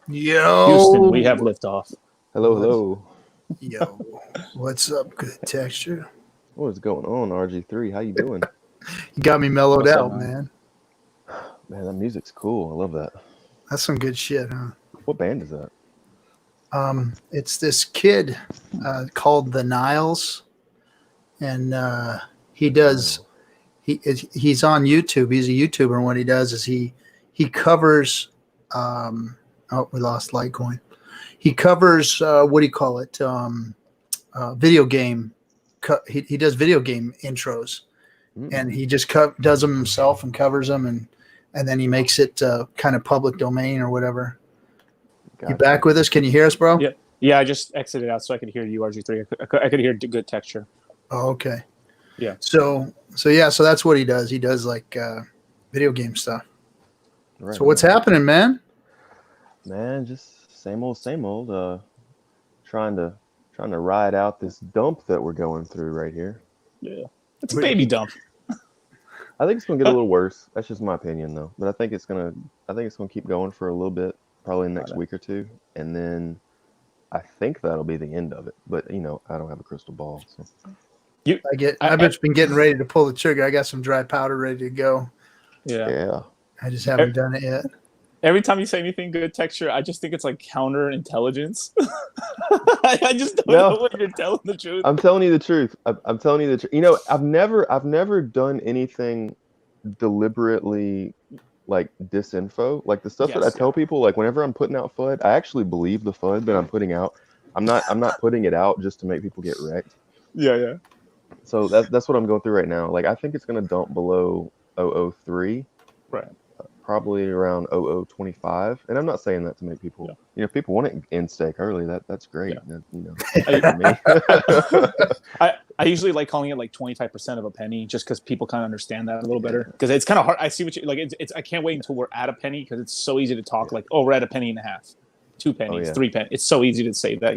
Yo. Houston, we have liftoff. Hello, hello. Yo. What's up, Good Texture? What is going on, RG3? How you doing? You got me mellowed What's out, up, man. Man, that music's cool. I love that. That's some good shit, huh? What band is that? It's this kid called The Niles, and he's on YouTube. He's a YouTuber, and what he does is he covers. Oh, we lost Litecoin. He covers what do you call it? Video game. He does video game intros, and he just does them himself and covers them, and then he makes it kind of public domain or whatever. Gotcha. You back with us? Can you hear us, bro? Yeah. I just exited out so I could hear you, RG3. I could hear Good Texture. Oh, okay. Yeah. So that's what he does. He does like video game stuff. Right, so what's happening, man? Man, just same old. Trying to ride out this dump that we're going through right here. Yeah. It's a baby dump. I think it's gonna get a little worse. That's just my opinion, though. But I think it's gonna keep going for a little bit, probably next week or two, and then I think that'll be the end of it. But I don't have a crystal ball. So. I've just been getting ready to pull the trigger. I got some dry powder ready to go. Yeah. I just haven't done it yet. Every time you say anything Good Texture, I just think it's like counterintelligence. I just don't know when you're telling the truth. I'm telling you the truth. I'm telling you the truth. I've never done anything deliberately like disinfo. Like the stuff that I tell people, like whenever I'm putting out FUD, I actually believe the FUD that I'm putting out. I'm not putting it out just to make people get wrecked. Yeah. So that's what I'm going through right now. Like I think it's gonna dump below 003. Right. Probably around 0025, and I'm not saying that to make people. If people want it in stake early, that's great. Yeah. I usually like calling it like 25% of a penny, just because people kind of understand that a little better. Because it's kind of hard. I see what you like. It's I can't wait until we're at a penny, because it's so easy to talk like, oh, we're at a penny and a half, 2 pennies, 3 pennies. It's so easy to say that,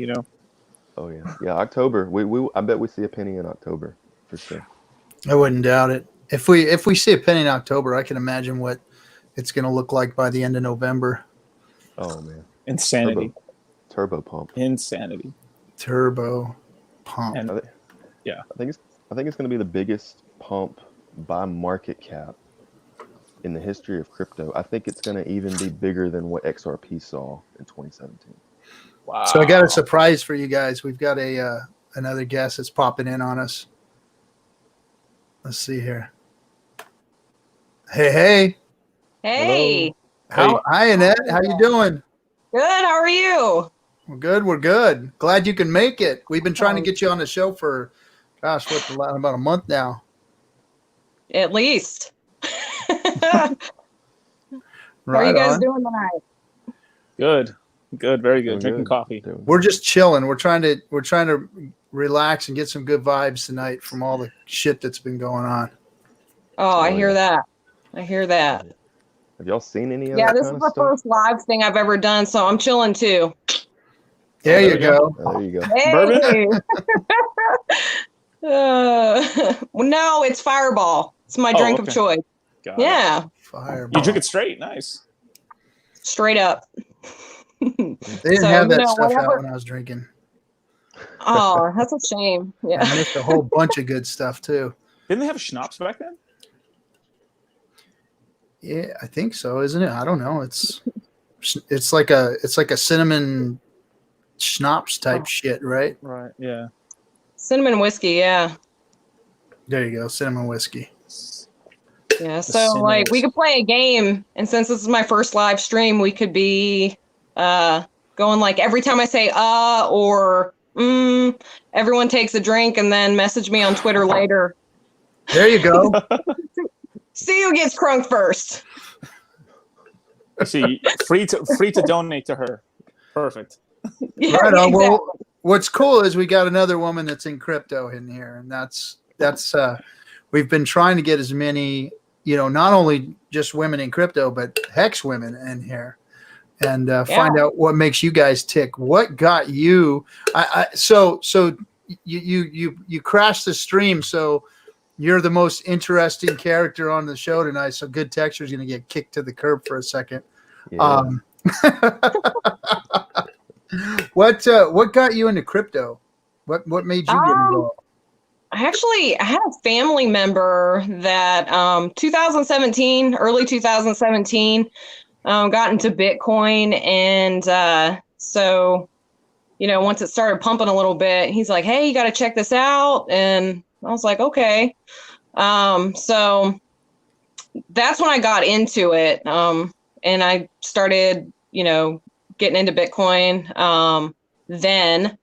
Oh yeah. October. I bet we see a penny in October for sure. I wouldn't doubt it. If we see a penny in October, I can imagine what it's going to look like by the end of November. Oh man, insanity! Turbo pump. Insanity. Turbo pump. And, I think it's going to be the biggest pump by market cap in the history of crypto. I think it's going to even be bigger than what XRP saw in 2017. Wow! So I got a surprise for you guys. We've got another guest that's popping in on us. Let's see here. Hey. Hey. Hi, Annette. How you doing? Good. How are you? We're good. Glad you can make it. We've been trying to get you on the show for, about a month now. At least. How are you guys doing tonight? Good. Very good. Drinking coffee. We're just chilling. We're trying to relax and get some good vibes tonight from all the shit that's been going on. Oh, I hear that. Have y'all seen any of that? Yeah, this is the first live thing I've ever done, so I'm chilling too. There you go. There you go. Hey. Bourbon? No, it's Fireball. It's my drink of choice. Got it. Fireball. You drink it straight. Nice. Straight up. They didn't have that stuff out when I was drinking. Oh, that's a shame. Yeah. I missed a whole bunch of good stuff too. Didn't they have schnapps back then? Yeah, I think so, isn't it? I don't know. It's like a cinnamon schnapps type shit, right? Right. Yeah. Cinnamon whiskey, yeah. There you go, cinnamon whiskey. Yeah, so like we could play a game, and since this is my first live stream, we could be going like every time I say or everyone takes a drink and then message me on Twitter later. There you go. See who gets crunked first. See, free to donate to her. Perfect. Yeah, right on. exactly. Well, what's cool is we got another woman that's in crypto in here, and that's we've been trying to get as many, not only just women in crypto, but hex women in here, and find out what makes you guys tick. What got you? So you crashed the stream, so you're the most interesting character on the show tonight. So Good Texture is going to get kicked to the curb for a second. Yeah. What got you into crypto? What made you get involved? I had a family member that 2017, early 2017, got into Bitcoin, and so once it started pumping a little bit, he's like, "Hey, you got to check this out," and I was like, "Okay." So that's when I got into it, and I started, getting into Bitcoin. Then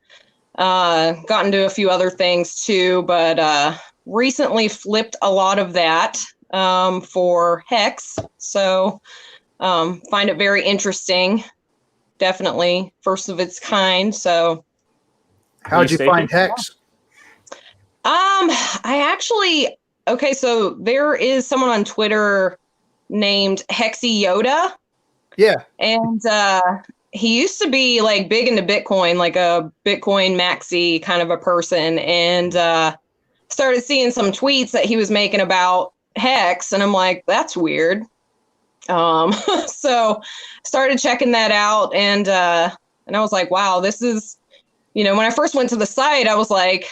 got into a few other things too, but recently flipped a lot of that for Hex. So find it very interesting. Definitely first of its kind. So how'd you find Hex? So there is someone on Twitter named Hexyoda. Yeah. And he used to be like big into Bitcoin, like a Bitcoin maxi kind of a person, and started seeing some tweets that he was making about Hex, and I'm like, that's weird. So started checking that out, and I was like, wow, this is, when I first went to the site, I was like,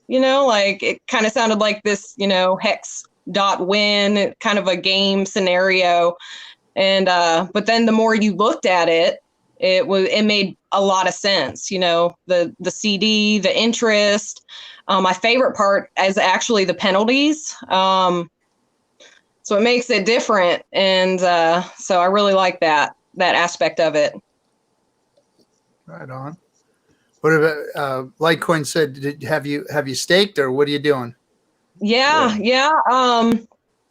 like it kind of sounded like this, hex.win, kind of a game scenario. And but then the more you looked at it, it made a lot of sense. The CD, the interest. My favorite part is actually the penalties. So it makes it different, and so I really like that aspect of it. Right on. What about Litecoin said? Have you staked, or what are you doing? Yeah.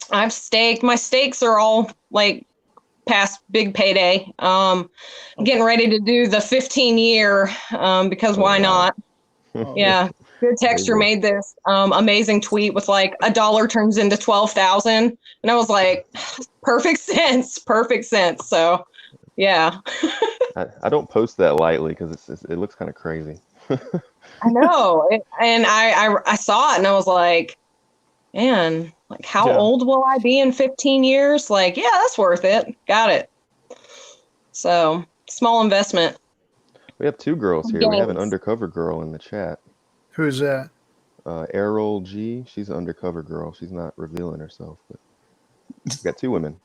I've staked. My stakes are all like past big payday. Getting ready to do the 15-year because why not? Yeah. Good Texture made this amazing tweet with like $1 turns into 12,000, and I was like, perfect sense. So yeah. I don't post that lightly because it looks kind of crazy. I know, and I saw it and I was like, man, like how old will I be in 15 years? Like, yeah, that's worth it. Got it. So small investment. We have two girls here. We have an undercover girl in the chat. Who's that? Errol G. She's an undercover girl. She's not revealing herself, but we've got two women.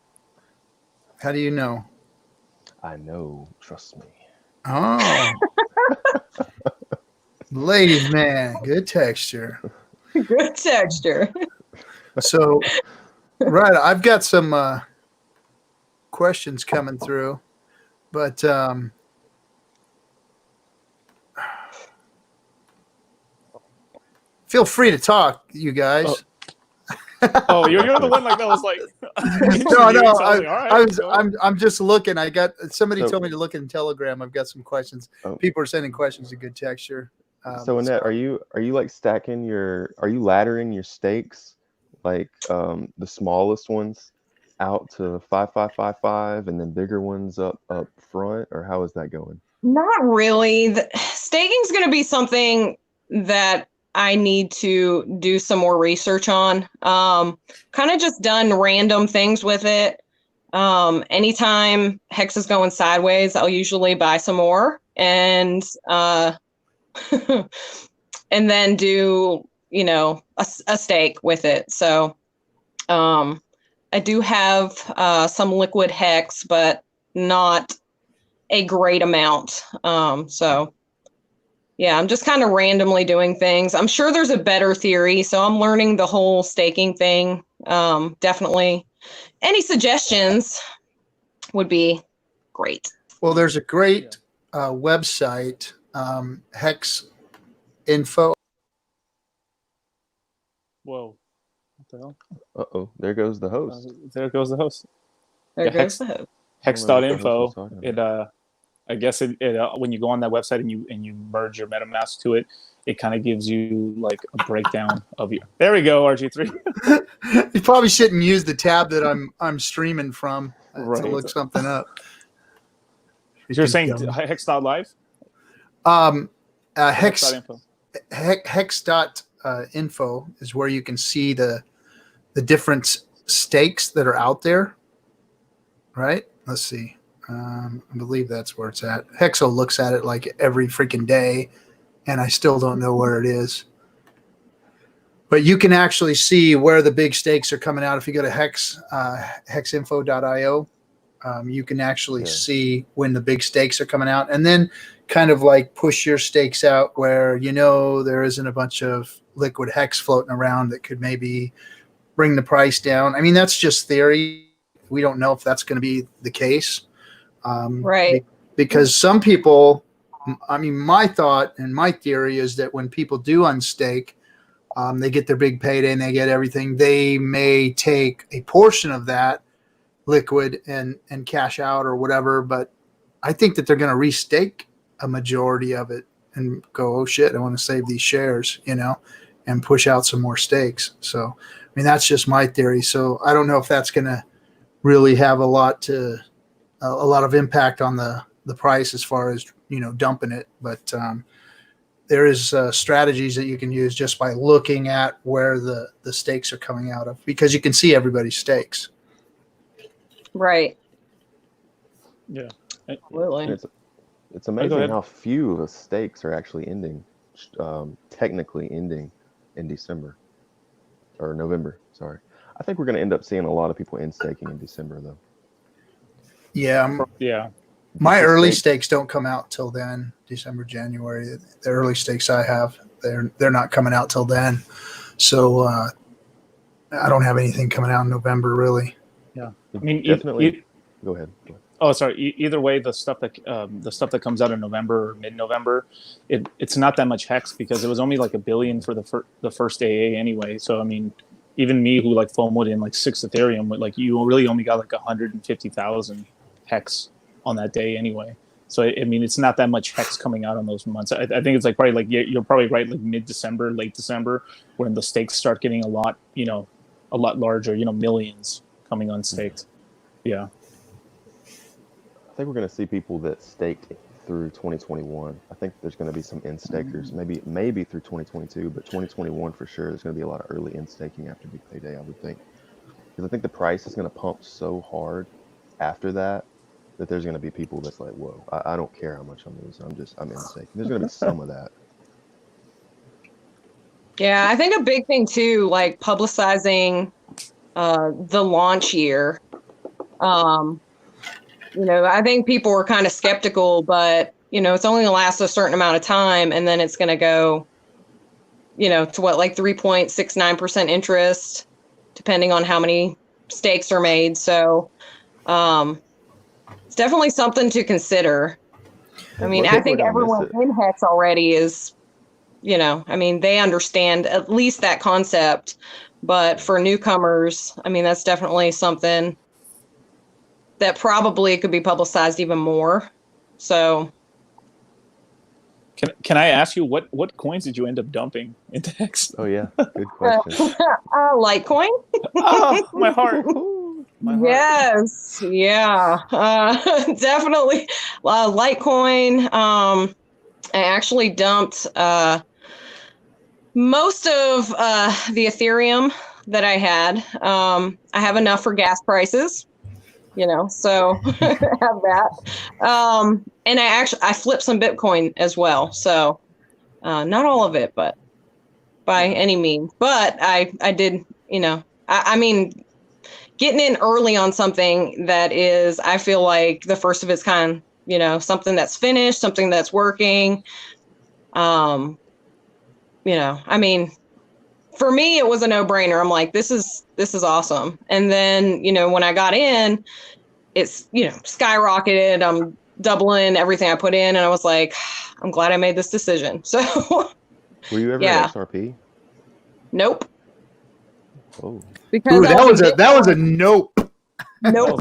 How do you know? I know. Trust me. Oh. Ladies, man. Good texture. Good texture. So, right, I've got some questions coming through, but feel free to talk, you guys. Oh, you're the one like that was like. I'm just looking. I got somebody told me to look in Telegram. I've got some questions. People are sending questions to Good Texture. So Annette, are you like stacking are you laddering your stakes like the smallest ones out to 5,555 and then bigger ones up front, or how is that going? Not really. Staking's going to be something that I need to do some more research on. Kind of just done random things with it. Anytime Hex is going sideways, I'll usually buy some more and and then do, a stake with it. So I do have some liquid Hex, but not a great amount. So yeah, I'm just kind of randomly doing things. I'm sure there's a better theory, so I'm learning the whole staking thing. Definitely. Any suggestions would be great. Well, there's a great website, Hex Info. Whoa. What the hell? Uh-oh, there goes the host. There goes the host. There goes the host. Hex.info. I guess it when you go on that website and you merge your MetaMask to it, it kind of gives you like a breakdown of your. There we go, RG3. You probably shouldn't use the tab that I'm streaming from to look something up. You're saying Hex.live? Hex.info. Hex.info is where you can see the different stakes that are out there. Right? Let's see. I believe that's where it's at. Hexo looks at it like every freaking day, and I still don't know where it is. But you can actually see where the big stakes are coming out. If you go to hexinfo.io, you can actually see when the big stakes are coming out, and then kind of like push your stakes out where there isn't a bunch of liquid hex floating around that could maybe bring the price down. I mean, that's just theory. We don't know if that's going to be the case. Right. Because some people, I mean, my thought and my theory is that when people do unstake, they get their big payday and they get everything. They may take a portion of that liquid and cash out or whatever. But I think that they're going to restake a majority of it and go, oh shit, I want to save these shares, and push out some more stakes. So, I mean, that's just my theory. So I don't know if that's going to really have a lot of impact on the price as far as, dumping it. But, there is strategies that you can use just by looking at where the stakes are coming out of, because you can see everybody's stakes. Right. Yeah. Absolutely. It's amazing how few of the stakes are actually ending, technically ending in December or November. Sorry. I think we're going to end up seeing a lot of people end staking in December, though. Yeah. Yeah. My early stakes don't come out till then, December, January. The early stakes I have, they're not coming out till then. So I don't have anything coming out in November, really. Yeah. I mean, definitely. Go ahead. Oh, sorry. Either way, the stuff that comes out in November or mid-November, it's not that much hex because it was only like $1 billion for the first AA anyway. So I mean, even me who like FOMO'd in like 6 Ethereum, like you really only got like 150,000 hex on that day anyway. So I mean, it's not that much hex coming out on those months. I think it's like probably like you're probably right, like mid-December, late December, when the stakes start getting a lot larger, millions coming unstaked. Yeah. I think we're going to see people that staked through 2021. I think there's going to be some end stakers, maybe through 2022, but 2021 for sure. There's going to be a lot of early end staking after big payday, I would think, because I think the price is going to pump so hard after that there's going to be people that's like, whoa, I don't care how much I'm losing. I'm end staking. There's going to be some of that. Yeah, I think a big thing too, like publicizing the launch year. I think people were kind of skeptical, but it's only going to last a certain amount of time, and then it's going to go, to what, like 3.69% interest, depending on how many stakes are made. So it's definitely something to consider. I mean, I think everyone in Hex already is, they understand at least that concept, but for newcomers, I mean, that's definitely something that probably could be publicized even more. So can I ask you what coins did you end up dumping into Hex? Oh yeah, good question. Litecoin. Oh, my heart. Yes, yeah, definitely. Litecoin. I actually dumped most of the Ethereum that I had. I have enough for gas prices, so have that. And I flipped some Bitcoin as well. So not all of it, but by any means. But I did, I mean, getting in early on something that is, I feel like the first of its kind, something that's finished, something that's working. I mean, for me, it was a no-brainer. I'm like, this is awesome. And then, when I got in, it's, skyrocketed. I'm doubling everything I put in. And I was like, I'm glad I made this decision. So were you ever at XRP? Nope. Oh. Because ooh, that was a nope. Nope.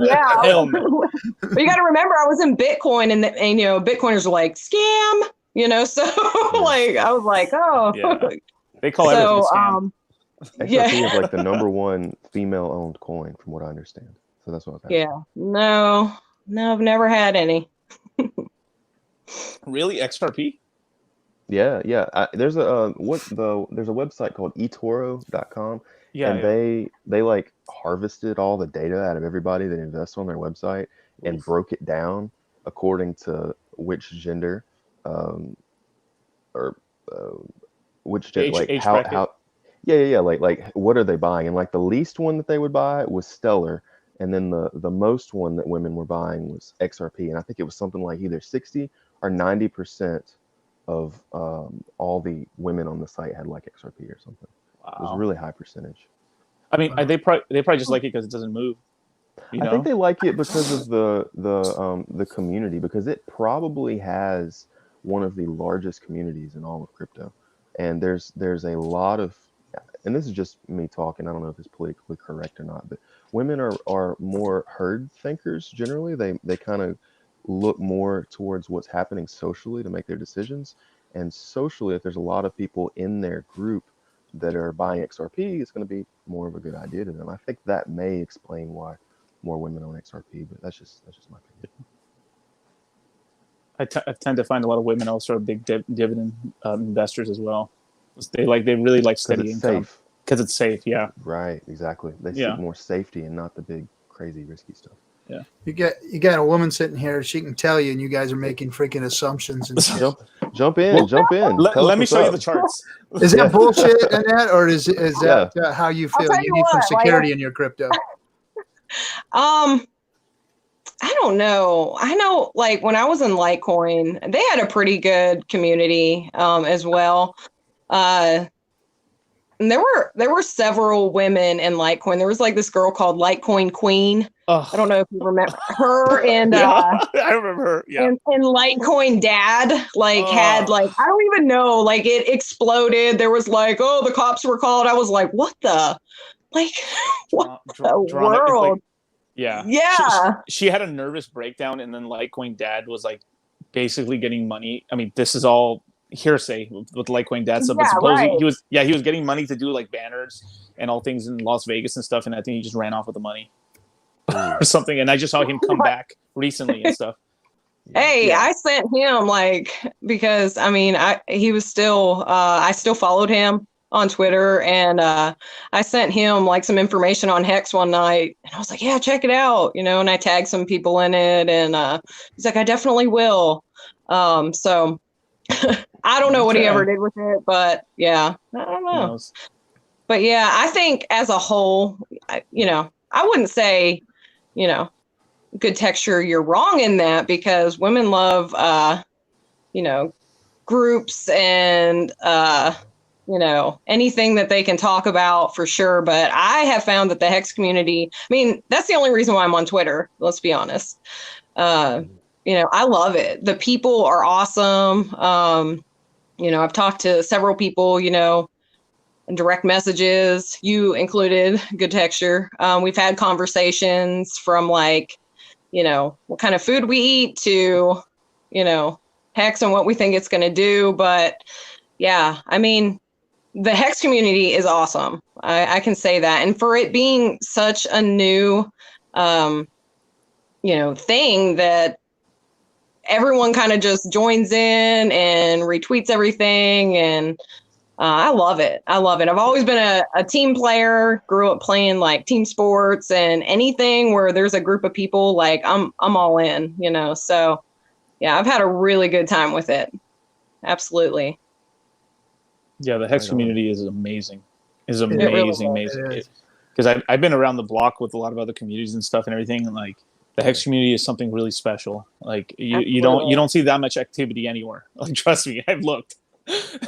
Yeah. But you got to remember, I was in Bitcoin, and Bitcoiners were like, scam, so like, I was like, oh. Yeah. They call everything a scam. XRP is like the #1 female-owned coin, from what I understand. So that's what I've had. Yeah. No, I've never had any. Really, XRP? Yeah. There's a website called eToro.com. Yeah. And they like harvested all the data out of everybody that invests on their website, and broke it down according to which gender, or which gender, like age how bracket. yeah, like what are they buying? And like the least one that they would buy was Stellar, and then the most one that women were buying was XRP, and I think it was something like either 60 or 90% of all the women on the site had like XRP or something. It was a really high percentage. I mean, they probably just like it because it doesn't move. I think they like it because of the community, because it probably has one of the largest communities in all of crypto, and there's a lot of, and this is just me talking, I don't know if it's politically correct or not, but women are more herd thinkers generally. They kind of look more towards what's happening socially to make their decisions, and socially, if there's a lot of people in their group that are buying XRP, it's going to be more of a good idea to them. I think that may explain why more women own XRP, but that's just my opinion. I tend to find a lot of women also are big dividend investors as well. They really like steady income because it's safe. Yeah, right, exactly. They seek more safety and not the big, crazy, risky stuff. Yeah, you got a woman sitting here. She can tell you, and you guys are making freaking assumptions and shit. Jump in. Let me show you the charts. Is that bullshit, Annette, or is that how you feel? You need some security in your crypto. I don't know. I know, like when I was in Litecoin, they had a pretty good community as well. And there were several women in Litecoin. There was like this girl called Litecoin Queen. I don't know if you remember her. And I remember her. Yeah. And Litecoin Dad had like, I don't even know, like it exploded. There was like, oh, the cops were called. I was like, what the world? Yeah. She had a nervous breakdown, and then Litecoin Dad was like basically getting money. I mean, this is all hearsay with Litecoin Dad stuff, but supposedly he was getting money to do like banners and all things in Las Vegas and stuff, and I think he just ran off with the money or something. And I just saw him come back recently and stuff. Hey, I sent him because I mean, he was still I still followed him on Twitter, and I sent him like some information on Hex one night, and I was like, yeah, check it out, and I tagged some people in it, and he's like, I definitely will. So I don't know what he ever did with it, but yeah, I don't know. But yeah, I think as a whole, I wouldn't say, Good Texture, you're wrong in that, because women love, groups and, anything that they can talk about for sure. But I have found that the Hex community, I mean, that's the only reason why I'm on Twitter. Let's be honest. I love it. The people are awesome. I've talked to several people, in direct messages, you included, Good Texture. We've had conversations from what kind of food we eat to, Hex and what we think it's going to do. But yeah, I mean, the Hex community is awesome. I can say that. And for it being such a new, thing that everyone kind of just joins in and retweets everything. And I love it. I've always been a team player, grew up playing like team sports, and anything where there's a group of people, like I'm all in, so yeah, I've had a really good time with it. Absolutely. Yeah, the Hex community is amazing. Amazing. Because I've been around the block with a lot of other communities and stuff and everything, and like the Hex community is something really special. Like you don't see that much activity anywhere. Like, trust me, I've looked.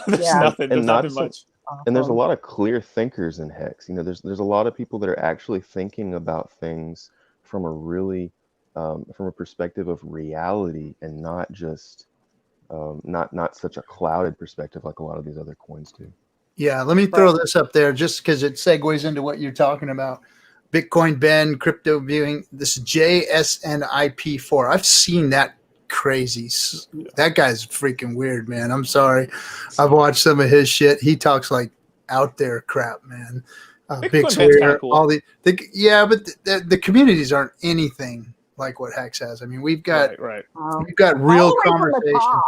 There's nothing much. And there's a lot of clear thinkers in Hex. There's a lot of people that are actually thinking about things from a really from a perspective of reality, and not just not such a clouded perspective like a lot of these other coins do. Yeah, let me throw this up there just because it segues into what you're talking about. Bitcoin Ben, crypto viewing, this JSNIP4. I've seen that crazy. That guy's freaking weird, man. I'm sorry. I've watched some of his shit. He talks like out there crap, man. Big swear, cool. All but the communities aren't anything like what Hex has. I mean, we've got real conversation.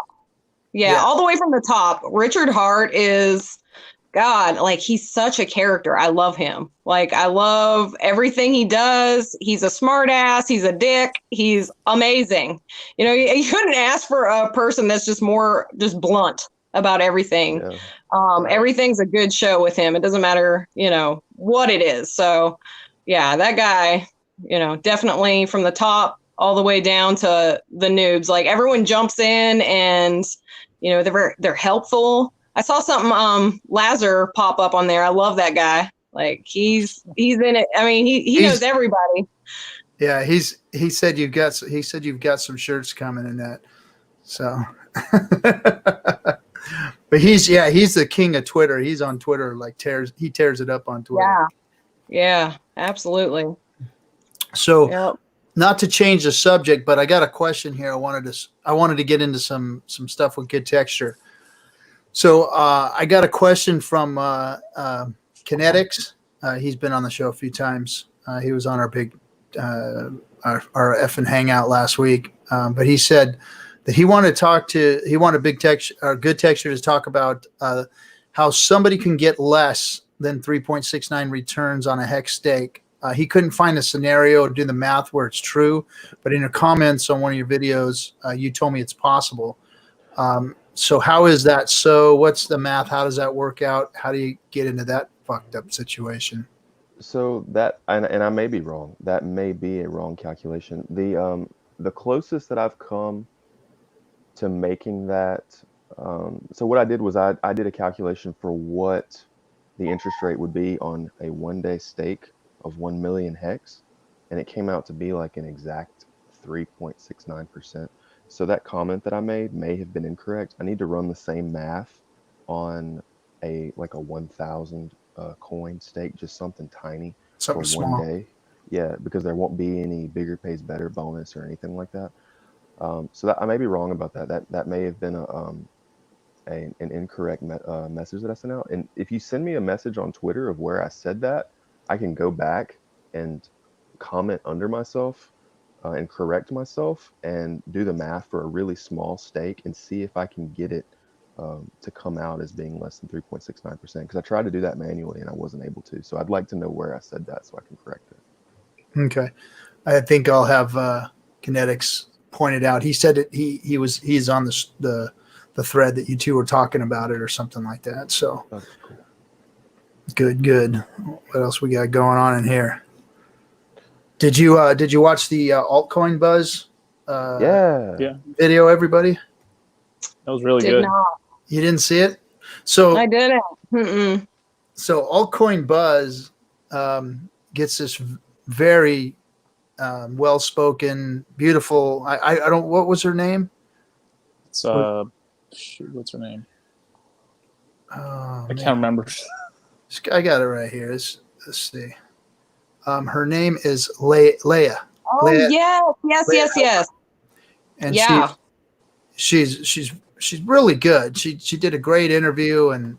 Yeah, all the way from the top. Richard Hart is God, like he's such a character. I love him. Like I love everything he does. He's a smart ass. He's a dick. He's amazing. You know, you couldn't ask for a person that's just blunt about everything. Yeah. Everything's a good show with him. It doesn't matter, you know, what it is. So yeah, that guy, you know, definitely from the top all the way down to the noobs. Like everyone jumps in and, you know, they're helpful. I saw something Lazar pop up on there. I love that guy. Like he's in it. I mean, he knows everybody. Yeah, he said you've got some shirts coming in that. So but he's the king of Twitter. He's on Twitter, like tears it up on Twitter. Yeah, absolutely. So not to change the subject, but I got a question here. I wanted to get into some stuff with Good Texture. So I got a question from Kinetics. He's been on the show a few times. He was on our big our FN Hangout last week. But he said that he wanted Good Texture to talk about how somebody can get less than 3.69 returns on a hex stake. He couldn't find a scenario or do the math where it's true, but in your comments on one of your videos, you told me it's possible. So how is that? So what's the math? How does that work out? How do you get into that fucked up situation? So that, and I may be wrong. That may be a wrong calculation. The closest that I've come to making that. So what I did was I did a calculation for what the interest rate would be on a 1-day stake of 1 million hex, and it came out to be like an exact 3.69%. So that comment that I made may have been incorrect. I need to run the same math on a 1,000 coin stake, just something tiny Something for small. 1 day. Yeah, because there won't be any bigger pays better bonus or anything like that. So that I may be wrong about that. That may have been an incorrect message that I sent out. And if you send me a message on Twitter of where I said that, I can go back and comment under myself and correct myself and do the math for a really small stake and see if I can get it to come out as being less than 3.69%. Because I tried to do that manually and I wasn't able to. So I'd like to know where I said that so I can correct it. Okay. I think I'll have Kinetics pointed out. He said it. He's on the thread that you two were talking about it or something like that. So That's cool. Good. What else we got going on in here? Did you watch the Altcoin Buzz video, everybody? That was really Did good. not. You didn't see it? So I didn't. Mm-mm. So Altcoin Buzz gets this very well-spoken, beautiful. I don't. What was her name? It's what's her name? I can't remember. I got it right here. Let's see. Her name is Leia. Oh Leia, yes. And yeah. she's really good. She did a great interview and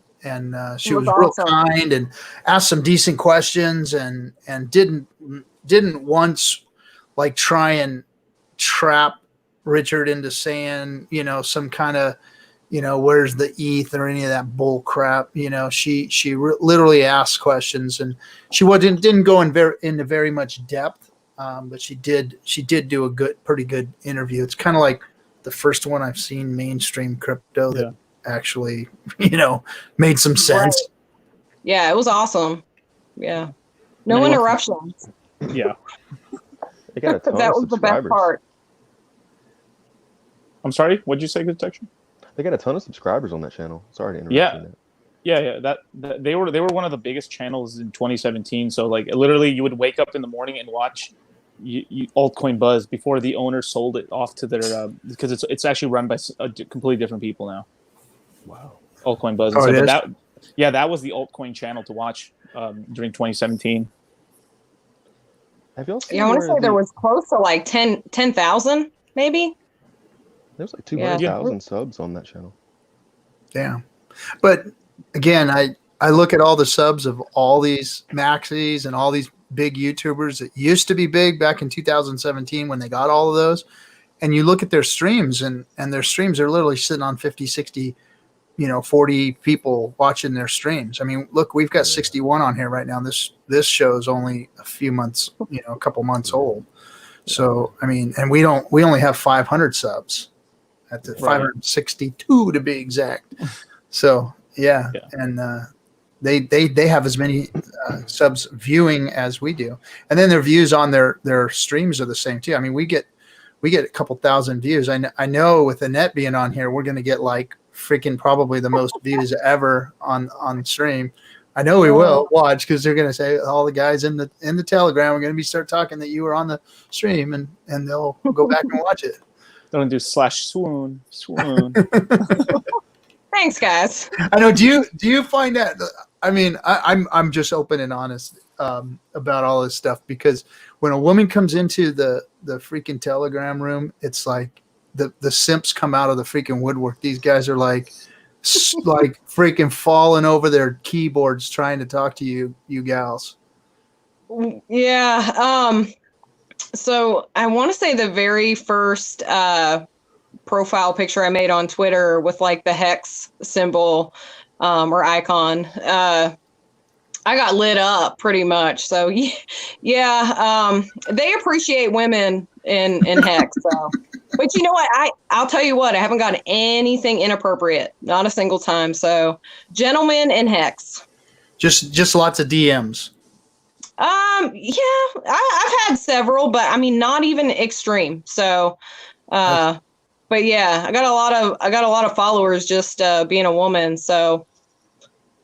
she was real kind and asked some decent questions and didn't once like try and trap Richard into saying, you know, some kind of, you know, where's the ETH or any of that bull crap. You know, she literally asked questions and she didn't go into very much depth, but she did do a pretty good interview. It's kind of like the first one I've seen mainstream crypto that actually, you know, made some sense. Right. Yeah, it was awesome. Yeah, no interruptions. Yeah, they got a ton that of was the best part. I'm sorry, what'd you say, Good Texture? They got a ton of subscribers on that channel. Sorry to interrupt you. Yeah. That they were one of the biggest channels in 2017. So like literally, you would wake up in the morning and watch Altcoin Buzz before the owner sold it off to their because it's actually run by completely different people now. Wow. Altcoin Buzz. Oh, and that was the altcoin channel to watch during 2017. Have y'all seen? Yeah, I want to say there was close to like 10,000 maybe. There's like 200,000 subs on that channel. Yeah. But again, I look at all the subs of all these maxis and all these big YouTubers that used to be big back in 2017 when they got all of those. And you look at their streams and their streams are literally sitting on 50, 60, 40 people watching their streams. I mean, look, we've got 61 on here right now. This show is only a few months, a couple months old. So, I mean, and we only have 500 subs at the 562 to be exact. So, yeah. And they have as many subs viewing as we do. And then their views on their streams are the same too. I mean, we get a couple thousand views. I know with Annette being on here, we're going to get like freaking probably the most views ever on stream. I know we will watch because they're going to say all the guys in the Telegram are going to start talking that you were on the stream, and they'll go back and watch it. They're going to do /swoon. Thanks, guys. I know. Do you find that? I mean, I'm just open and honest about all this stuff, because when a woman comes into the freaking Telegram room, it's like the simps come out of the freaking woodwork. These guys are like freaking falling over their keyboards trying to talk to you gals. Yeah. So I want to say the very first profile picture I made on Twitter with like the hex symbol or icon, I got lit up pretty much. So yeah, they appreciate women in hex. So, but you know what? I'll tell you what, I haven't gotten anything inappropriate, not a single time. So, gentlemen in hex. Just lots of DMs. Yeah, I've had several, but I mean, not even extreme. So, but yeah, I got a lot of followers just being a woman. So,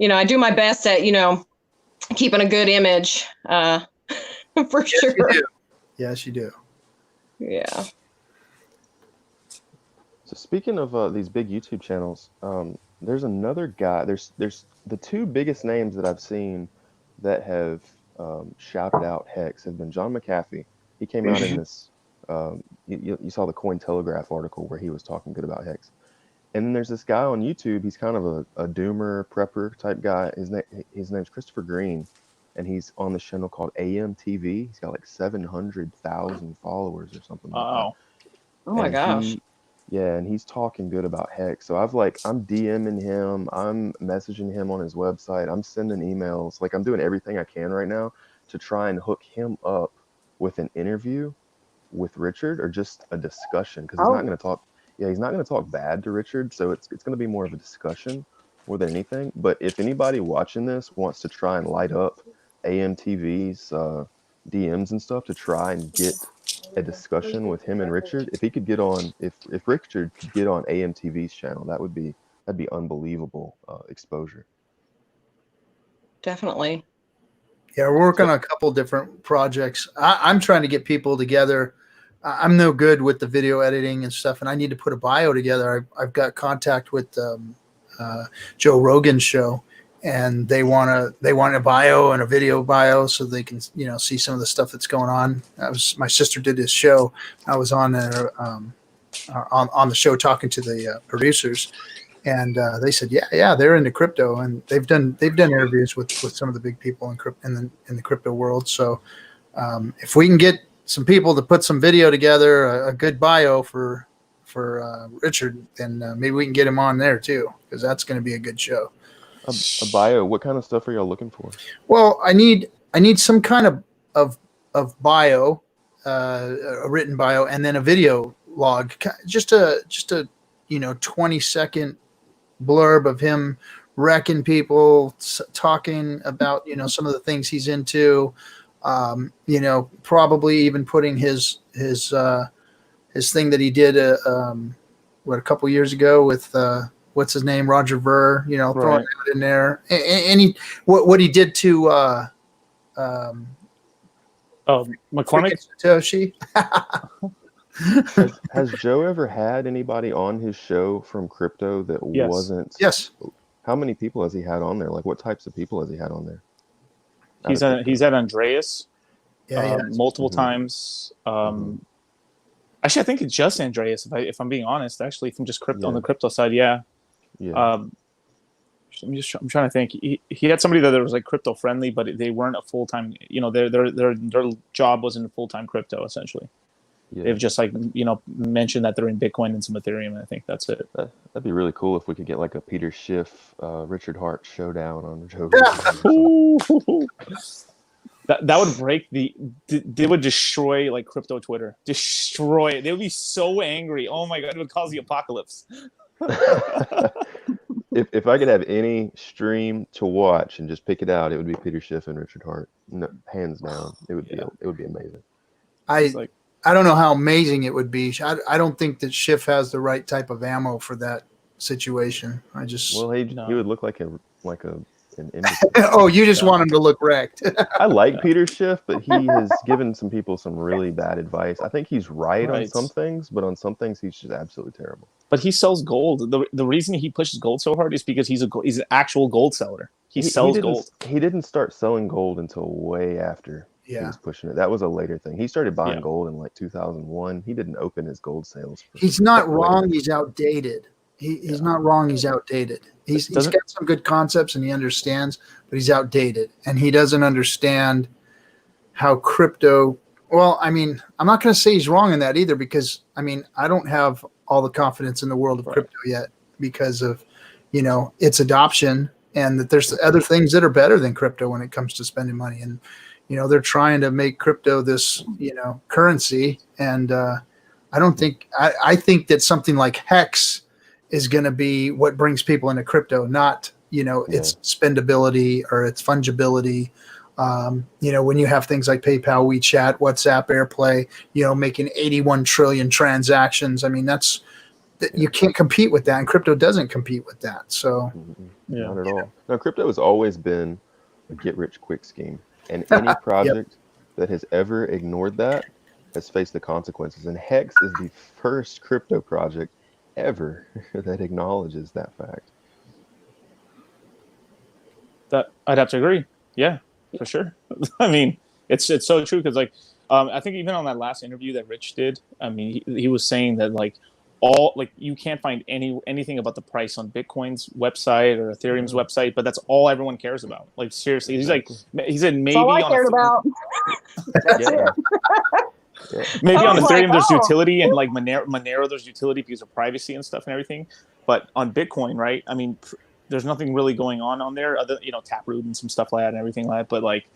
I do my best at keeping a good image, for sure. You do. Yes, you do. Yeah. So speaking of these big YouTube channels, there's another guy. There's the two biggest names that I've seen that have shouted out Hex have been John McAfee. He came out in this. You saw the Cointelegraph article where he was talking good about Hex. And then there's this guy on YouTube. He's kind of a doomer prepper type guy. His name's Christopher Green, and he's on this channel called AMTV. He's got like 700,000 followers or something like that. Oh my gosh. And he's talking good about Hex. So I'm DMing him. I'm messaging him on his website. I'm sending emails. Like, I'm doing everything I can right now to try and hook him up with an interview with Richard, or just a discussion, because he's not going to talk. Yeah, he's not going to talk bad to Richard, so it's going to be more of a discussion more than anything. But if anybody watching this wants to try and light up AMTV's DMs and stuff to try and get a discussion with him and Richard, if Richard could get on AMTV's channel, that'd be unbelievable exposure. Definitely. Yeah, we're working on a couple different projects. I'm trying to get people together. I'm no good with the video editing and stuff, and I need to put a bio together. I've got contact with Joe Rogan's show, and they want a bio and a video bio so they can see some of the stuff that's going on. My sister did his show. I was on there on the show talking to the producers, and they said yeah they're into crypto, and they've done interviews with some of the big people in the crypto world. So if we can get some people to put some video together, a good bio for Richard, then maybe we can get him on there too, because that's going to be a good show. A bio. What kind of stuff are y'all looking for? Well, I need some kind of bio, a written bio, and then a video log, just a 20-second blurb of him wrecking people, talking about some of the things he's into. Probably even putting his thing that he did a couple years ago with what's his name, Roger Ver, throwing it in there. And what he did to McCormick Satoshi. Has Joe ever had anybody on his show from crypto that wasn't? Yes. How many people has he had on there? Like, what types of people has he had on there? He's at Andreas multiple Mm-hmm. times. Actually, I think it's just Andreas. If I'm being honest, actually, from just crypto on the crypto side, yeah. I'm trying to think. He had somebody that was like crypto friendly, but they weren't a full time. Their job wasn't full time crypto essentially. Yeah. They've just like, you know, mentioned that they're in Bitcoin and some Ethereum, and I think that's it. That'd be really cool if we could get like a Peter Schiff, Richard Hart showdown on Joe. That would break they would destroy like crypto Twitter. Destroy it. They would be so angry. Oh my God, it would cause the apocalypse. If I could have any stream to watch and just pick it out, it would be Peter Schiff and Richard Hart. No, hands down. It would be amazing. I don't know how amazing it would be. I don't think that Schiff has the right type of ammo for that situation. Well, he would look like an oh, you just want him to look wrecked. I like Peter Schiff, but he has given some people some really bad advice. I think he's right on some things, but on some things he's just absolutely terrible. But he sells gold. The reason he pushes gold so hard is because he's an actual gold seller. He sells gold. He didn't start selling gold until way after he was pushing it. That was a later thing. He started buying gold in like 2001. He didn't open his gold sales. He's not wrong. He's outdated. He's not wrong. He's outdated. He's got some good concepts and he understands, but he's outdated and he doesn't understand how crypto. Well, I mean, I'm not going to say he's wrong in that either, because I mean, I don't have all the confidence in the world of crypto yet because of, you know, its adoption, and that there's other things that are better than crypto when it comes to spending money. And, you know, they're trying to make crypto this, you know, currency. And I think that something like Hex is going to be what brings people into crypto, not, you know, its spendability or its fungibility. You know, when you have things like PayPal, WeChat, WhatsApp, AirPlay, you know, making 81 trillion transactions. I mean, you can't compete with that, and crypto doesn't compete with that. So, not at all. No, crypto has always been a get-rich-quick scheme, and any project that has ever ignored that has faced the consequences. And Hex is the first crypto project ever that acknowledges that fact. That I'd have to agree. Yeah, for sure. I mean, it's so true, because like I think even on that last interview that Rich did, I mean, he was saying that like you can't find anything about the price on Bitcoin's website or Ethereum's website, but that's all everyone cares about. Like seriously, he said maybe that's all I cared about. That's it. Maybe on Ethereum there's utility, and like Monero there's utility because of privacy and stuff and everything. But on Bitcoin, right? I mean, there's nothing really going on there, other, you know, Taproot and some stuff like that and everything like that. But like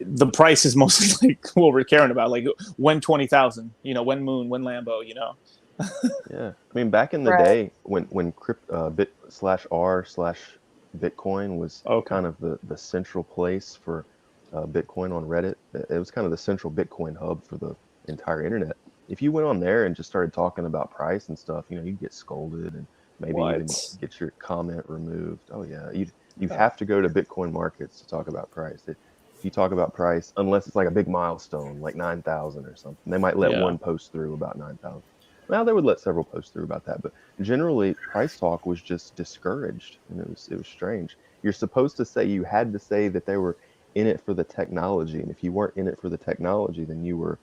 the price is mostly like what we're caring about. Like when 20,000, you know, when Moon, when Lambo, you know. I mean, back in the day when bit/r/Bitcoin was kind of the central place for Bitcoin on Reddit. It was kind of the central Bitcoin hub for the entire internet. If you went on there and just started talking about price and stuff, you know, you'd get scolded and maybe even get your comment removed. Oh yeah, you have to go to Bitcoin markets to talk about price. If you talk about price, unless it's like a big milestone, like 9,000 or something, they might let one post through about 9,000. Now they would let several posts through about that, but generally price talk was just discouraged, and it was strange. You're supposed to say, you had to say that they were in it for the technology, and if you weren't in it for the technology, then you were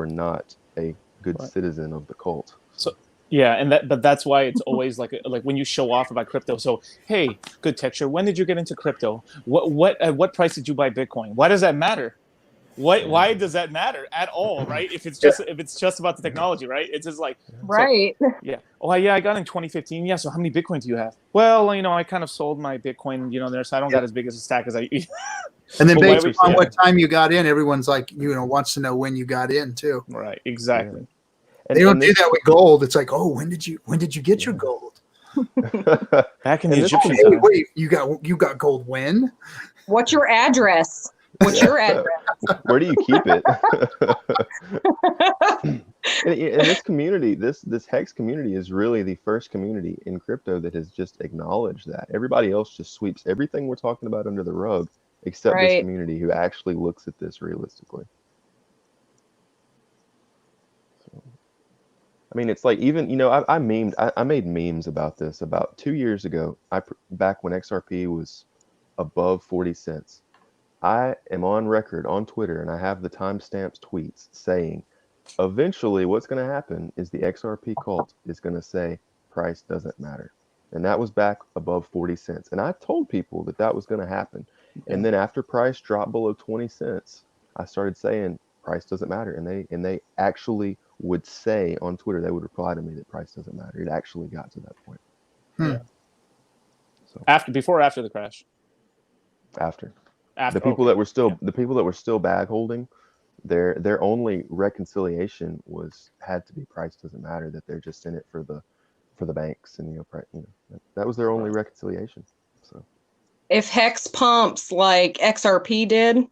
not a good citizen of the cult. So but that's why it's always like when you show off about crypto. So hey, Good Texture, when did you get into crypto? At what price did you buy Bitcoin? Why does that matter? Why does that matter at all, right? If it's just about the technology, right? It's just like Oh yeah, I got in 2015. Yeah, so how many Bitcoin do you have? Well, you know, I kind of sold my Bitcoin, you know, there, so I don't got as big as a stack as I. And then based on what time you got in, everyone's like, you know, wants to know when you got in too. Right, exactly. They don't do that with gold. It's like, oh, when did you get your gold? Back in the Egyptian time. Wait, you got gold when? What's your address? What's your address? Where do you keep it? And this community, this Hex community is really the first community in crypto that has just acknowledged that. Everybody else just sweeps everything we're talking about under the rug, except this community who actually looks at this realistically. So, I mean, it's like, even, you know, I made memes about this about 2 years ago. Back when XRP was above 40 cents. I am on record on Twitter, and I have the timestamps tweets saying, eventually what's going to happen is the XRP cult is going to say price doesn't matter. And that was back above 40 cents. And I told people that was going to happen. And then after price dropped below 20 cents, I started saying, price doesn't matter. And they actually would say on Twitter, they would reply to me that price doesn't matter. It actually got to that point. Yeah. So Before or after the crash? after. After. The people okay. that were still the people that were still bag holding, their only reconciliation had to be price doesn't matter, that they're just in it for the banks, and that was their only reconciliation. So if Hex pumps like XRP did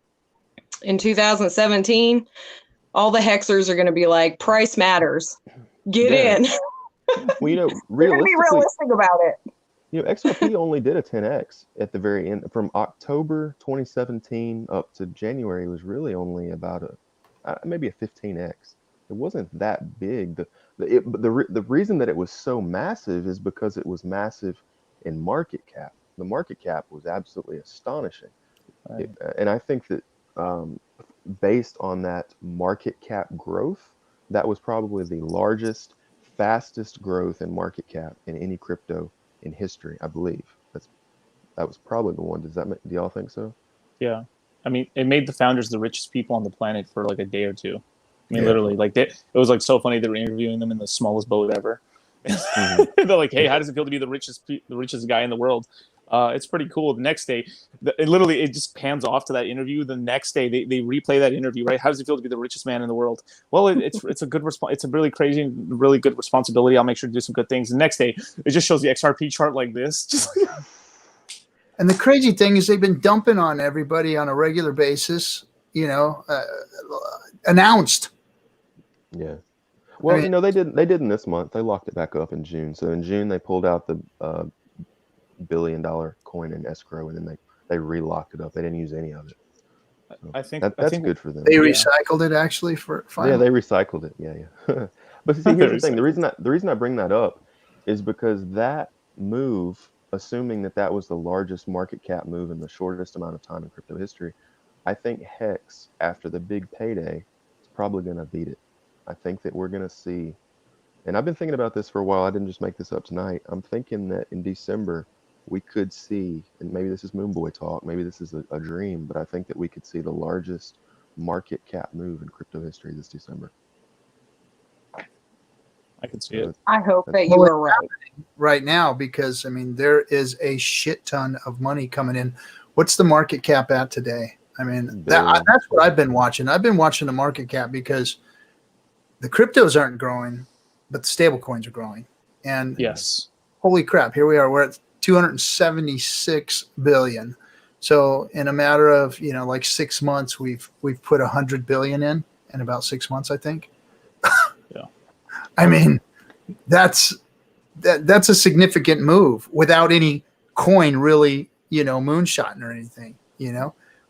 in 2017, all the Hexers are going to be like, price matters. Get Yeah. in. Well, They're going to be realistically, realistic about it. XRP only did a 10x at the very end. From October 2017 up to January, it was really only about maybe a 15x. It wasn't that big. The reason that it was so massive is because it was massive in market cap. The market cap was absolutely astonishing. Right. And I think that based on that market cap growth, that was probably the largest, fastest growth in market cap in any crypto in history, I believe. That was probably the one. Do y'all think so? Yeah. I mean, it made the founders the richest people on the planet for like a day or two. I mean, Yeah. literally, like it was like so funny. They were interviewing them in the smallest boat ever. Mm-hmm. They're like, "Hey, how does it feel to be the richest guy in the world?" It's pretty cool. The next day, it just pans off to that interview. The next day, they replay that interview. Right? How does it feel to be the richest man in the world? Well, it's a good response. It's a really crazy, really good responsibility. I'll make sure to do some good things. The next day, it just shows the XRP chart like this. Just And the crazy thing is they've been dumping on everybody on a regular basis, announced. Yeah. Well, I mean, they didn't this month. They locked it back up in June. So in June they pulled out the $1 billion coin in escrow, and then they relocked it up. They didn't use any of it. So I think that's good for them. they recycled it actually for finally. Yeah, they recycled it. Yeah. But see, here's the thing. The reason I bring that up is because that move, assuming that was the largest market cap move in the shortest amount of time in crypto history, I think Hex, after the big payday, is probably going to beat it. I think that we're going to see, and I've been thinking about this for a while. I didn't just make this up tonight. I'm thinking that in December, we could see, and maybe this is Moonboy talk, maybe this is a dream, but I think that we could see the largest market cap move in crypto history this December. I can see it. I hope that you are right. Right now, because I mean there is a shit ton of money coming in. What's the market cap at today? I mean that's what I've been watching. I've been watching the market cap because the cryptos aren't growing, but the stable coins are growing. And Yes. Holy crap, here we are. We're at 276 billion. So in a matter of like 6 months, we've put 100 billion in about 6 months, I think. Yeah. I mean, that's a significant move without any coin really, moonshotting or anything.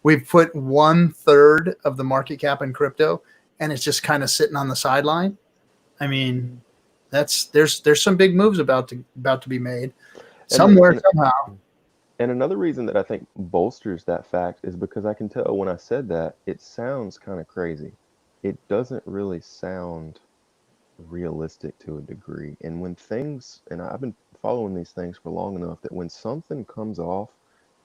We've put 1/3 of the market cap in crypto, and it's just kind of sitting on the sideline. I mean, there's some big moves about to be made somewhere somehow. And another reason that I think bolsters that fact is because I can tell when I said that, it sounds kind of crazy. It doesn't really sound realistic to a degree. And when things, and I've been following these things for long enough, that when something comes off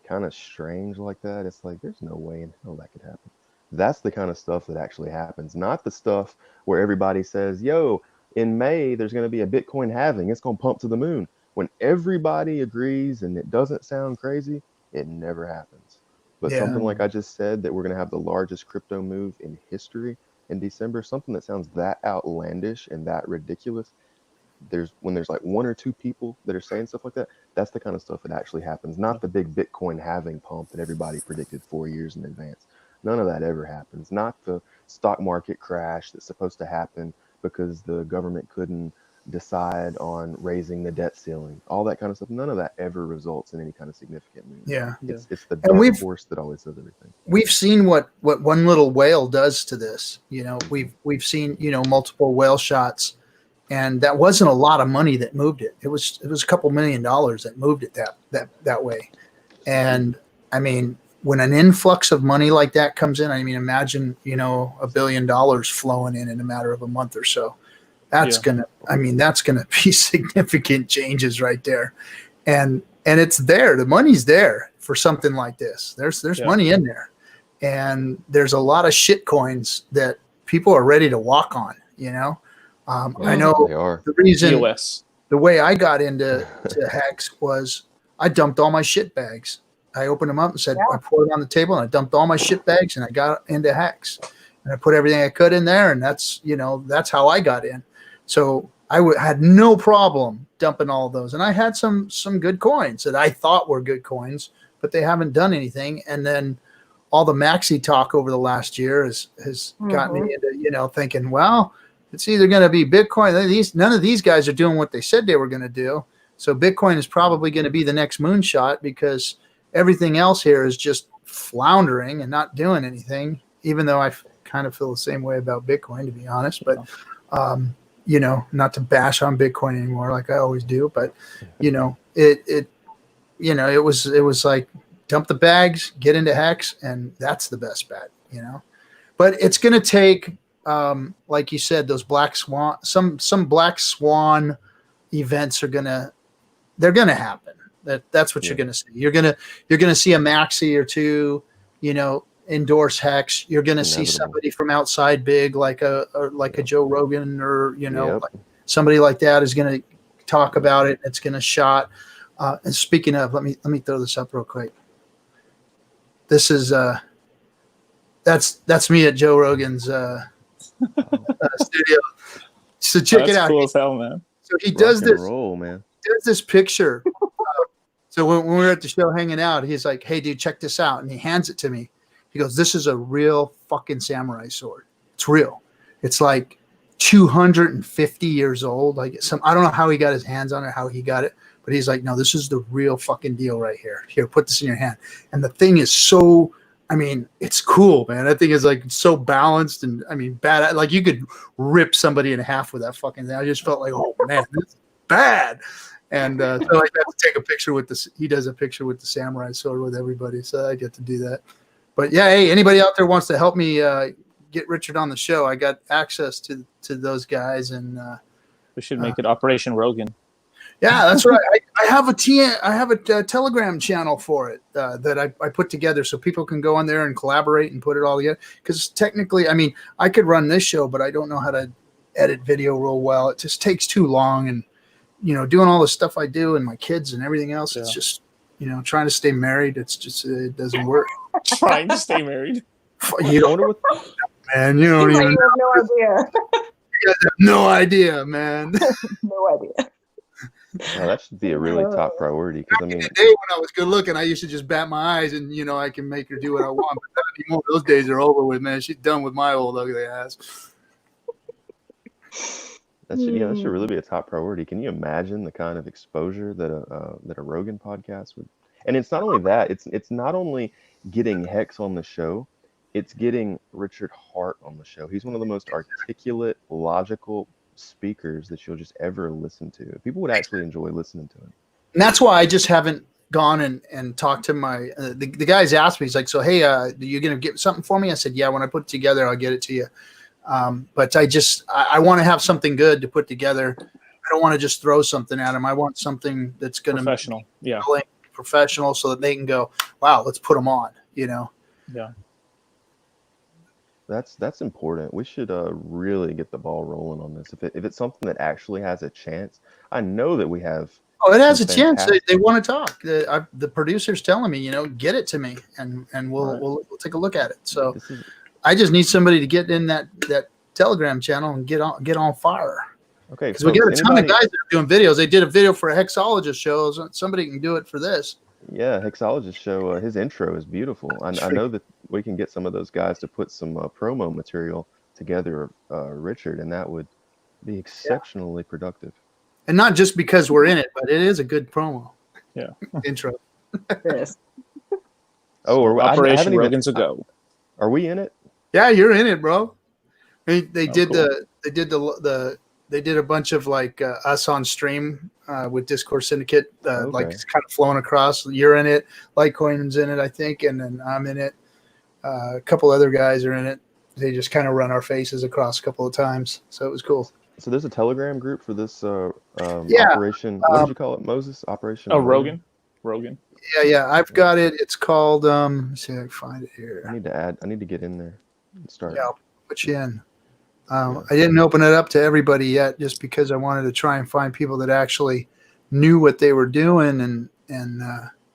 kind of strange like that, it's like, there's no way in hell that could happen. That's the kind of stuff that actually happens, not the stuff where everybody says, yo, in May, there's going to be a Bitcoin halving. It's going to pump to the moon. When everybody agrees and it doesn't sound crazy, it never happens. But something like I just said, that we're going to have the largest crypto move in history in December, something that sounds that outlandish and that ridiculous, when there's like 1 or 2 people that are saying stuff like that, that's the kind of stuff that actually happens, not the big Bitcoin halving pump that everybody predicted 4 years in advance. None of that ever happens. Not the stock market crash that's supposed to happen because the government couldn't decide on raising the debt ceiling. All that kind of stuff. None of that ever results in any kind of significant move. Yeah. It's the dark horse that always does everything. We've seen what one little whale does to this. We've seen multiple whale shots, and that wasn't a lot of money that moved it. It was a couple $1 million that moved it that way. And I mean, when an influx of money like that comes in, I mean, imagine $1 billion flowing in a matter of a month or so. That's gonna be significant changes right there, and it's there. The money's there for something like this. There's money in there, and there's a lot of shit coins that people are ready to walk on. You know, I know they are. the reason. POS. The way I got into Hex was I dumped all my shit bags. I opened them up and said, I poured it on the table and I dumped all my shit bags and I got into Hex. And I put everything I could in there. And that's, you know, that's how I got in. So I had no problem dumping all of those. And I had some good coins that I thought were good coins, but they haven't done anything. And then all the maxi talk over the last year has got me into, you know, thinking, well, it's either going to be Bitcoin. None of these guys are doing what they said they were going to do. So Bitcoin is probably going to be the next moonshot because everything else here is just floundering and not doing anything, even though I kind of feel the same way about Bitcoin, to be honest. But, you know, not to bash on Bitcoin anymore like I always do. But, you know, it was like dump the bags, get into Hex, and that's the best bet, you know. But it's going to take... like you said, those black swan, some black swan events they're gonna happen. That's what you're gonna see. You're gonna see a maxi or two, you know, endorse Hex. You're gonna see somebody from outside big, like a Joe Rogan or, you know, like somebody like that is gonna talk about it. It's gonna shot. And speaking of, let me throw this up real quick. This is that's me at Joe Rogan's studio. So check it out. Cool as hell, man. So he does this. Roll, man. Does this picture. So when we were at the show hanging out, he's like, "Hey, dude, check this out," and he hands it to me. He goes, "This is a real fucking samurai sword. It's real. It's like 250 years old. Like I don't know how he got his hands on it, how he got it, but he's like, no, this is the real fucking deal right here. Here, put this in your hand." And the thing is so. I mean, it's cool, man. That thing is like so balanced and I mean, bad. Like you could rip somebody in half with that fucking thing. I just felt like, oh man, this is bad. And so I got to take a picture with this. He does a picture with the samurai sword with everybody, so I get to do that. But yeah, hey, anybody out there wants to help me get Richard on the show? I got access to those guys, and we should make it Operation Rogan. Yeah, that's right. I have a Telegram channel for it that I put together so people can go on there and collaborate and put it all together. Because technically, I mean, I could run this show, but I don't know how to edit video real well. It just takes too long, and you know, doing all the stuff I do and my kids and everything else, it's just, you know, trying to stay married. It's just it doesn't work. Trying to stay married. You don't know, man. You don't even. You have no idea. You guys have no idea, man. No idea. Oh, that should be a really top priority. Because I mean, the day when I was good looking, I used to just bat my eyes and, you know, I can make her do what I want. But not anymore. Those days are over with, man. She's done with my old ugly ass. that should really be a top priority. Can you imagine the kind of exposure that a Rogan podcast would? And it's not only that. It's not only getting Hex on the show. It's getting Richard Hart on the show. He's one of the most articulate, logical speakers that you'll just ever listen to. People would actually enjoy listening to him. And that's why I just haven't gone and talked to my the guys asked me. He's like, so hey, are you gonna get something for me? I said, yeah, when I put it together, I'll get it to you. But I want to have something good to put together. I don't want to just throw something at them. I want something that's gonna professional, professional, so that they can go, wow, let's put them on. You know. Yeah. That's important. We should really get the ball rolling on this. If it's something that actually has a chance, I know that we have. Oh, it has a chance. They want to talk. The producer's telling me, you know, get it to me, and we'll take a look at it. So I just need somebody to get in that Telegram channel and get on fire. Okay, because we got a ton of guys that are doing videos. They did a video for a Hexologist show. So somebody can do it for this. Yeah, Hexologist show. His intro is beautiful. I know that we can get some of those guys to put some promo material together, Richard, and that would be exceptionally productive. And not just because we're in it, but it is a good promo. Yeah, intro. Yes. Oh, Operation Rogan's a go. Are we in it? Yeah, you're in it, bro. They did a bunch of like us on stream with Discourse Syndicate, like it's kind of flowing across. You're in it, Litecoin's in it, I think, and then I'm in it. A couple other guys are in it. They just kind of run our faces across a couple of times, so it was cool. So there's a Telegram group for this operation. What did you call it, Moses? Operation? Oh, Rogan. Yeah. I've got it. It's called. Let's see if I can find it here. I need to get in there and start. Yeah, I'll put you in. I didn't open it up to everybody yet, just because I wanted to try and find people that actually knew what they were doing, and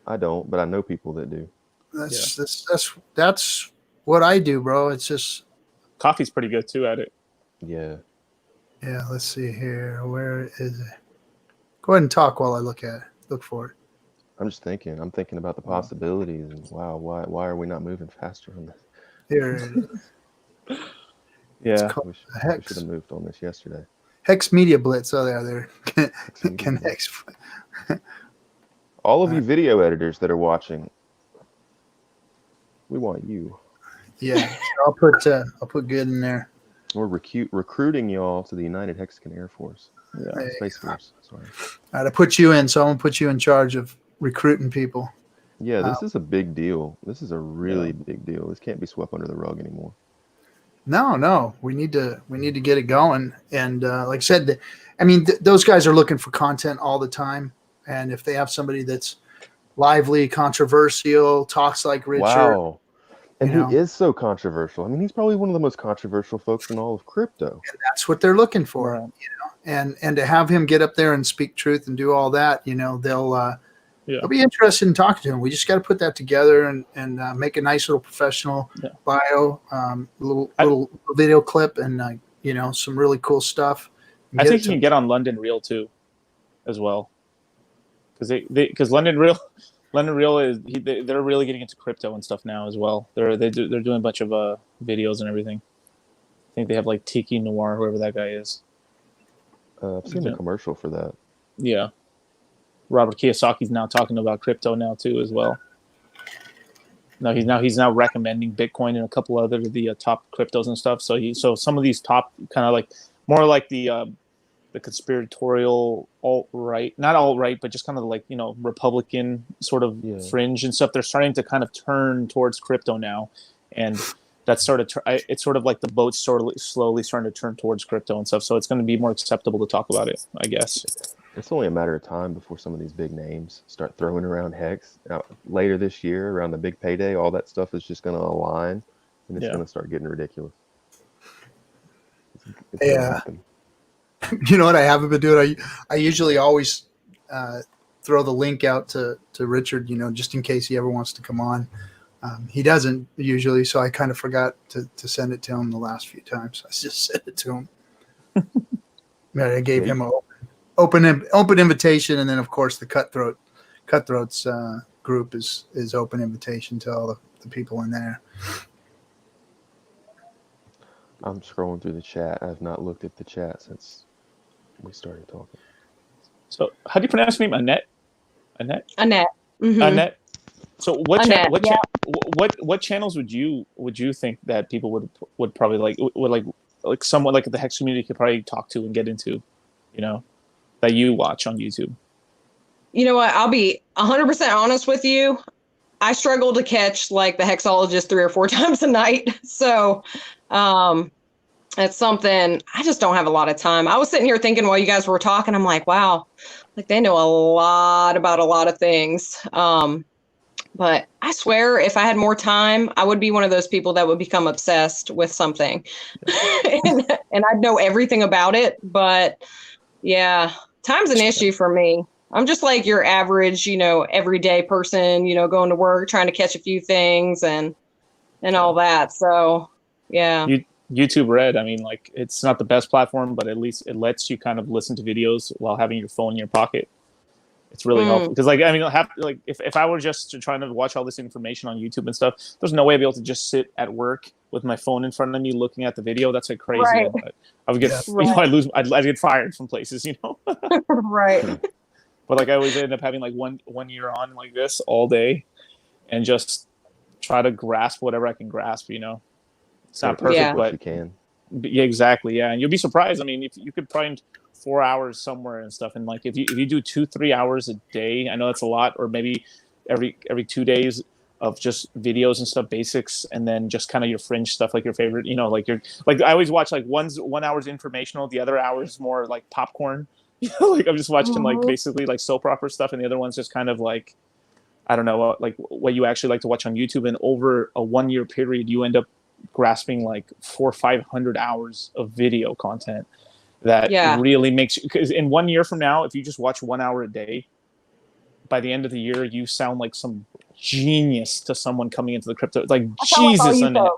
I don't, but I know people that do. That's what I do, bro. It's just Coffee's pretty good too at it. Yeah. Yeah, let's see here. Where is it? Go ahead and talk while I look for it. I'm just thinking. I'm thinking about the possibilities, and wow, why are we not moving faster on this? Here it is. Yeah. We should have moved on this yesterday. Hex Media Blitz. Oh, there. Can Hex. All of you video editors that are watching, we want you. Yeah, I'll put Good in there. We're recruiting y'all to the United Hexican Air Force. Yeah, Space Force. Sorry. All right, I put you in, so I'm gonna put you in charge of recruiting people. Yeah, this is a big deal. This is a really big deal. This can't be swept under the rug anymore. No, we need to get it going. And like I said, I mean, those guys are looking for content all the time. And if they have somebody that's lively, controversial, talks like Richard. Wow. And he is so controversial. I mean, he's probably one of the most controversial folks in all of crypto. And that's what they're looking for, you know. And to have him get up there and speak truth and do all that, you know, they'll be interested in talking to him. We just got to put that together and make a nice little professional bio, little video clip, and you know, some really cool stuff. I think you can get on London Real too, as well, because London Real is they're really getting into crypto and stuff now as well. They're doing a bunch of videos and everything. I think they have like Tiki Noir, whoever that guy is. I've seen a commercial for that. Yeah. Robert Kiyosaki's now talking about crypto now too as well. He's now recommending Bitcoin and a couple other of the top cryptos and stuff. So some of these top kind of like more like the conspiratorial alt-right, not alt-right, but just kind of like, you know, Republican sort of fringe and stuff. They're starting to kind of turn towards crypto now, and that's it's sort of like the boat's sort of slowly starting to turn towards crypto and stuff. So it's going to be more acceptable to talk about it, I guess. It's only a matter of time before some of these big names start throwing around Hex. Now, later this year, around the big payday, all that stuff is just going to align, and it's going to start getting ridiculous. It's You know what I haven't been doing? I usually always throw the link out to Richard, you know, just in case he ever wants to come on. He doesn't usually, so I kind of forgot to send it to him the last few times. I just sent it to him. I gave him an open invitation, and then of course the Cutthroats group is open invitation to all the people in there. I'm scrolling through the chat. I've not looked at the chat since we started talking. So how do you pronounce your name? Annette? Annette? Annette. Mm-hmm. Annette. So what Annette, what channels would you think that people would probably like someone like the Hex community could probably talk to and get into, you know, that you watch on YouTube? You know what? I'll be 100% honest with you. I struggle to catch like the Hexologist 3 or 4 times a night. So it's something I just don't have a lot of time. I was sitting here thinking while you guys were talking, I'm like, wow, like they know a lot about a lot of things. But I swear if I had more time, I would be one of those people that would become obsessed with something and I'd know everything about it. But yeah, time's an issue for me. I'm just like your average, you know, everyday person, you know, going to work, trying to catch a few things and all that. So, yeah. YouTube Red, I mean, like, it's not the best platform, but at least it lets you kind of listen to videos while having your phone in your pocket. It's really helpful. Because, like, I mean, if I were just trying to watch all this information on YouTube and stuff, there's no way I'd be able to just sit at work with my phone in front of me looking at the video. That's like crazy. Right. I would get, you know, I'd get fired from places, you know? Right. But like I always end up having like one year on like this all day and just try to grasp whatever I can grasp, you know. It's not perfect, but you can. Yeah, exactly. Yeah. And you'll be surprised. I mean, if you could find 4 hours somewhere and stuff, and like if you do 2-3 hours a day, I know that's a lot, or maybe every 2 days of just videos and stuff, basics, and then just kind of your fringe stuff, like your favorite, you know, like I always watch like 1 hour's informational, the other hour's more like popcorn. You know, like I'm just watching like basically like soap opera stuff, and the other one's just kind of like, I don't know, like what you actually like to watch on YouTube. And over a 1 year period, you end up grasping like 400 or 500 hours of video content that Yeah. really makes you, because in 1 year from now, if you just watch 1 hour a day, by the end of the year, you sound like some genius to someone coming into the crypto. Like, Jesus, Annette.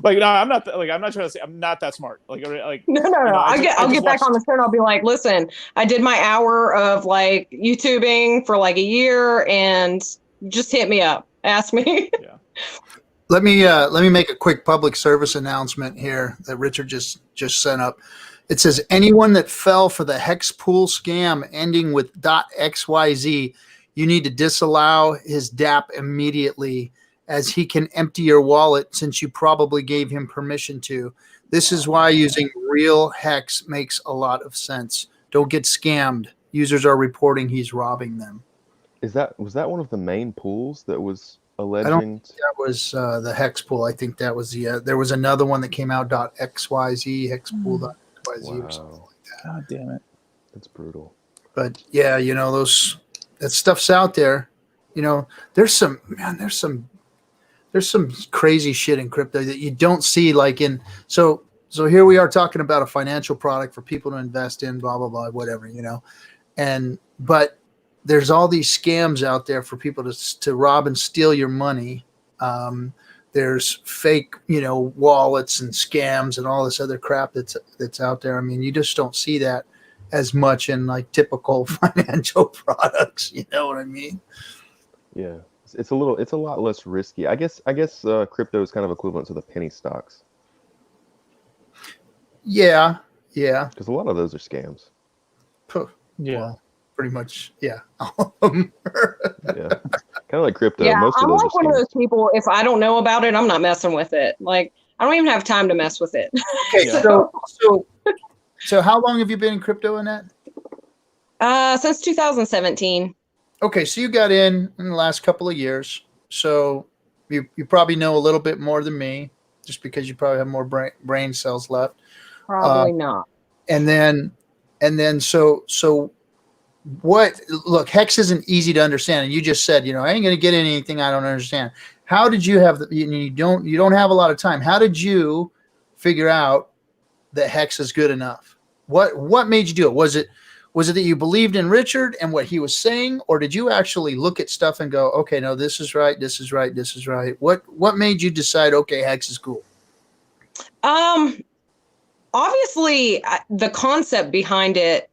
Like, no, I'm not trying to say I'm not that smart. Like no. you know, I'll get back on the show and I'll be like, listen, I did my hour of like YouTubing for like a year, and just hit me up, ask me. Yeah. Let me make a quick public service announcement here that Richard just sent up. It says anyone that fell for the hex pool scam ending with .xyz, you need to disallow his DApp immediately, as he can empty your wallet since you probably gave him permission to. This is why using real hex makes a lot of sense. Don't get scammed. Users are reporting he's robbing them. Was that one of the main pools that was alleging? I don't think that was the hex pool. I think that was the there was another one that came out .xyz, hex pool.xyz or something like that. God damn it. That's brutal. But yeah, you know, that stuff's out there. You know, there's some crazy shit in crypto that you don't see, like in so here we are talking about a financial product for people to invest in, blah blah blah, whatever, you know. But there's all these scams out there for people to rob and steal your money. There's fake, you know, wallets and scams and all this other crap that's out there. I mean, you just don't see that as much in like typical financial products. You know what I mean? Yeah, it's a lot less risky. I guess crypto is kind of equivalent to the penny stocks. Yeah. Because a lot of those are scams. Yeah. Well, pretty much. Yeah. Yeah. Kind of like crypto. Yeah, Most of I'm those like are one of scams. those people, if I don't know about it, I'm not messing with it. Like, I don't even have time to mess with it. Okay, so how long have you been in crypto, Annette? Since 2017. Okay, so you got in the last couple of years. So you probably know a little bit more than me, just because you probably have more brain cells left. Probably not. And then so what? Look, hex isn't easy to understand, and you just said, you know, I ain't gonna get anything I don't understand. How did you have you don't have a lot of time? How did you figure out that hex is good enough? What made you do it? Was it that you believed in Richard and what he was saying, or did you actually look at stuff and go, okay, no, this is right, this is right, this is right? What made you decide, okay, hex is cool? Obviously, the concept behind it,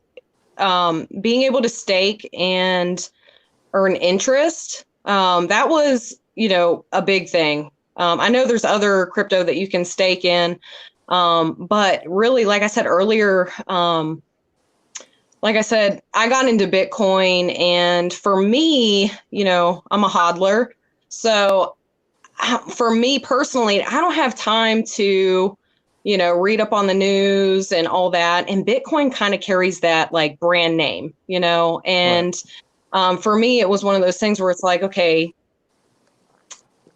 being able to stake and earn interest, that was, you know, a big thing. I know there's other crypto that you can stake in, but really, like I said earlier, I got into Bitcoin, and for me, you know, I'm a hodler. So for me personally, I don't have time to, you know, read up on the news and all that. And Bitcoin kind of carries that like brand name, you know, and for me, it was one of those things where it's like, okay,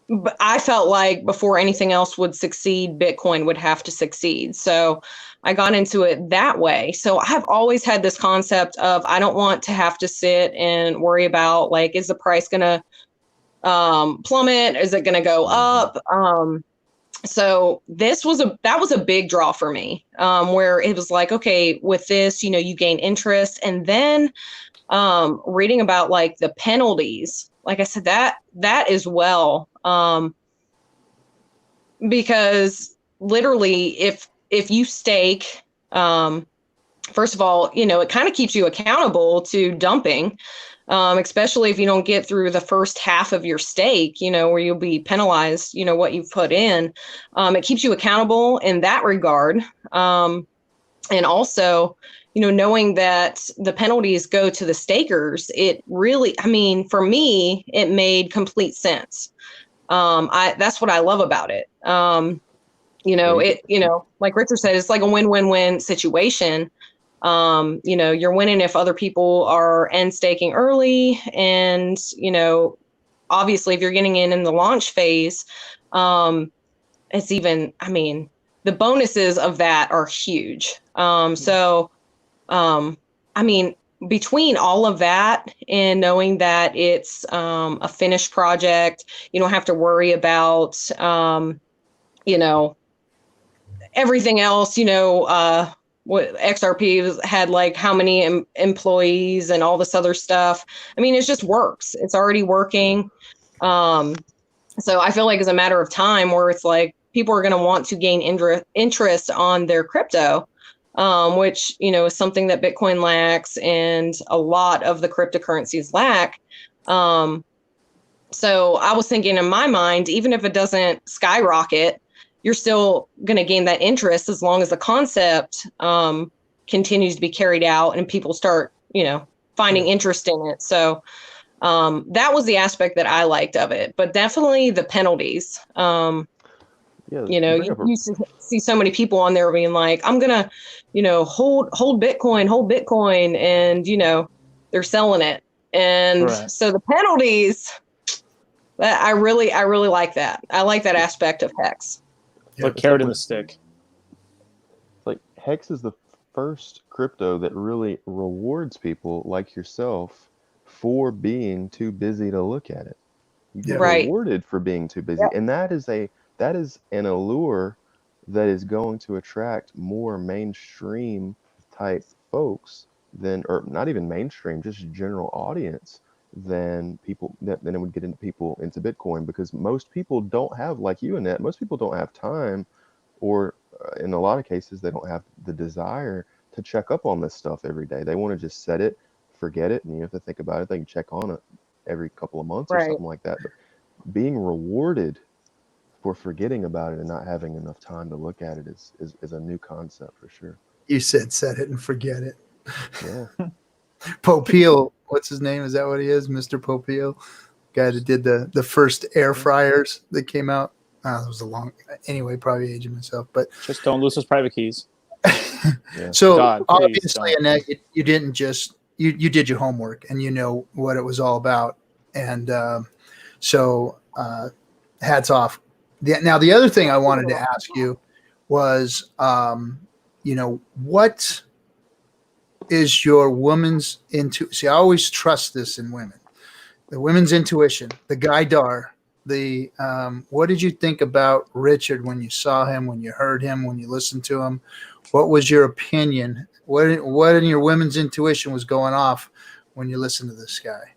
but I felt like before anything else would succeed, Bitcoin would have to succeed. So I got into it that way. So I've always had this concept of, I don't want to have to sit and worry about, like, is the price going to plummet? Is it going to go up? So that was a big draw for me, where it was like, okay, with this, you know, you gain interest. And then reading about like the penalties, like I said, that as well, because literally if you stake, first of all, you know, it kind of keeps you accountable to dumping, especially if you don't get through the first half of your stake, you know, where you'll be penalized, you know, what you've put in. It keeps you accountable in that regard. And also, you know, knowing that the penalties go to the stakers, it really, I mean, for me, it made complete sense. That's what I love about it. You know, like Richard said, it's like a win-win-win situation. You know, you're winning if other people are end staking early. And, you know, obviously if you're getting in the launch phase, it's even, I mean, the bonuses of that are huge. So, I mean, between all of that and knowing that it's a finished project, you don't have to worry about, you know, everything else, you know, what XRP had like how many employees and all this other stuff. I mean, it just works. It's already working. So I feel like it's a matter of time where it's like people are going to want to gain interest on their crypto, which, you know, is something that Bitcoin lacks and a lot of the cryptocurrencies lack. So I was thinking in my mind, even if it doesn't skyrocket, you're still going to gain that interest as long as the concept continues to be carried out and people start, you know, finding interest in it. So that was the aspect that I liked of it, but definitely the penalties. You know, you see so many people on there being like, I'm going to, you know, hold Bitcoin, and, you know, they're selling it. And so the penalties, I really like that. I like that aspect of Hex. Like carrot in the stick. Like Hex is the first crypto that really rewards people like yourself for being too busy to look at it. You get rewarded for being too busy, and that is an allure that is going to attract more mainstream type folks than, or not even mainstream, just general audience than people then it would get into people into Bitcoin, because most people don't have, like you, Annette, most people don't have time, or in a lot of cases they don't have the desire to check up on this stuff every day. They want to just set it, forget it, and you have to think about it. They can check on it every couple of months or something like that. But being rewarded for forgetting about it and not having enough time to look at it is a new concept for sure. You said set it and forget it. Yeah. Popeil, what's his name? Is that what he is? Mr. Popeil? Guy that did the first air fryers that came out. That was a long, anyway, probably aging myself, but just don't lose those private keys. So God, obviously, Annette, you didn't just, you did your homework and you know what it was all about. And so hats off. Now, the other thing I wanted to ask you was, you know, what is your woman's intuition? See, I always trust this in women. The women's intuition, the guidar, the what did you think about Richard when you saw him, when you heard him, when you listened to him? What was your opinion? What in your women's intuition was going off when you listened to this guy?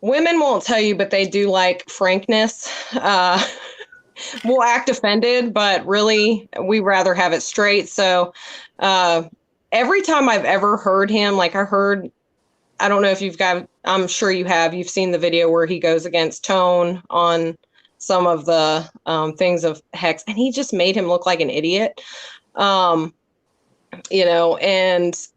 Women won't tell you, but they do like frankness. We'll act offended, but really we rather have it straight. So every time I've ever heard him, like I don't know if I'm sure you've seen the video where he goes against Tone on some of the things of Hex, and he just made him look like an idiot. You know, and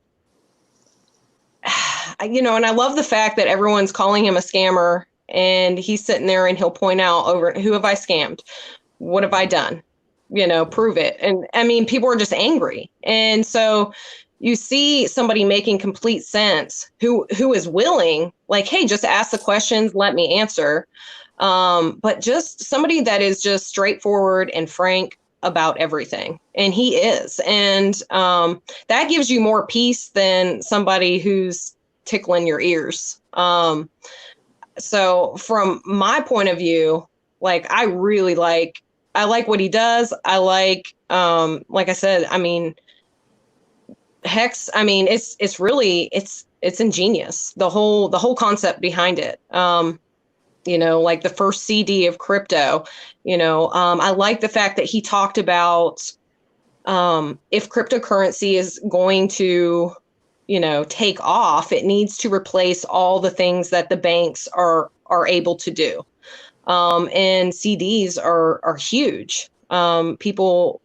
and I love the fact that everyone's calling him a scammer, and he's sitting there and he'll point out over, who have I scammed? What have I done? You know, prove it. And I mean, people are just angry. And so you see somebody making complete sense who is willing, like, hey, just ask the questions, let me answer. But just somebody that is just straightforward and frank about everything. And he is. And that gives you more peace than somebody who's tickling your ears. So from my point of view, like, I like what he does. I like I said, I mean, Hex, I mean, it's really ingenious. The whole concept behind it. Like the first CD of crypto, I like the fact that he talked about if cryptocurrency is going to, take off, it needs to replace all the things that the banks are able to do. And CDs are huge. People,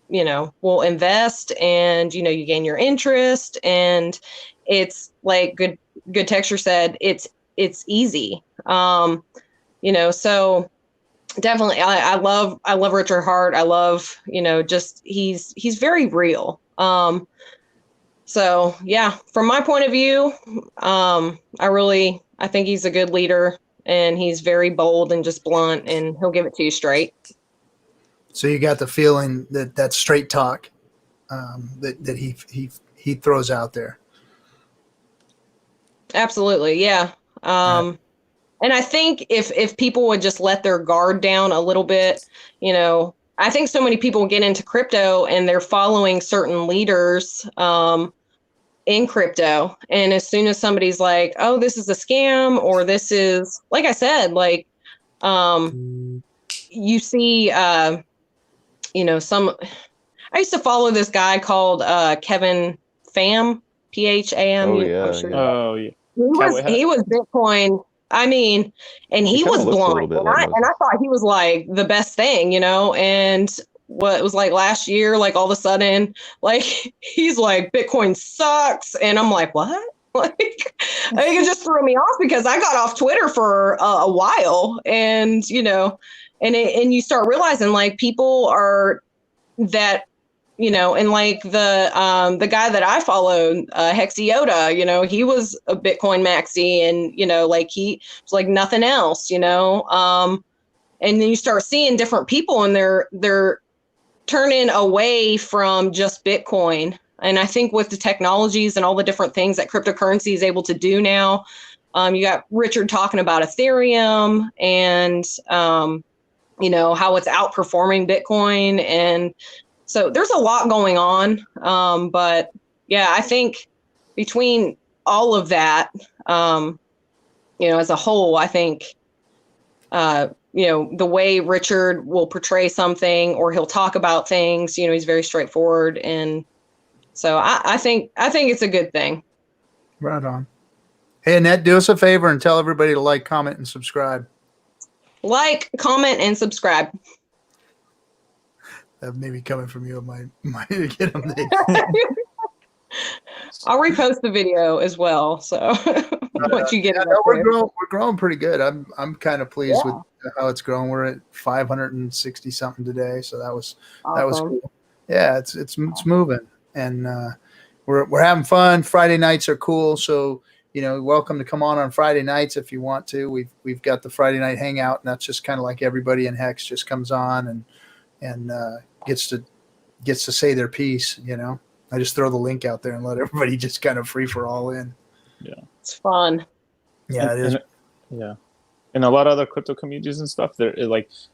will invest, and, you gain your interest, and it's like Good Texture said, it's easy. So definitely I love Richard Hart. I love, just he's very real. So yeah, from my point of view, I think he's a good leader, and he's very bold and just blunt, and he'll give it to you straight. So you got the feeling that straight talk that he throws out there. Absolutely. Yeah. And I think if people would just let their guard down a little bit, you know, I think so many people get into crypto and they're following certain leaders in crypto. And as soon as somebody's like, oh, this is a scam, or this is, like I said, like, you see, you know, I used to follow this guy called Kevin Pham, Pham. Oh yeah, I'm sure. yeah. Oh yeah. He was Bitcoin. I mean, and he was blind. And I thought he was like the best thing, you know, and what it was like last year, like all of a sudden, like he's like, Bitcoin sucks. And I'm like, what? Like, I think it just threw me off because I got off Twitter for a while, and, you know, and you start realizing like people are that, you know, and like the guy that I followed, Hexioda, you know, he was a Bitcoin maxi, and, you know, like he was like nothing else, you know, and then you start seeing different people and they're turning away from just Bitcoin. And I think with the technologies and all the different things that cryptocurrency is able to do now, you got Richard talking about Ethereum and, you know, how it's outperforming Bitcoin. And so there's a lot going on. But yeah, I think between all of that, you know, as a whole, I think, you know, the way Richard will portray something or he'll talk about things, you know, he's very straightforward. And so I think it's a good thing. Right on. Hey, Annette, do us a favor and tell everybody to like, comment, and subscribe. Like, comment, and subscribe. That may be coming from you. My get them I'll repost the video as well. So once you get it, we're growing pretty good. I'm kind of pleased with how it's growing. We're at 560 something today, so that was cool. Yeah, it's moving, and we're having fun. Friday nights are cool, so you know, welcome to come on Friday nights if you want to. We've got the Friday night hangout, and that's just kind of like everybody in Hex just comes on and gets to say their piece. You know, I just throw the link out there and let everybody just kind of free for all in. Yeah, it's fun. Yeah, it is. Yeah, and a lot of other crypto communities and stuff. They're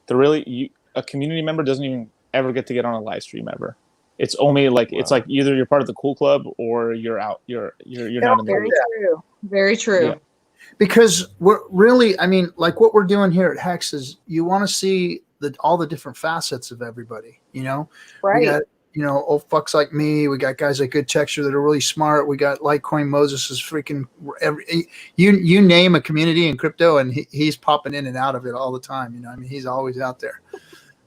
really a community member doesn't even ever get to get on a live stream ever. It's only like it's like either you're part of the cool club or you're out. You're not in the very true. Very true. Yeah. Because we're really, I mean, like what we're doing here at Hex is you want to see all the different facets of everybody, you know? Right. We got, you know, old fucks like me. We got guys like Good Texture that are really smart. We got Litecoin Moses is freaking you name a community in crypto and he's popping in and out of it all the time. You know, I mean, he's always out there.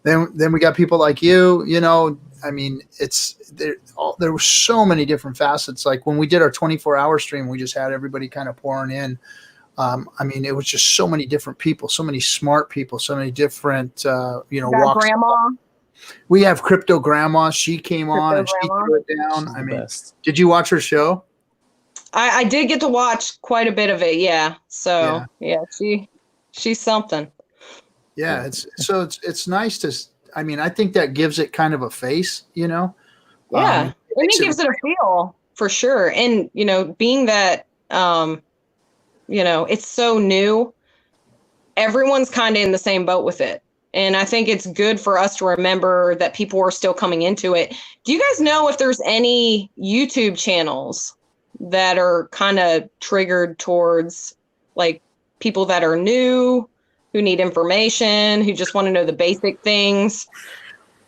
Then we got people like you know, I mean, there were so many different facets. Like when we did our 24-hour stream, we just had everybody kind of pouring in. I mean, it was just so many different people, so many smart people, so many different, you know, walks. Grandma. We have Crypto Grandma. She came on and she threw it down. I mean, did you watch her show? I did get to watch quite a bit of it. Yeah. So yeah she's something. Yeah. It's nice to, I mean, I think that gives it kind of a face, you know? Yeah. And it gives it a feel for sure. And, you know, being that, you know, it's so new, everyone's kind of in the same boat with it. And I think it's good for us to remember that people are still coming into it. Do you guys know if there's any YouTube channels that are kind of triggered towards like people that are new, who need information, who just want to know the basic things?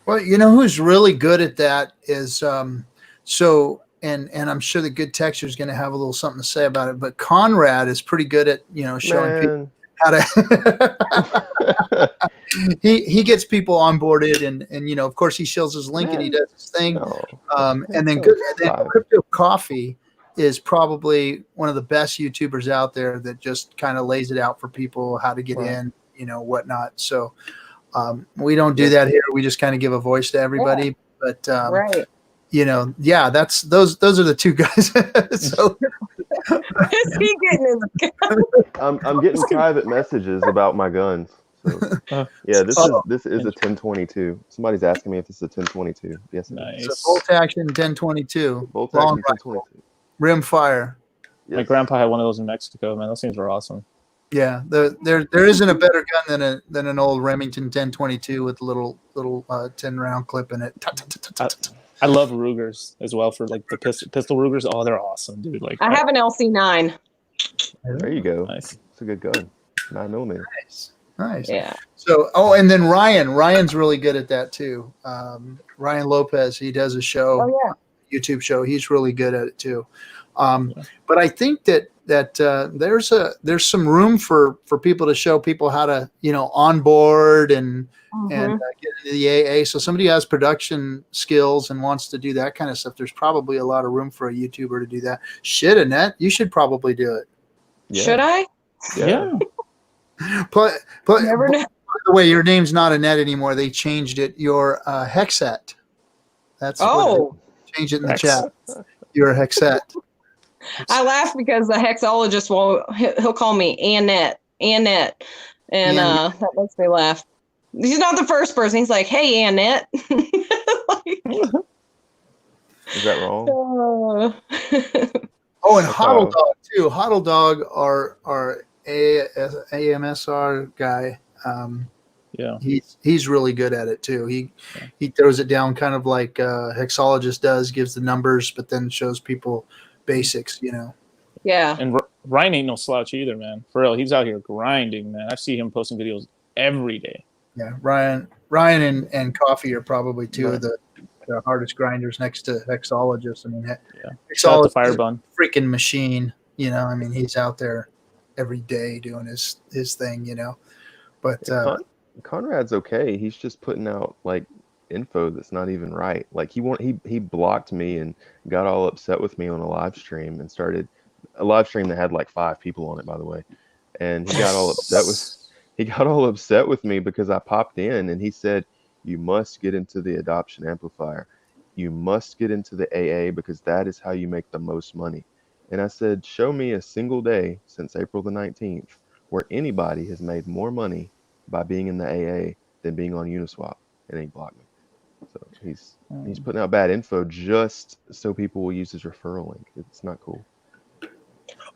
Well, you know who's really good at that is and I'm sure the Good Texture is going to have a little something to say about it, but Conrad is pretty good at, you know, showing people how to he gets people onboarded and you know, of course he shows his link and he does his thing. And then Crypto Coffee is probably one of the best YouTubers out there that just kind of lays it out for people how to get in, you know, whatnot. So we don't do that here. We just kind of give a voice to everybody. But you know, those are the two guys. So is he getting his gun? I'm getting private messages about my guns. So, yeah, this is a 1022. Somebody's asking me if this is a 1022. Yes, nice. It's a bolt action 1022. Bolt action 1022. Rim fire. Yes. My grandpa had one of those in Mexico, man. Those things were awesome. Yeah, there isn't a better gun than an old Remington 1022 with a little 10-round clip in it. I love Rugers as well for like the pistol Rugers. Oh, they're awesome, dude. Like I have an LC9. There you go. Nice. It's a good gun. 9mm. Nice. Yeah. So, and then Ryan's really good at that too. Ryan Lopez, he does a show, Oh yeah. YouTube show. He's really good at it too. But I think that there's some room for people to show people how to onboard and get into the AA. So somebody who has production skills and wants to do that kind of stuff, there's probably a lot of room for a YouTuber to do that. Shit, Annette, you should probably do it. Yeah. Should I? Yeah. Never know. By the way, your name's not Annette anymore. They changed it. You're Hexet. That's change it in the chat. You're a Hexet. I laugh because the hexologist he'll call me Annette, and that makes me laugh. He's not the first person. He's like, "Hey, Annette." Is that wrong? Oh, and Hodl Dog too. Hodl Dog, our AMSR guy. Yeah, he's really good at it too. He throws it down kind of like Hexologist does, gives the numbers, but then shows people basics. Yeah. and Ryan ain't no slouch either, man. For real, he's out here grinding, man. I see him posting videos every day. Yeah, Ryan and Coffee are probably two of the hardest grinders next to Hexologist. I mean, Shout out to Hexologist, Firebun. freaking machine. I mean, he's out there every day doing his thing. But Conrad's okay. He's just putting out like info that's not even right. Like he blocked me and got all upset with me on a live stream and started a live stream that had like 5 people on it, by the way. And he got all upset with me because I popped in and he said, "You must get into the adoption amplifier. You must get into the AA because that is how you make the most money." And I said, "Show me a single day since April the 19th where anybody has made more money by being in the AA than being on Uniswap." And he blocked me. So he's putting out bad info just so people will use his referral link. It's not cool.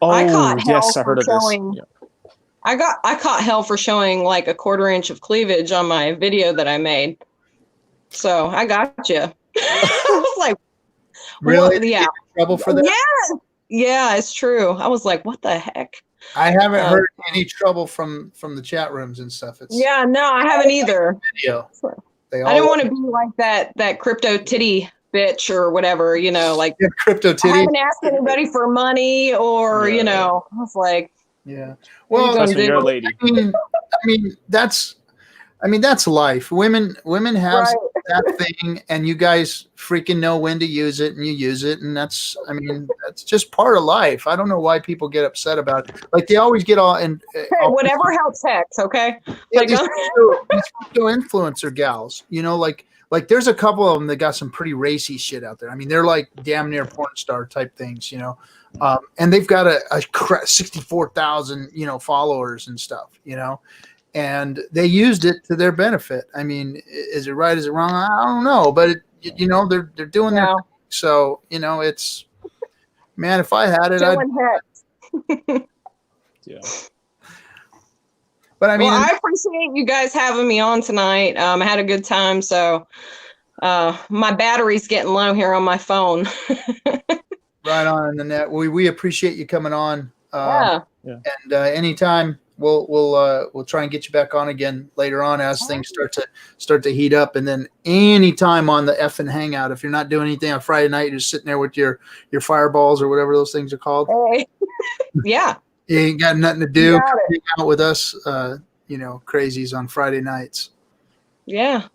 Oh, I caught yes, hell I heard of for this. showing- Yeah. I caught hell for showing like a 1/4 inch of cleavage on my video that I made. So I got you. I was like, really, well, yeah, trouble for that? Yeah, it's true. I was like, what the heck? I haven't heard any trouble from the chat rooms and stuff. No, I haven't either. Video. I didn't want to be like that crypto titty bitch or whatever, like crypto titty. I haven't asked anybody for money or, I was like, yeah. Well, Trust me, you're a lady. I mean that's life. Women have that thing, and you guys freaking know when to use it, and you use it, and that's just part of life. I don't know why people get upset about it. Like they always get all and whatever helps Hex, okay? Yeah, these crypto influencer gals, like there's a couple of them that got some pretty racy shit out there. I mean, they're like damn near porn star type things, and they've got a 64,000 followers and stuff, and they used it to their benefit. I mean, is it right? Is it wrong? I don't know, but they're doing their thing. So it's, man, if I had it, Yeah. But I mean, I appreciate you guys having me on tonight. I had a good time. So my battery's getting low here on my phone. right on the net. We appreciate you coming on. Yeah. And anytime we'll try and get you back on again later on as things start to heat up. And then anytime on the FN Hangout, if you're not doing anything on Friday night, you're just sitting there with your fireballs or whatever those things are called. Hey. Yeah. You ain't got nothing to do. Come hang out with us, crazies on Friday nights. Yeah.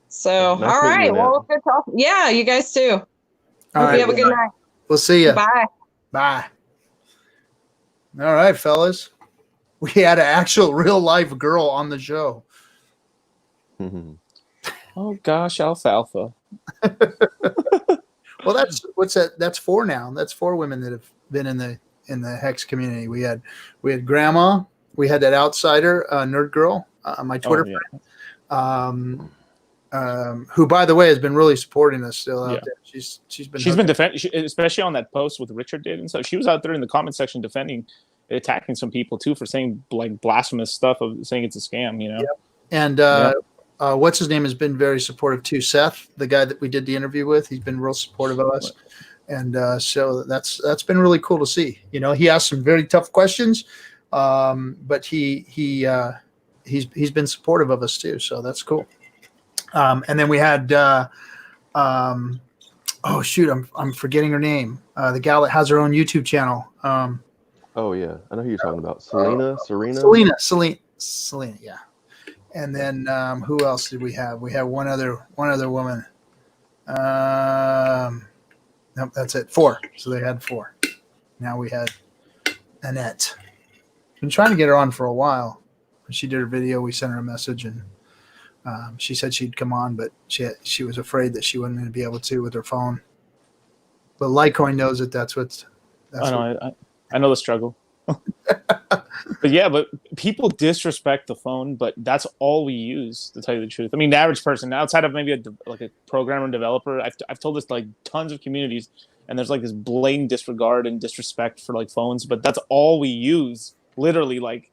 So, Nice all right. meeting you, Well, good talking. Yeah, you guys too. All Hope you have a good night. We'll see you. Bye. Bye. All right, fellas. We had an actual real life girl on the show. Oh gosh, alfalfa. Well, that's 4 now. That's 4 women that have been in the Hex community. We had Grandma. We had that outsider nerd girl, my Twitter friend, who, by the way, has been really supporting us still out there. She's been defending, especially on that post with Richard did, and so she was out there in the comment section defending attacking some people too for saying like blasphemous stuff of saying it's a scam. You know. Yep. And what's his name has been very supportive too. Seth, the guy that we did the interview with, he's been real supportive of us. And so that's been really cool to see. You know, he asked some very tough questions, but he's been supportive of us too. So that's cool. And then we had oh shoot, I'm forgetting her name. The gal that has her own YouTube channel. Oh yeah, I know who you're talking about. Selena. Yeah. And then who else did we have? We have one other woman. Nope, that's it. 4. So they had 4. Now we had Annette. Been trying to get her on for a while. She did her video. We sent her a message, and she said she'd come on, but she was afraid that she wasn't going to be able to with her phone. But Litecoin knows that that's what. I know the struggle. But yeah, but people disrespect the phone, but that's all we use, to tell you the truth. I mean, the average person, outside of maybe a programmer and developer, I've told this to like tons of communities, and there's like this blatant disregard and disrespect for like phones, but that's all we use. Literally, like,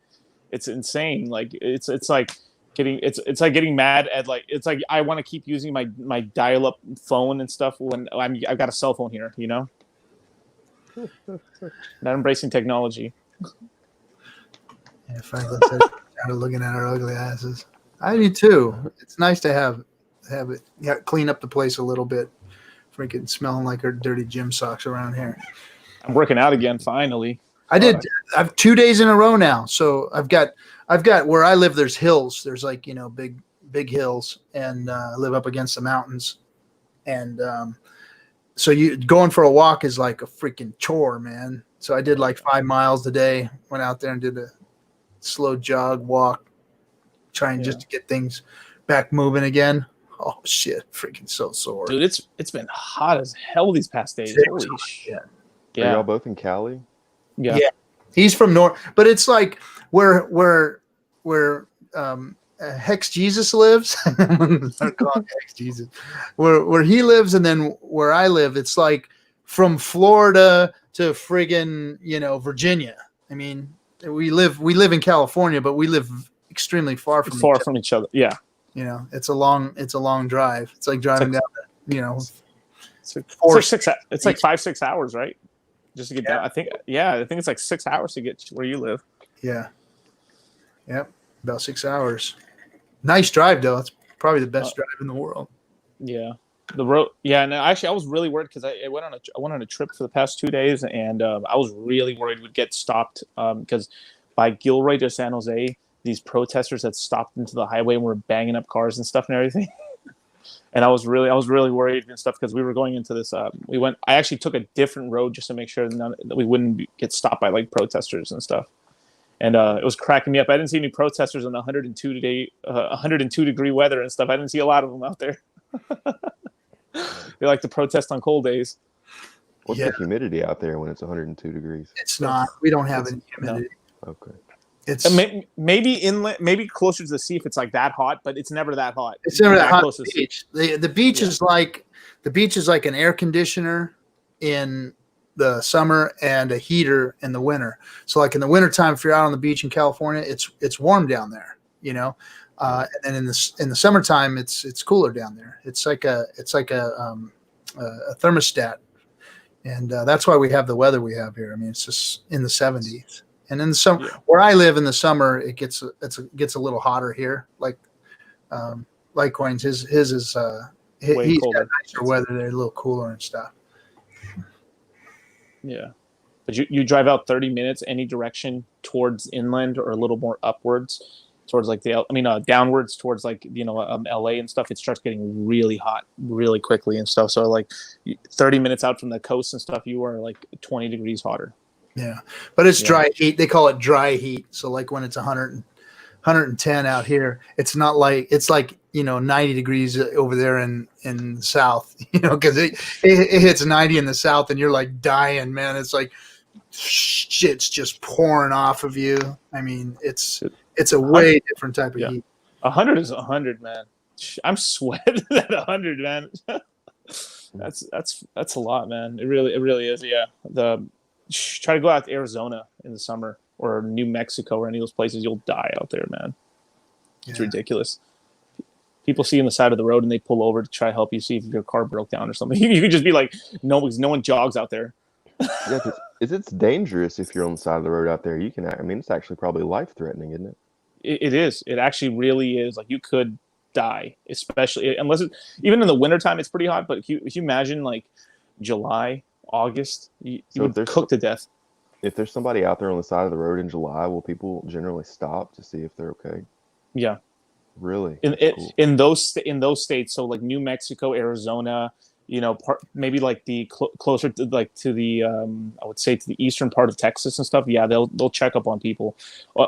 it's insane. Like it's like getting mad at like, it's like I want to keep using my dial-up phone and stuff when I've got a cell phone here, you know. Not embracing technology. Yeah, Franklin said tired of looking at our ugly asses. I do too. It's nice to have it. Yeah, clean up the place a little bit. Freaking smelling like our dirty gym socks around here. I'm working out again finally. I've 2 days in a row now. So I've got where I live. There's hills. There's like big hills, and I live up against the mountains, and so you going for a walk is like a freaking chore, man. So I did like 5 miles a day. Went out there and did a slow jog, walk, trying just to get things back moving again. Oh shit, freaking so sore, dude. It's been hot as hell these past days. Holy shit. Yeah. Are y'all both in Cali? Yeah. He's from North, but it's like where Hex Jesus lives. I'm calling Hex Jesus. Where he lives, and then where I live, it's like from Florida to friggin' Virginia. I mean, we live in California, but we live extremely far from each other. Yeah. It's a long drive. It's like driving down. It's like 5-6 hours, right? Just to get down. I think it's like 6 hours to get where you live. Yeah. Yep. About 6 hours. Nice drive though. It's probably the best drive in the world. Yeah. The road. Yeah. And actually, I was really worried because I went on a trip for the past 2 days, and I was really worried we'd get stopped because by Gilroy to San Jose, these protesters had stopped into the highway and were banging up cars and stuff and everything. And I was really worried and stuff because we were going into this. I actually took a different road just to make sure that we wouldn't get stopped by like protesters and stuff. And it was cracking me up. I didn't see any protesters in the 102 degree weather and stuff. I didn't see a lot of them out there. They like to protest on cold days. What's the humidity out there when it's 102 degrees? It's not. We don't have any humidity. No. Okay. It's maybe inland, maybe closer to the sea if it's like that hot, but it's never that hot. It's never that hot. The beach. The beach is like an air conditioner in the summer and a heater in the winter. So like in the wintertime, if you're out on the beach in California, it's warm down there, and then in the summertime it's cooler down there. It's like a thermostat, and that's why we have the weather we have here. I mean, it's just in the 70s. And in the summer, where I live in the summer, it gets a little hotter here. Like Litecoin's, his is he's got nicer weather there, a little cooler and stuff. Yeah, but you drive out 30 minutes any direction towards inland or a little more upwards towards like downwards towards like LA and stuff. It starts getting really hot really quickly and stuff. So like 30 minutes out from the coast and stuff, you are like 20 degrees hotter. Yeah, but it's dry heat. They call it dry heat. So like when it's 110 out here, it's not like it's like 90 degrees over there in the south. Because it hits 90 in the south, and you're like dying, man. It's like shit's just pouring off of you. I mean, it's a way different type of heat. 100 is 100, man. I'm sweating at 100, man. That's a lot, man. It really is. Yeah. Try to go out to Arizona in the summer. or New Mexico or any of those places, you'll die out there, man. It's ridiculous. People see you on the side of the road and they pull over to try to help you, see if your car broke down or something. You could just be like, no, because no one jogs out there. Yeah, because it's dangerous if you're on the side of the road out there. You can, I mean, it's actually probably life-threatening, isn't it? It is. It actually really is. Like, you could die, especially unless even in the wintertime it's pretty hot. But if you imagine like July, August, you would cook to death. If there's somebody out there on the side of the road in July, will people generally stop to see if they're okay? Yeah. Really? In those states, so like New Mexico, Arizona, maybe like the closer to like to the I would say to the eastern part of Texas and stuff. Yeah, they'll check up on people.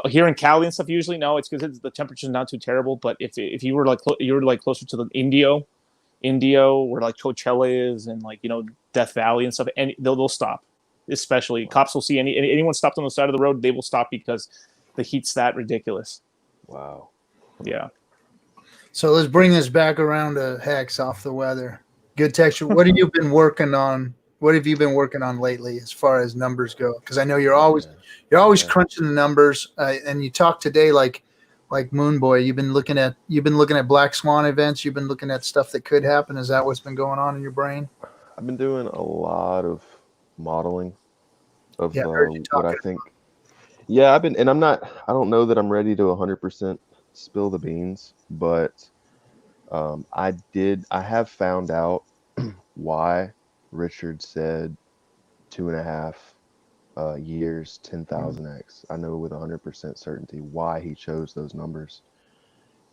Here in Cali and stuff, usually no, it's because the temperature's not too terrible. But if you were like closer to the Indio, where like Coachella is, and like Death Valley and stuff, and they'll stop. Especially cops will see anyone stopped on the side of the road, they will stop because the heat's that ridiculous. Wow. Yeah. So let's bring this back around to Hex off the weather. Good Texture. What have you been working on? What have you been working on lately as far as numbers go? Because I know you're always crunching the numbers. And you talked today like Moon Boy. You've been looking at Black Swan events. You've been looking at stuff that could happen. Is that what's been going on in your brain? I've been doing a lot of modeling of what I think. Yeah, I don't know that I'm ready to 100% spill the beans, but I have found out why Richard said 2.5 years, 10,000x. I know with 100% certainty why he chose those numbers.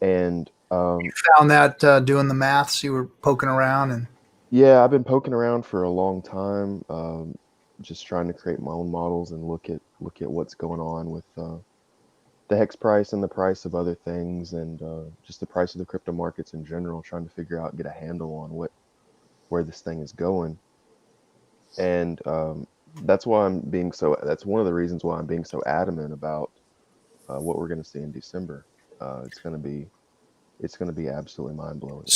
And you found that doing the maths, you were poking around and. Yeah, I've been poking around for a long time, just trying to create my own models and look at what's going on with the hex price and the price of other things, and just the price of the crypto markets in general, trying to figure out, get a handle on where this thing is going. And that's why that's one of the reasons why I'm being so adamant about what we're going to see in December. It's going to be absolutely mind-blowing.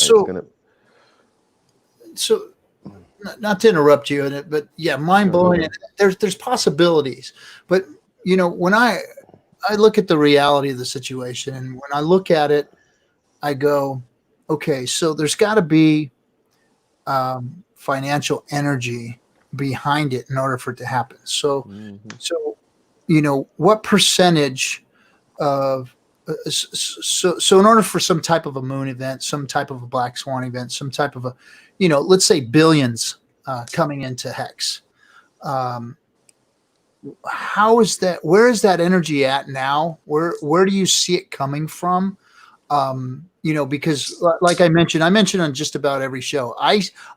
So not to interrupt you, but yeah, mind-blowing. There's possibilities, but when I look at the reality of the situation, and when I look at it, I go, okay, so there's got to be financial energy behind it in order for it to happen. So, what percentage of so in order for some type of a moon event, some type of a black swan event, some type of a, let's say billions coming into Hex. How is that? Where is that energy at now? Where do you see it coming from? Because like I mentioned on just about every show,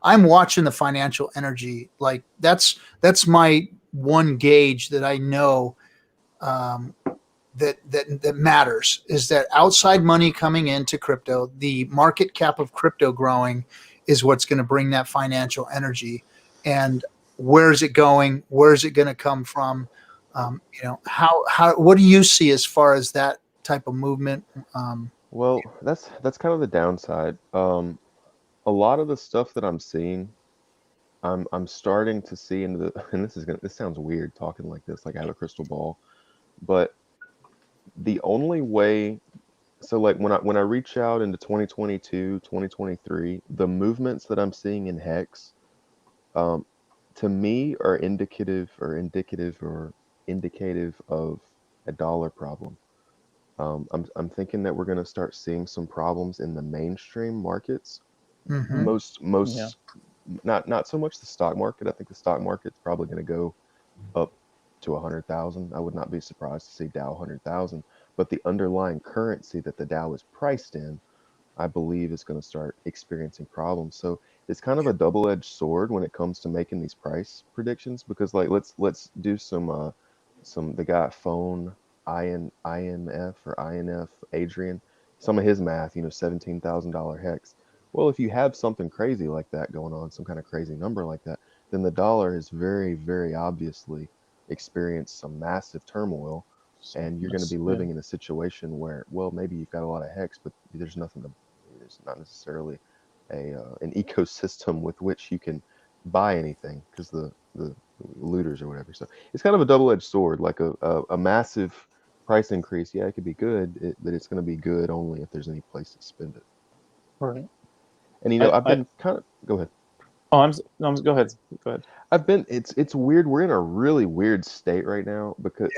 I'm watching the financial energy. Like that's my one gauge that I know that matters, is that outside money coming into crypto, the market cap of crypto growing is what's going to bring that financial energy. And where is it going? Where is it going to come from? What do you see as far as that type of movement? Well, that's kind of the downside. A lot of the stuff that I'm seeing, I'm starting to see and this sounds weird talking like this, like I have a crystal ball, but the only way, so like when I reach out into 2022, 2023, the movements that I'm seeing in Hex, to me are indicative of a dollar problem. I'm thinking that we're going to start seeing some problems in the mainstream markets. Mm-hmm. Not so much the stock market. I think the stock market's probably going to go up to 100,000. I would not be surprised to see Dow 100,000. But the underlying currency that the Dow is priced in, I believe, is going to start experiencing problems. So it's kind of a double-edged sword when it comes to making these price predictions, because like let's do some the guy at Phone INF or INF Adrian, some of his math, $17,000 hex. Well, if you have something crazy like that going on, some kind of crazy number like that, then the dollar has very, very obviously experienced some massive turmoil, and you're going to be living in a situation where, well, maybe you've got a lot of hex, but there's not necessarily an ecosystem with which you can buy anything, because the looters or whatever. So it's kind of a double-edged sword, like a massive price increase. Yeah, it could be good, but it's going to be good only if there's any place to spend it. Right. And you know, I've been kind of go ahead. Oh, go ahead. Go ahead. It's weird. We're in a really weird state right now because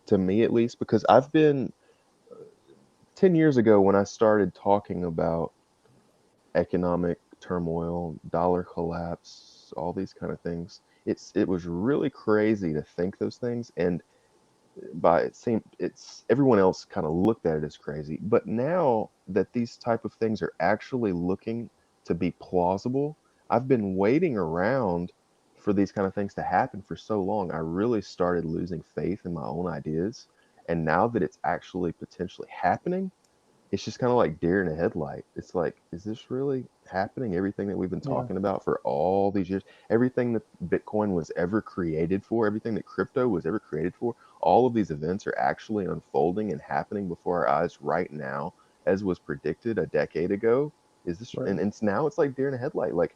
to me at least, because I've been 10 years ago when I started talking about economic turmoil, dollar collapse, all these kind of things. It was really crazy to think those things, and it's everyone else kind of looked at it as crazy. But now that these type of things are actually looking to be plausible, I've been waiting around for these kind of things to happen for so long. I really started losing faith in my own ideas, and now that it's actually potentially happening, it's just kind of like deer in a headlight. It's like, is this really happening? Everything that we've been talking about for all these years, everything that Bitcoin was ever created for, everything that crypto was ever created for, all of these events are actually unfolding and happening before our eyes right now, as was predicted a decade ago. Is this, and it's now it's like deer in a headlight. Like,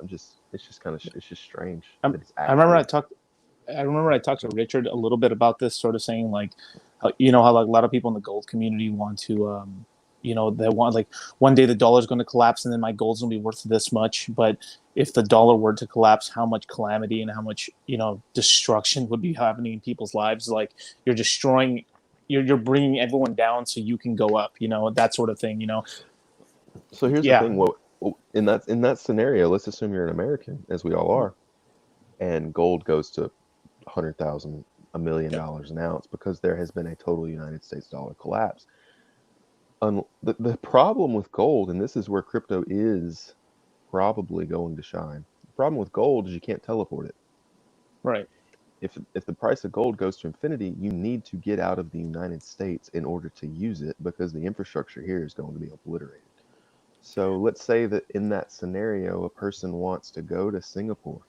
it's just strange. I remember I talked to Richard a little bit about this, sort of saying like, how like a lot of people in the gold community want to, they want like one day the dollar's going to collapse and then my gold's going to be worth this much. But if the dollar were to collapse, how much calamity and how much, destruction would be happening in people's lives? Like you're destroying, you're bringing everyone down so you can go up, that sort of thing, So here's the thing. Well, in that scenario, let's assume you're an American, as we all are, and gold goes to $100,000, $1 million an ounce because there has been a total United States dollar collapse. The problem with gold, and this is where crypto is probably going to shine. The problem with gold is you can't teleport it. Right. If the price of gold goes to infinity, you need to get out of the United States in order to use it because the infrastructure here is going to be obliterated. So let's say that in that scenario, a person wants to go to Singapore,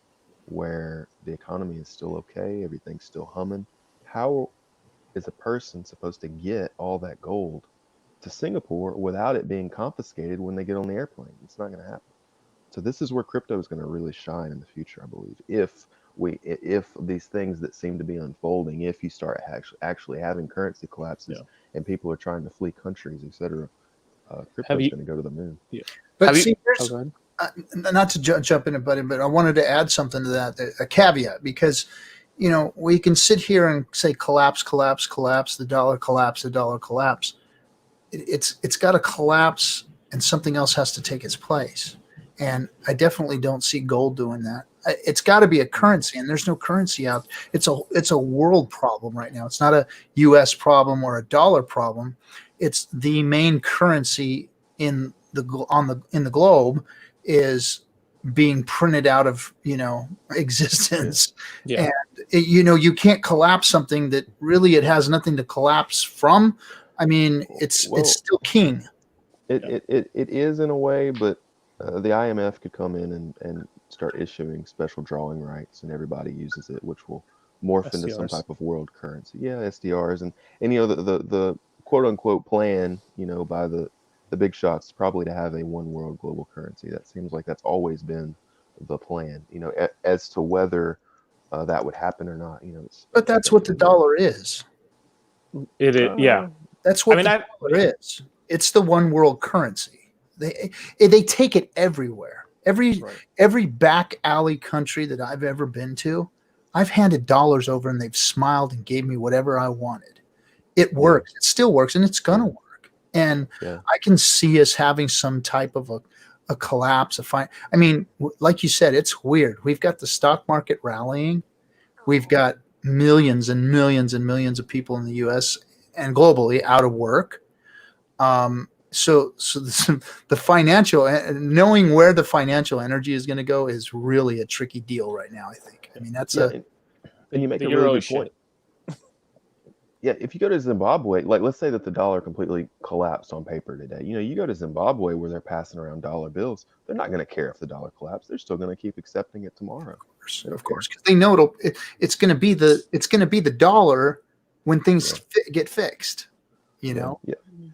where the economy is still okay, everything's still humming. How is a person supposed to get all that gold to Singapore without it being confiscated when they get on the airplane? It's not going to happen. So this is where crypto is going to really shine in the future, I believe. If these things that seem to be unfolding, if you start actually having currency collapses and people are trying to flee countries, etc., crypto is going to go to the moon. Yeah. But see, not to jump in, but I wanted to add something to that, a caveat, because we can sit here and say collapse, the dollar collapse. It's got to collapse, and something else has to take its place. And I definitely don't see gold doing that. It's got to be a currency, and there's no currency out. It's a world problem right now. It's not a U.S. problem or a dollar problem. It's the main currency in the globe is being printed out of existence. And you can't collapse something that really it has nothing to collapse from. I mean, it's still king. It is in a way, but the IMF could come in and start issuing special drawing rights, and everybody uses it, which will morph into some type of world currency. Yeah, SDRs and the quote unquote plan, by the big shots, probably to have a one world global currency. That seems like that's always been the plan. As to whether that would happen or not, but that's what the dollar is. It is, yeah. That's what the dollar is. It's the one world currency. They take it everywhere. Every back alley country that I've ever been to, I've handed dollars over and they've smiled and gave me whatever I wanted. It works. It still works, and it's gonna work. And I can see us having some type of a collapse. I mean, like you said, it's weird. We've got the stock market rallying. We've got millions and millions and millions of people in the U.S. and globally out of work. So the financial, knowing where the financial energy is going to go is really a tricky deal right now, I think. I mean, that's and you make a really good point. Yeah, if you go to Zimbabwe, like let's say that the dollar completely collapsed on paper today. You go to Zimbabwe where they're passing around dollar bills, they're not going to care if the dollar collapses. They're still going to keep accepting it tomorrow. Of course, because they know it's going to be the dollar when things get fixed. Yeah,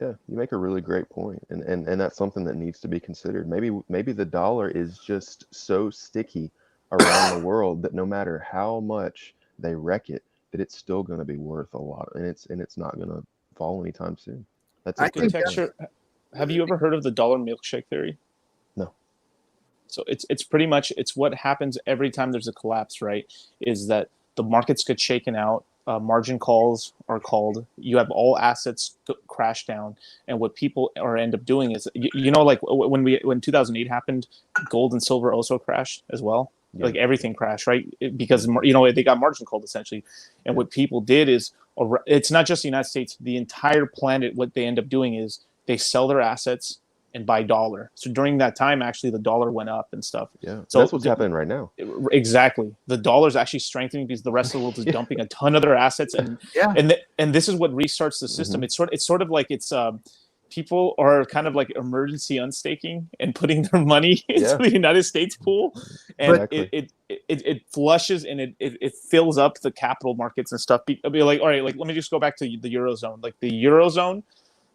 you make a really great point, and that's something that needs to be considered. Maybe the dollar is just so sticky around the world that no matter how much they wreck it, that it's still going to be worth a lot, and it's not going to fall anytime soon. That's a Good Texture. Have you ever heard of the dollar milkshake theory? No. So it's pretty much, it's what happens every time there's a collapse, right? Is that the markets get shaken out, margin calls are called, you have all assets crash down, and what people end up doing is, you know, like when 2008 happened, gold and silver also crashed as well. Yeah. Like everything crashed, right? Because, you know, they got margin called essentially. And what people did is, it's not just the United States, the entire planet, what they end up doing is they sell their assets and buy dollar. So during that time, actually, the dollar went up and stuff. Yeah, so that's what's happening right now. Exactly. The dollar's actually strengthening because the rest of the world is dumping a ton of their assets. And and this is what restarts the system. It's sort of like people are kind of like emergency unstaking and putting their money into the United States pool, and it flushes and it fills up the capital markets and stuff. Be like, all right, like let me just go back to the Eurozone. Like the Eurozone,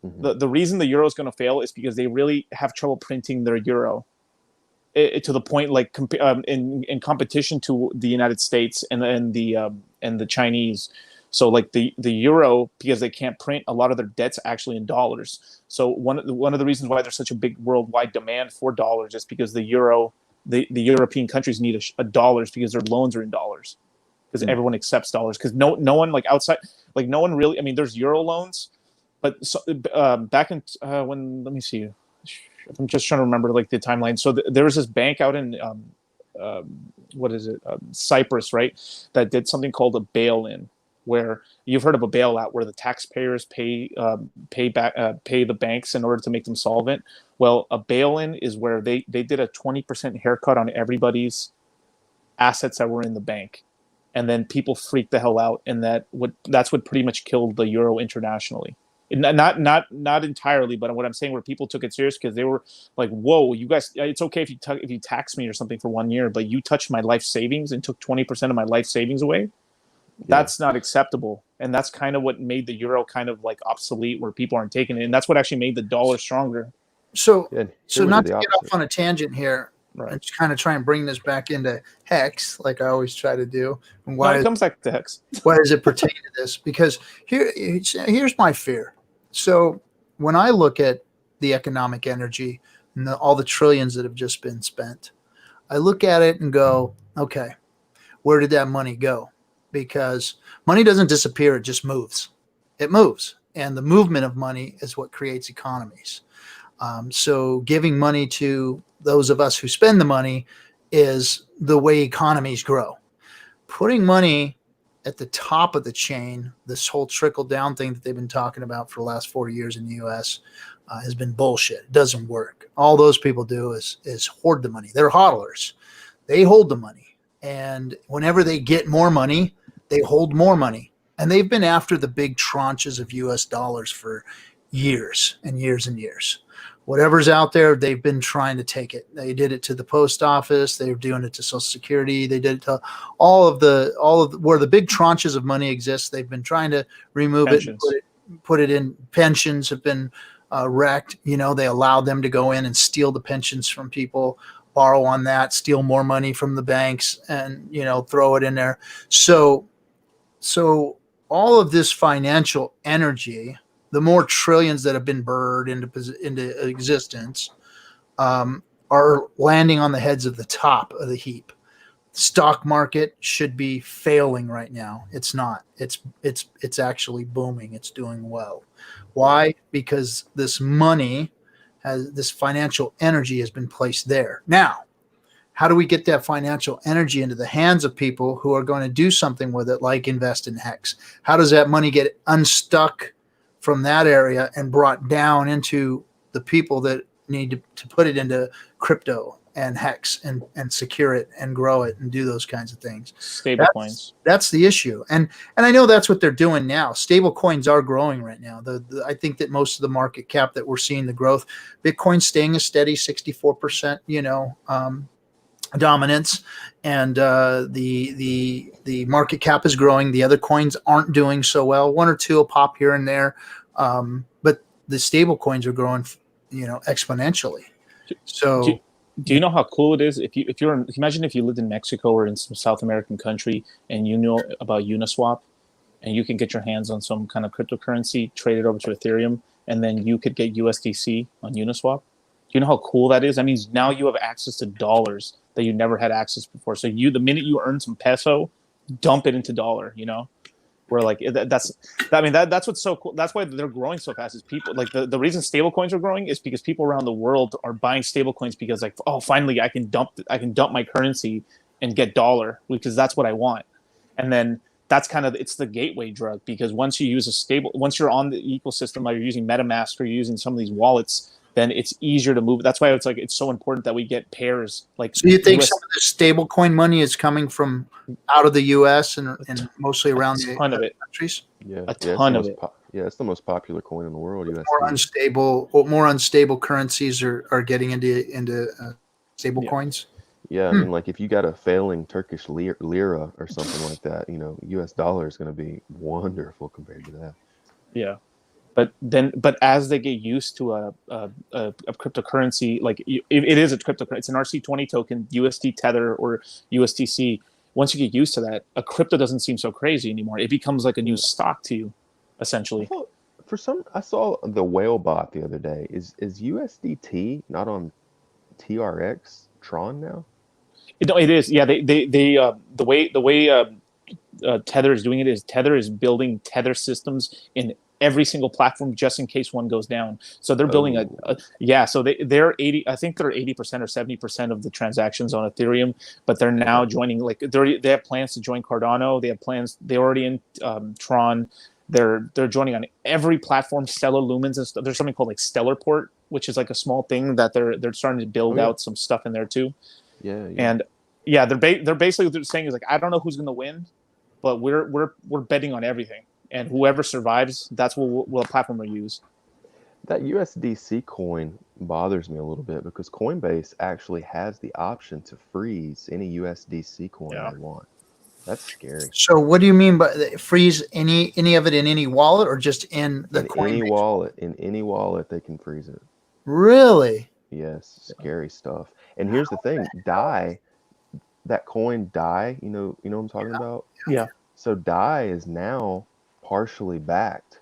the reason the euro is going to fail is because they really have trouble printing their euro to the point like in competition to the United States and the Chinese. So like the euro, because they can't print, a lot of their debt's actually in dollars. So one of the reasons why there's such a big worldwide demand for dollars is because the euro, the European countries need a dollars because their loans are in dollars, because everyone accepts dollars, because no one like outside, like no one really, I mean, there's euro loans, but back in when, let me see, I'm just trying to remember like the timeline. So there was this bank out in what is it, Cyprus, right, that did something called a bail-in, where you've heard of a bailout, where the taxpayers pay the banks in order to make them solvent. Well, a bail-in is where they did a 20% haircut on everybody's assets that were in the bank, and then people freaked the hell out, and that's what pretty much killed the euro internationally. Not entirely, but what I'm saying, where people took it serious because they were like, "Whoa, you guys! It's okay if you tax me or something for 1 year, but you touched my life savings and took 20% of my life savings away." That's not acceptable, and that's kind of what made the euro kind of like obsolete, where people aren't taking it, and that's what actually made the dollar stronger. So not to get off on a tangent here, right, and just kind of try and bring this back into Hex, like I always try to do. And why it comes back to Hex? Why does it pertain to this? Because here's my fear. So when I look at the economic energy and all the trillions that have just been spent, I look at it and go, okay, where did that money go? Because money doesn't disappear, it just moves. It moves. And the movement of money is what creates economies. So giving money to those of us who spend the money is the way economies grow. Putting money at the top of the chain, this whole trickle-down thing that they've been talking about for the last 40 years in the U.S. Has been bullshit. It doesn't work. All those people do is hoard the money. They're hodlers. They hold the money. And whenever they get more money, they hold more money. And they've been after the big tranches of U.S. dollars for years and years and years. Whatever's out there, they've been trying to take it. They did it to the post office. They're doing it to Social Security. They did it to all of where the big tranches of money exist. They've been trying to remove pensions. It and put it in. Pensions have been wrecked. You know, they allowed them to go in and steal the pensions from people, borrow on that, steal more money from the banks, and, you know, throw it in there. So all of this financial energy, the more trillions that have been birthed into existence, are landing on the heads of the top of the heap. The stock market should be failing right now. It's not. It's actually booming. It's doing well. Why? Because this money this financial energy has been placed there. Now, how do we get that financial energy into the hands of people who are going to do something with it, like invest in Hex? How does that money get unstuck from that area and brought down into the people that need to put it into crypto and Hex and secure it and grow it and do those kinds of things? Stablecoins. That's the issue. And I know that's what they're doing now. Stablecoins are growing right now. I think that most of the market cap that we're seeing the growth, Bitcoin's staying a steady 64%, dominance, and the market cap is growing. The other coins aren't doing so well. One or two will pop here and there, but the stable coins are growing, exponentially. So Do you know how cool it is if you're imagine if you lived in Mexico or in some South American country and you know about Uniswap, and you can get your hands on some kind of cryptocurrency, trade it over to Ethereum, and then you could get USDC on Uniswap. Do you know how cool that is? That means now you have access to dollars that you never had access before. So the minute you earn some peso, dump it into dollar. You know, where like that's what's so cool. That's why they're growing so fast. Is people like the reason stablecoins are growing is because people around the world are buying stablecoins because like, oh, finally I can dump my currency and get dollar because that's what I want. And then that's kind of, it's the gateway drug, because once you use once you're on the ecosystem, like you're using MetaMask or you're using some of these wallets, then it's easier to move. That's why it's like, it's so important that we get pairs. Like, so you think some of the stablecoin money is coming from out of the U.S. and mostly around the countries? Yeah, a ton of it. Yeah, it's the most popular coin in the world. More unstable currencies are getting into stable coins. Yeah, I mean, like if you got a failing Turkish lira or something like that, you know, U.S. dollar is going to be wonderful compared to that. Yeah, but as they get used to a cryptocurrency, like it is a cryptocurrency, it's an RC20 token, USD Tether or USDC. Once you get used to that, a crypto doesn't seem so crazy anymore. It becomes like a new stock to you, essentially. I saw the whale bot the other day. Is USDT not on TRX Tron now? No, it is. Yeah, the way Tether is doing it is Tether is building Tether systems in every single platform just in case one goes down. So they're building so they're 80. I think they're 80% or 70% of the transactions on Ethereum, but they're now joining. Like they have plans to join Cardano. They have plans. They're already in Tron. They're joining on every platform. Stellar Lumens and stuff. There's something called like Stellarport, which is like a small thing that they're starting to build out some stuff in there too. Yeah. And yeah, they're basically what they're saying is like, I don't know who's going to win, but we're betting on everything, and whoever survives, that's what platform we use. That USDC coin bothers me a little bit because Coinbase actually has the option to freeze any USDC coin they want. That's scary. So what do you mean by freeze any of it in any wallet or just in the Coinbase? In any wallet, they can freeze it. Really? Yes, scary stuff. And here's the thing, DAI, that coin DAI, you know what I'm talking about? Yeah. So DAI is now partially backed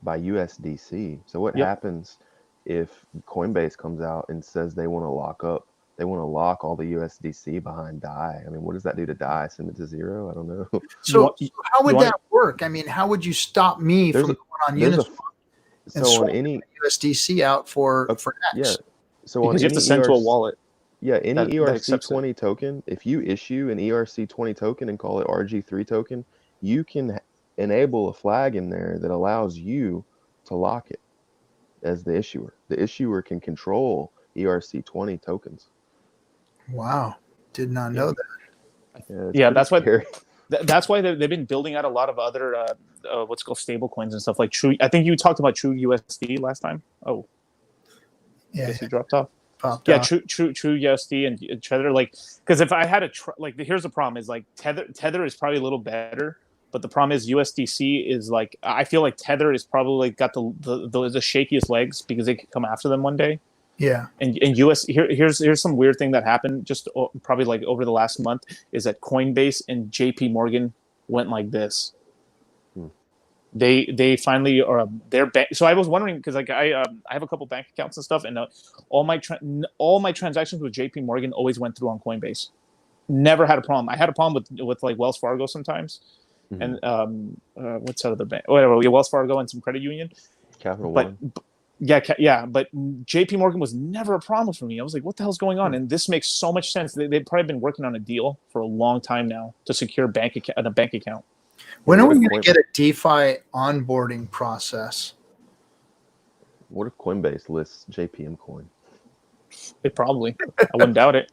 by USDC. So what happens if Coinbase comes out and says they want to lock all the USDC behind DAI? I mean, what does that do to DAI? Send it to zero? I don't know. So how would that work? I mean, how would you stop me from going on Uniswap and swapping USDC out for X? Yeah. So because you have to send to a wallet. Yeah, any ERC20 token, if you issue an ERC20 token and call it RG3 token, you can enable a flag in there that allows you to lock it as the issuer. The issuer can control ERC20 tokens. Wow. Did not know that. Yeah, that's why that's why they've been building out a lot of other what's called stable coins and stuff like True. I think you talked about True USD last time. Oh. Yeah, he dropped off. True USD and Tether, like, because if I had here's the problem is like Tether is probably a little better, but the problem is USDC is like, I feel like Tether is probably got the shakiest legs because they could come after them one day. Yeah. And here's some weird thing that happened just probably like over the last month is that Coinbase and JP Morgan went like this. They finally are their bank. So I was wondering because like I have a couple bank accounts and stuff, and all my transactions with JP Morgan always went through on Coinbase. Never had a problem. I had a problem with like Wells Fargo sometimes, and what's that other bank? Whatever, Wells Fargo and some credit union. Capital One. But JP Morgan was never a problem for me. I was like, what the hell's going on? And this makes so much sense. They've probably been working on a deal for a long time now to secure a bank account. When are we going to get a DeFi onboarding process? What if Coinbase lists JPM coin? It probably. I wouldn't doubt it.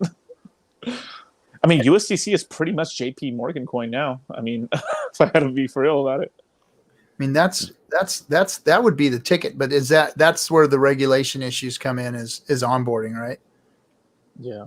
I mean, USDC is pretty much JP Morgan coin now. I mean, if I had to be for real about it. I mean, that would be the ticket, but that's where the regulation issues come in is onboarding, right? Yeah.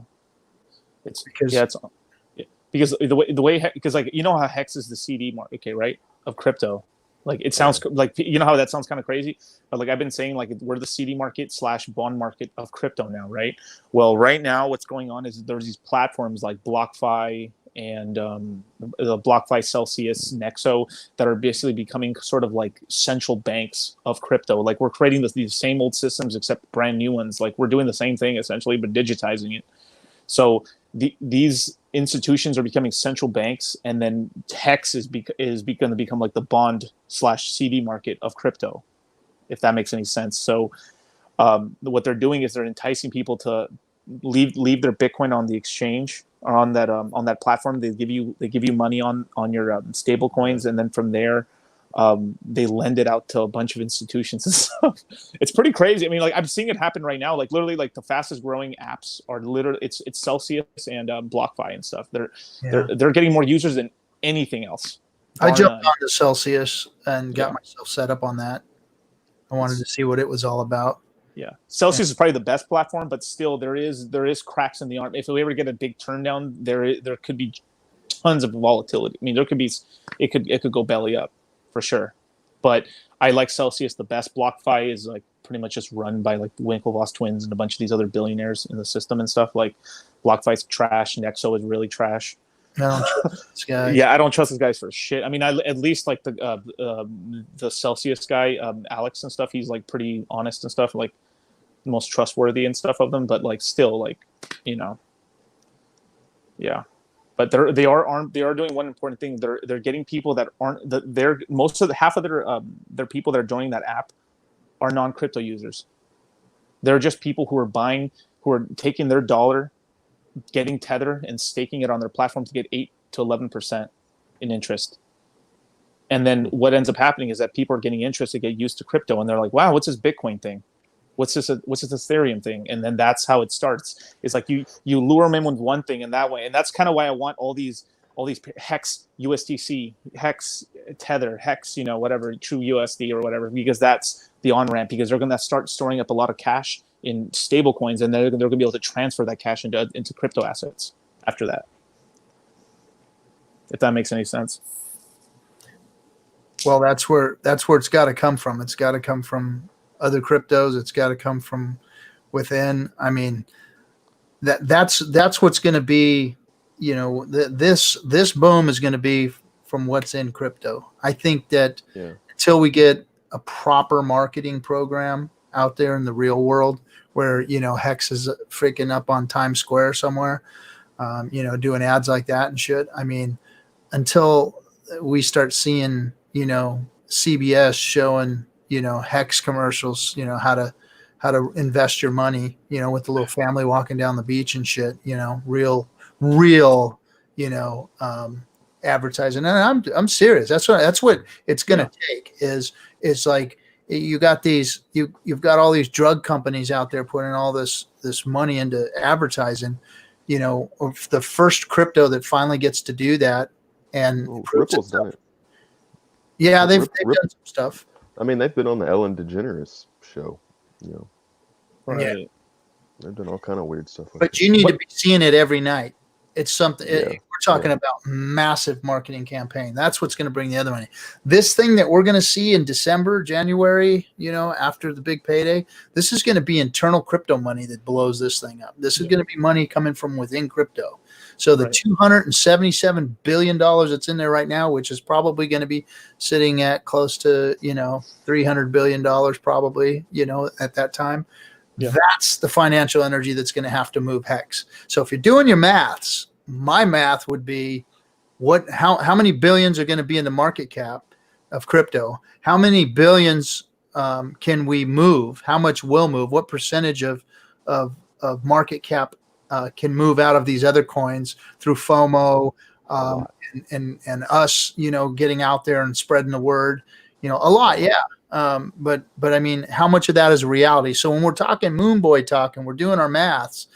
Because the way because like you know how Hex is the CD market, right, of crypto. Like it sounds like, you know how that sounds kind of crazy, but like I've been saying, like we're the CD market / bond market of crypto now, right? Well, right now what's going on is there's these platforms like BlockFi and the BlockFi, Celsius, Nexo that are basically becoming sort of like central banks of crypto. Like we're creating these same old systems except brand new ones. Like we're doing the same thing essentially, but digitizing it. So these institutions are becoming central banks, and then Hex is going to become like the bond / CD market of crypto, if that makes any sense. So what they're doing is they're enticing people to leave their Bitcoin on the exchange or on that platform. They give you money on your stable coins, and then from there they lend it out to a bunch of institutions and stuff. It's pretty crazy. I mean, like I'm seeing it happen right now. Like literally, like the fastest growing apps are literally it's Celsius and BlockFi and stuff. They're getting more users than anything else. I jumped onto Celsius and got myself set up on that. I wanted to see what it was all about. Yeah, Celsius is probably the best platform, but still there is cracks in the arm. If we ever get a big turn down, there could be tons of volatility. I mean, it could go belly up for sure. But I like Celsius the best. BlockFi is like pretty much just run by like the Winklevoss twins and a bunch of these other billionaires in the system and stuff. Like BlockFi's trash. Nexo is really trash. I don't trust this guy. Yeah, I don't trust these guys for shit. I mean, I at least like the Celsius guy, Alex and stuff. He's like pretty honest and stuff, like most trustworthy and stuff of them. But like still, like yeah. But they are doing one important thing. They're getting people that aren't half of their people that are joining that app are non-crypto users. They're just people who are taking their dollar, getting Tether and staking it on their platform to get 8 to 11% in interest. And then what ends up happening is that people are getting interest to get used to crypto, and they're like, "Wow, what's this Bitcoin thing? What's this Ethereum thing?" And then that's how it starts. It's like you lure them in with one thing in that way, and that's kind of why I want all these Hex USDC, Hex Tether, Hex whatever, True USD or whatever, because that's the on ramp, because they're going to start storing up a lot of cash in stable coins, and they're going to be able to transfer that cash into crypto assets after that. If that makes any sense. Well, that's where it's got to come from. It's got to come from other cryptos. It's got to come from within. I mean, that's what's going to be. This boom is going to be from what's in crypto. I think that until we get a proper marketing program out there in the real world, where Hex is freaking up on Times Square somewhere, doing ads like that and shit. I mean, until we start seeing CBS showing Hex commercials, how to invest your money, with the little family walking down the beach and shit, real advertising. And I'm serious. That's what it's going to take is like, you've got all these drug companies out there putting all this money into advertising, the first crypto that finally gets to do that. And Ripple's done it. Yeah, they've done some stuff. I mean, they've been on the Ellen DeGeneres show, Right. Yeah. They've done all kind of weird stuff. But you need to be seeing it every night. It's something. Yeah. We're talking about massive marketing campaign. That's what's going to bring the other money. This thing that we're going to see in December, January, after the big payday, this is going to be internal crypto money that blows this thing up. This is going to be money coming from within crypto. So the $277 billion that's in there right now, which is probably going to be sitting at close to, $300 billion probably, at that time. Yeah. That's the financial energy that's going to have to move Hex. So if you're doing your maths, my math would be how many billions are going to be in the market cap of crypto? How many billions can we move? How much will move? What percentage of market cap can move out of these other coins through FOMO and us, getting out there and spreading the word, a lot. Yeah. But I mean, how much of that is reality? So when we're talking Moon Boy talk and we're doing our maths,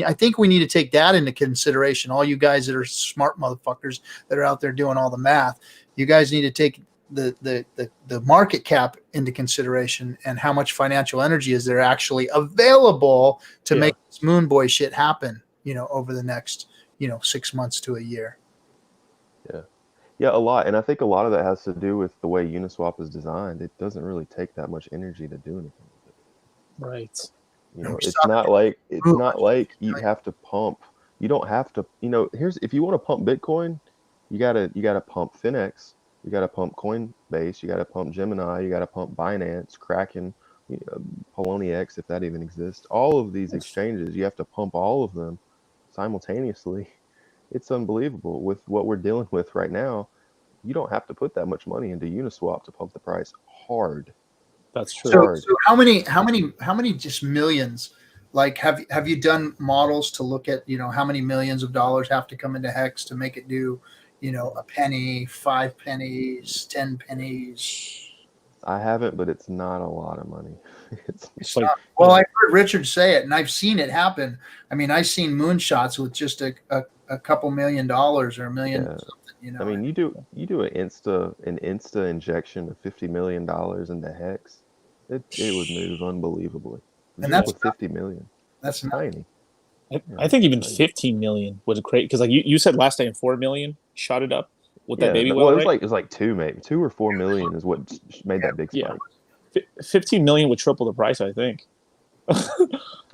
I think we need to take that into consideration. All you guys that are smart motherfuckers that are out there doing all the math, you guys need to take the market cap into consideration and how much financial energy is there actually available to make this Moon Boy shit happen, over the next, 6 months to a year. Yeah, a lot. And I think a lot of that has to do with the way Uniswap is designed. It doesn't really take that much energy to do anything with it. Right. You know, it's not like you have to pump. You don't have to, here's if you want to pump Bitcoin, you gotta pump Finex, you gotta pump Coinbase, you gotta pump Gemini, you gotta pump Binance, Kraken, Poloniex, if that even exists. All of these exchanges, you have to pump all of them simultaneously. It's unbelievable with what we're dealing with right now. You don't have to put that much money into Uniswap to pump the price hard. That's true. So how many just millions? Like, have you done models to look at, how many millions of dollars have to come into Hex to make it do, a penny, 5 pennies, 10 pennies? I haven't, but it's not a lot of money. It's like, well, I've heard Richard say it, and I've seen it happen. I mean, I've seen moonshots with just a couple $1 million or $1 million. Yeah. Something, I mean, you do an insta injection of $50 million into Hex, it would move unbelievably. And that's with 50 million. That's tiny. I think even 15 million would create, because like you said last time 4 million shot it up with that baby well, right? It was like 2 or 4 million is what made that big spike. 15 million would triple the price, I think.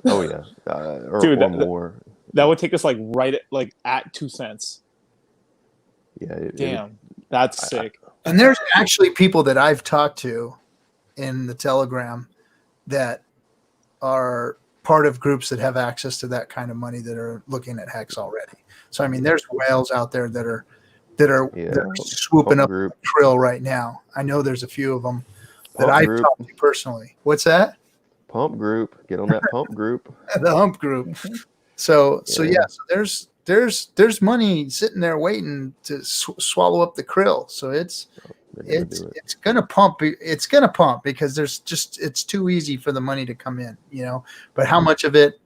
Oh yeah, or, dude, or more. That would take us like at 2 cents. Yeah. Damn, that's sick. And there's actually people that I've talked to in the Telegram that are part of groups that have access to that kind of money that are looking at Hex already. So I mean, there's whales out there that are swooping up Trill right now. I know there's a few of them that I've talked to personally. What's that? Pump group. Get on that pump group. The hump group. So there's money sitting there waiting to swallow up the krill. So it's gonna pump. It's gonna pump because it's too easy for the money to come in, But how much of it?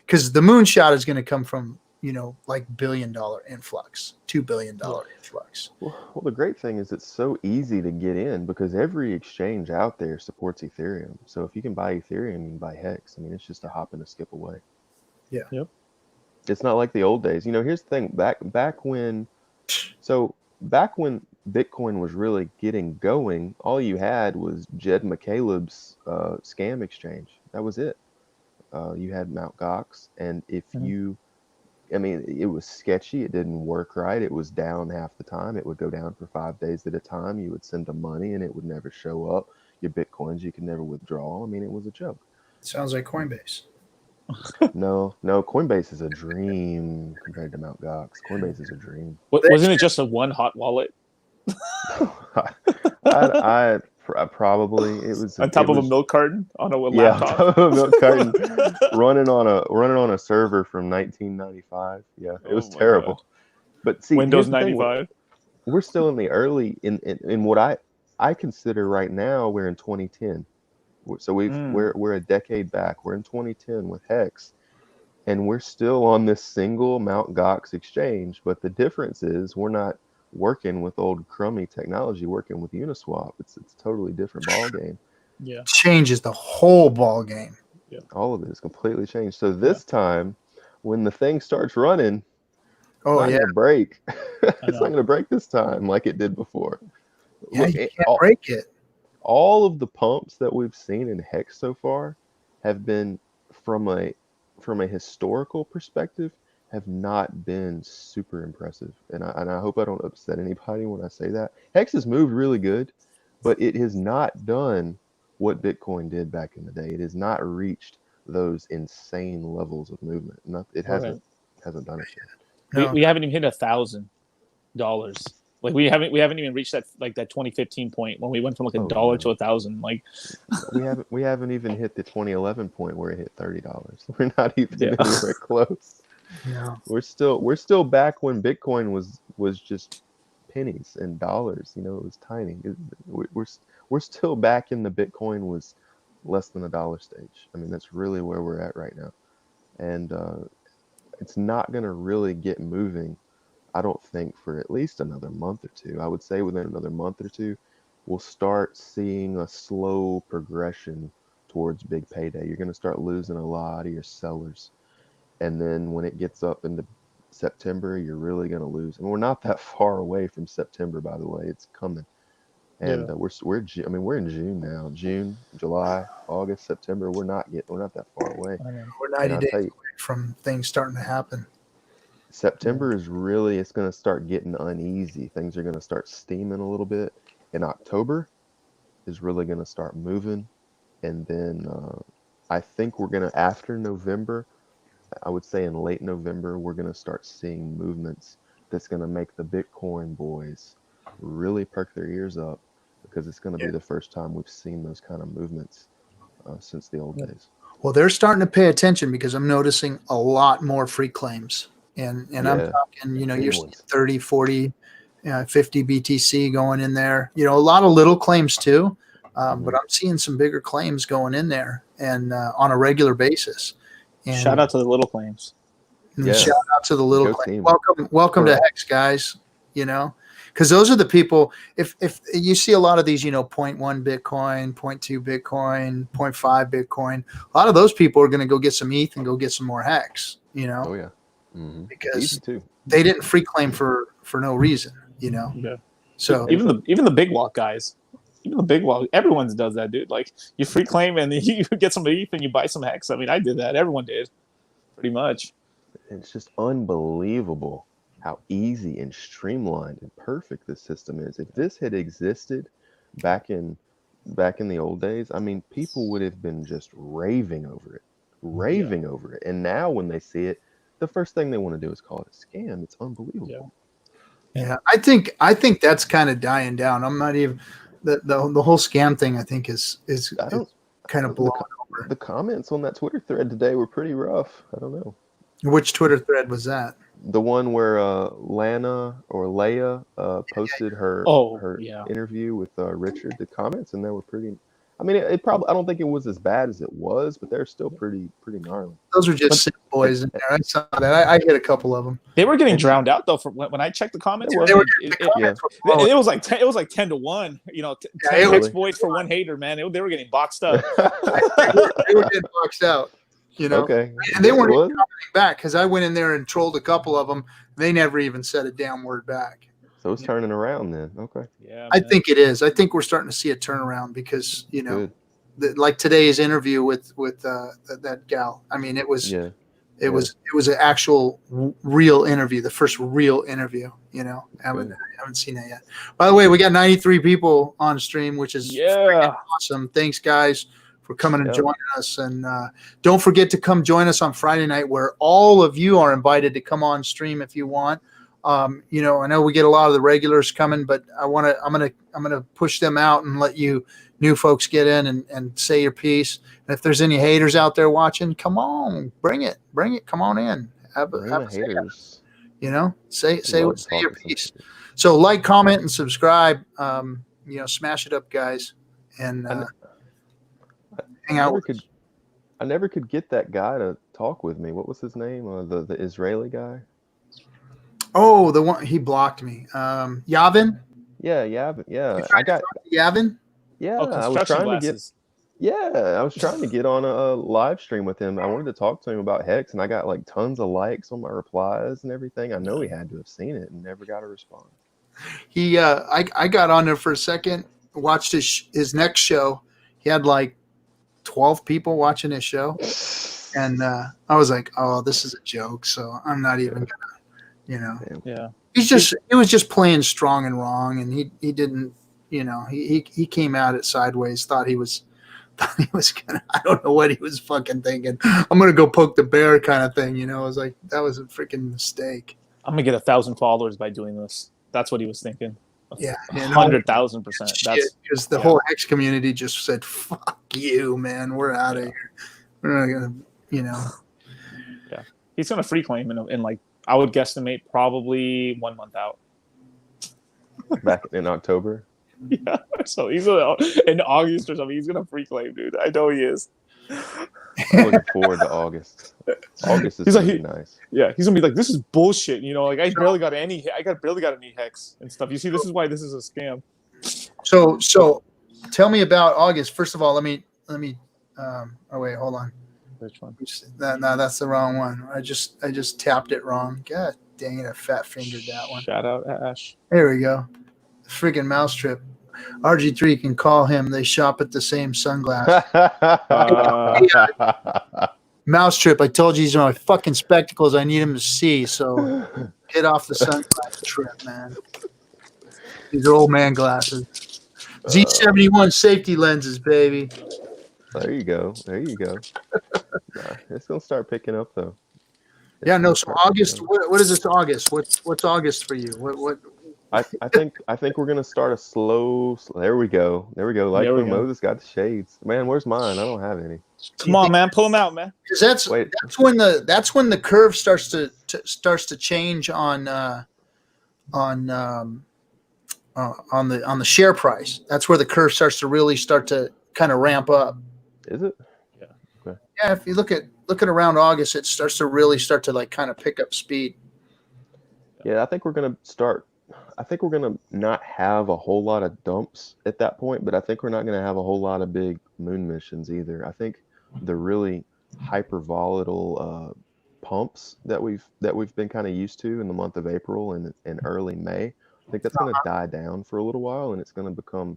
Because the moonshot is going to come from like $1 billion influx, $2 billion influx. Well, the great thing is it's so easy to get in because every exchange out there supports Ethereum. So if you can buy Ethereum, you can buy Hex. I mean, it's just a hop and a skip away. Yeah. Yep. It's not like the old days. Here's the thing. Back when Bitcoin was really getting going, all you had was Jed McCaleb's scam exchange. That was it. You had Mt. Gox, and if it was sketchy. It didn't work right. It was down half the time. It would go down for 5 days at a time. You would send them money, and it would never show up. Your Bitcoins, you could never withdraw. I mean, it was a joke. Sounds like Coinbase. No, Coinbase is a dream compared to Mt. Gox. Coinbase is a dream. Wasn't it just a one hot wallet? I probably it was on top of a milk carton on a laptop. Yeah, on top of a milk carton, running on a server from 1995. Yeah, it was terrible. God. But see, Windows 95. We're still in the early in what I consider right now. We're in 2010, so we're a decade back. We're in 2010 with Hex, and we're still on this single Mt. Gox exchange. But the difference is we're not working with old crummy technology, working with Uniswap. It's a totally different ball game. Yeah, changes the whole ball game. Yeah, all of it is completely changed. So this time, when the thing starts running, it's not gonna break. It's not gonna break this time like it did before. Yeah, look, you can't break it. All of the pumps that we've seen in Hex so far have been from a historical perspective. Have not been super impressive, and I hope I don't upset anybody when I say that. Hex has moved really good, but it has not done what Bitcoin did back in the day. It has not reached those insane levels of movement. It hasn't done it yet. No. We haven't even hit $1,000. Like we haven't even reached that 2015 point when we went from $1 to 1,000. Like we haven't even hit the 2011 point where it hit $30. We're not even anywhere close. No. We're still back when Bitcoin was just pennies and dollars. It was tiny. We're still back in the Bitcoin was less than $1 stage. I mean, that's really where we're at right now, and it's not going to really get moving, I don't think, for at least another month or two. I would say within another month or two, we'll start seeing a slow progression towards big payday. You're going to start losing a lot of your sellers. And then when it gets up into September, you're really going to lose. I mean, we're not that far away from September, by the way. It's coming. And we're in June now. June, July, August, September. We're not that far away. We're 90 days away from things starting to happen. September is really, it's going to start getting uneasy. Things are going to start steaming a little bit. In October is really going to start moving. And then I think we're going to, after November, I would say in late November, we're going to start seeing movements that's going to make the Bitcoin boys really perk their ears up, because it's going to be the first time we've seen those kind of movements since the old days. Well, they're starting to pay attention, because I'm noticing a lot more free claims. And I'm talking, you're seeing 30, 40, 50 BTC going in there. A lot of little claims too, but I'm seeing some bigger claims going in there, and on a regular basis. And shout out to the little claims. Shout out to the little claims. Welcome to Hex, guys. Because those are the people. If you see a lot of these, 0.1 Bitcoin, 0.2 Bitcoin, 0.5 Bitcoin, a lot of those people are going to go get some ETH and go get some more Hex. Oh yeah. Mm-hmm. Because they didn't free claim for no reason. Yeah. So even the big walk guys. Even the big walk, everyone does that, dude. Like, you free claim and you get some ETH and you buy some Hex. I mean, I did that. Everyone did, pretty much. It's just unbelievable how easy and streamlined and perfect this system is. If this had existed back in the old days, I mean, people would have been just raving over it. And now when they see it, the first thing they want to do is call it a scam. It's unbelievable. Yeah, I think that's kind of dying down. I'm not even. The whole scam thing, I think, is kind of blowing over. The comments on that Twitter thread today were pretty rough. I don't know. Which Twitter thread was that? The one where Lana or Leia posted her interview with Richard. The comments in there were pretty. I mean, it probably. I don't think it was as bad as it was, but they're still pretty gnarly. Those were just sick boys in there. I saw that. I hit a couple of them. They were getting drowned out though. From when I checked the comments, it was like 10-1. Hex boys for one hater, man. They were getting boxed up. They were getting boxed out. Okay. And they weren't even commenting back, because I went in there and trolled a couple of them. They never even said a damn word back. So it's turning around then. Okay. Yeah. I think it is. I think we're starting to see a turnaround, because like today's interview with that gal. I mean, it was it was an actual real interview, the first real interview. I haven't seen that yet. By the way, we got 93 people on stream, which is awesome. Thanks, guys, for coming and joining us. And don't forget to come join us on Friday night, where all of you are invited to come on stream if you want. I know we get a lot of the regulars coming, but I'm gonna push them out and let you new folks get in and say your piece. And if there's any haters out there watching, come on, bring it, come on in. Have haters. Say your piece. So like, comment, and subscribe. Smash it up, guys, and hang out. I never could get that guy to talk with me. What was his name? The Israeli guy. Oh, the one, he blocked me. Yavin? Yeah, Yavin. Yeah. I got Yavin? Yeah, I was trying to get on a live stream with him. I wanted to talk to him about Hex, and I got like tons of likes on my replies and everything. I know he had to have seen it and never got a response. I got on there for a second, watched his next show. He had like 12 people watching his show. And I was like, oh, this is a joke. So I'm not even gonna. He was just playing strong and wrong, and he didn't, he came at it sideways, thought he was gonna, I don't know what he was fucking thinking. I'm gonna go poke the bear kind of thing, I was like, that was a freaking mistake. I'm gonna get 1,000 followers by doing this. That's what he was thinking. Yeah, 100,000%. That's because the whole Hex community just said, "Fuck you, man. We're out of here. We're not gonna, Yeah, he's gonna free claim in like, I would guesstimate probably 1 month out. Back in October. Yeah, so he's in August or something. He's gonna free claim, dude. I know he is. I'm looking forward to August. August is gonna be nice. Yeah, he's gonna be like, this is bullshit. Like, I barely got any Hex and stuff. You see, this is why this is a scam. So tell me about August. First of all, let me. Oh wait, hold on. Which one? No, that's the wrong one. I just tapped it wrong. God Dang it, I fat fingered that one. Shout out Ash. There we go. Friggin' Mousetrip. RG3 can call him. They shop at the same sunglasses. Mousetrip, I told you these are my fucking spectacles. I need him to see. So get off the sunglass trip, man. These are old man glasses. Z71 safety lenses, baby. There you go. There you go. It's gonna start picking up though. Yeah, no. So August, what is this August? What's August for you? What? I think we're gonna start a slow. There we go. There we go. Litecoin Moses got the shades. Man, where's mine? I don't have any. Come on, man, pull them out, man. Because that's when the curve starts to change on the share price. That's where the curve starts to kind of ramp up. Is it? Yeah. Okay. Yeah. If you look at around August, it starts to really like kind of pick up speed. Yeah, I think we're gonna not have a whole lot of dumps at that point, but I think we're not gonna have a whole lot of big moon missions either. I think the really hyper volatile pumps that we've been kind of used to in the month of April and early May, I think that's gonna die down for a little while, and it's gonna become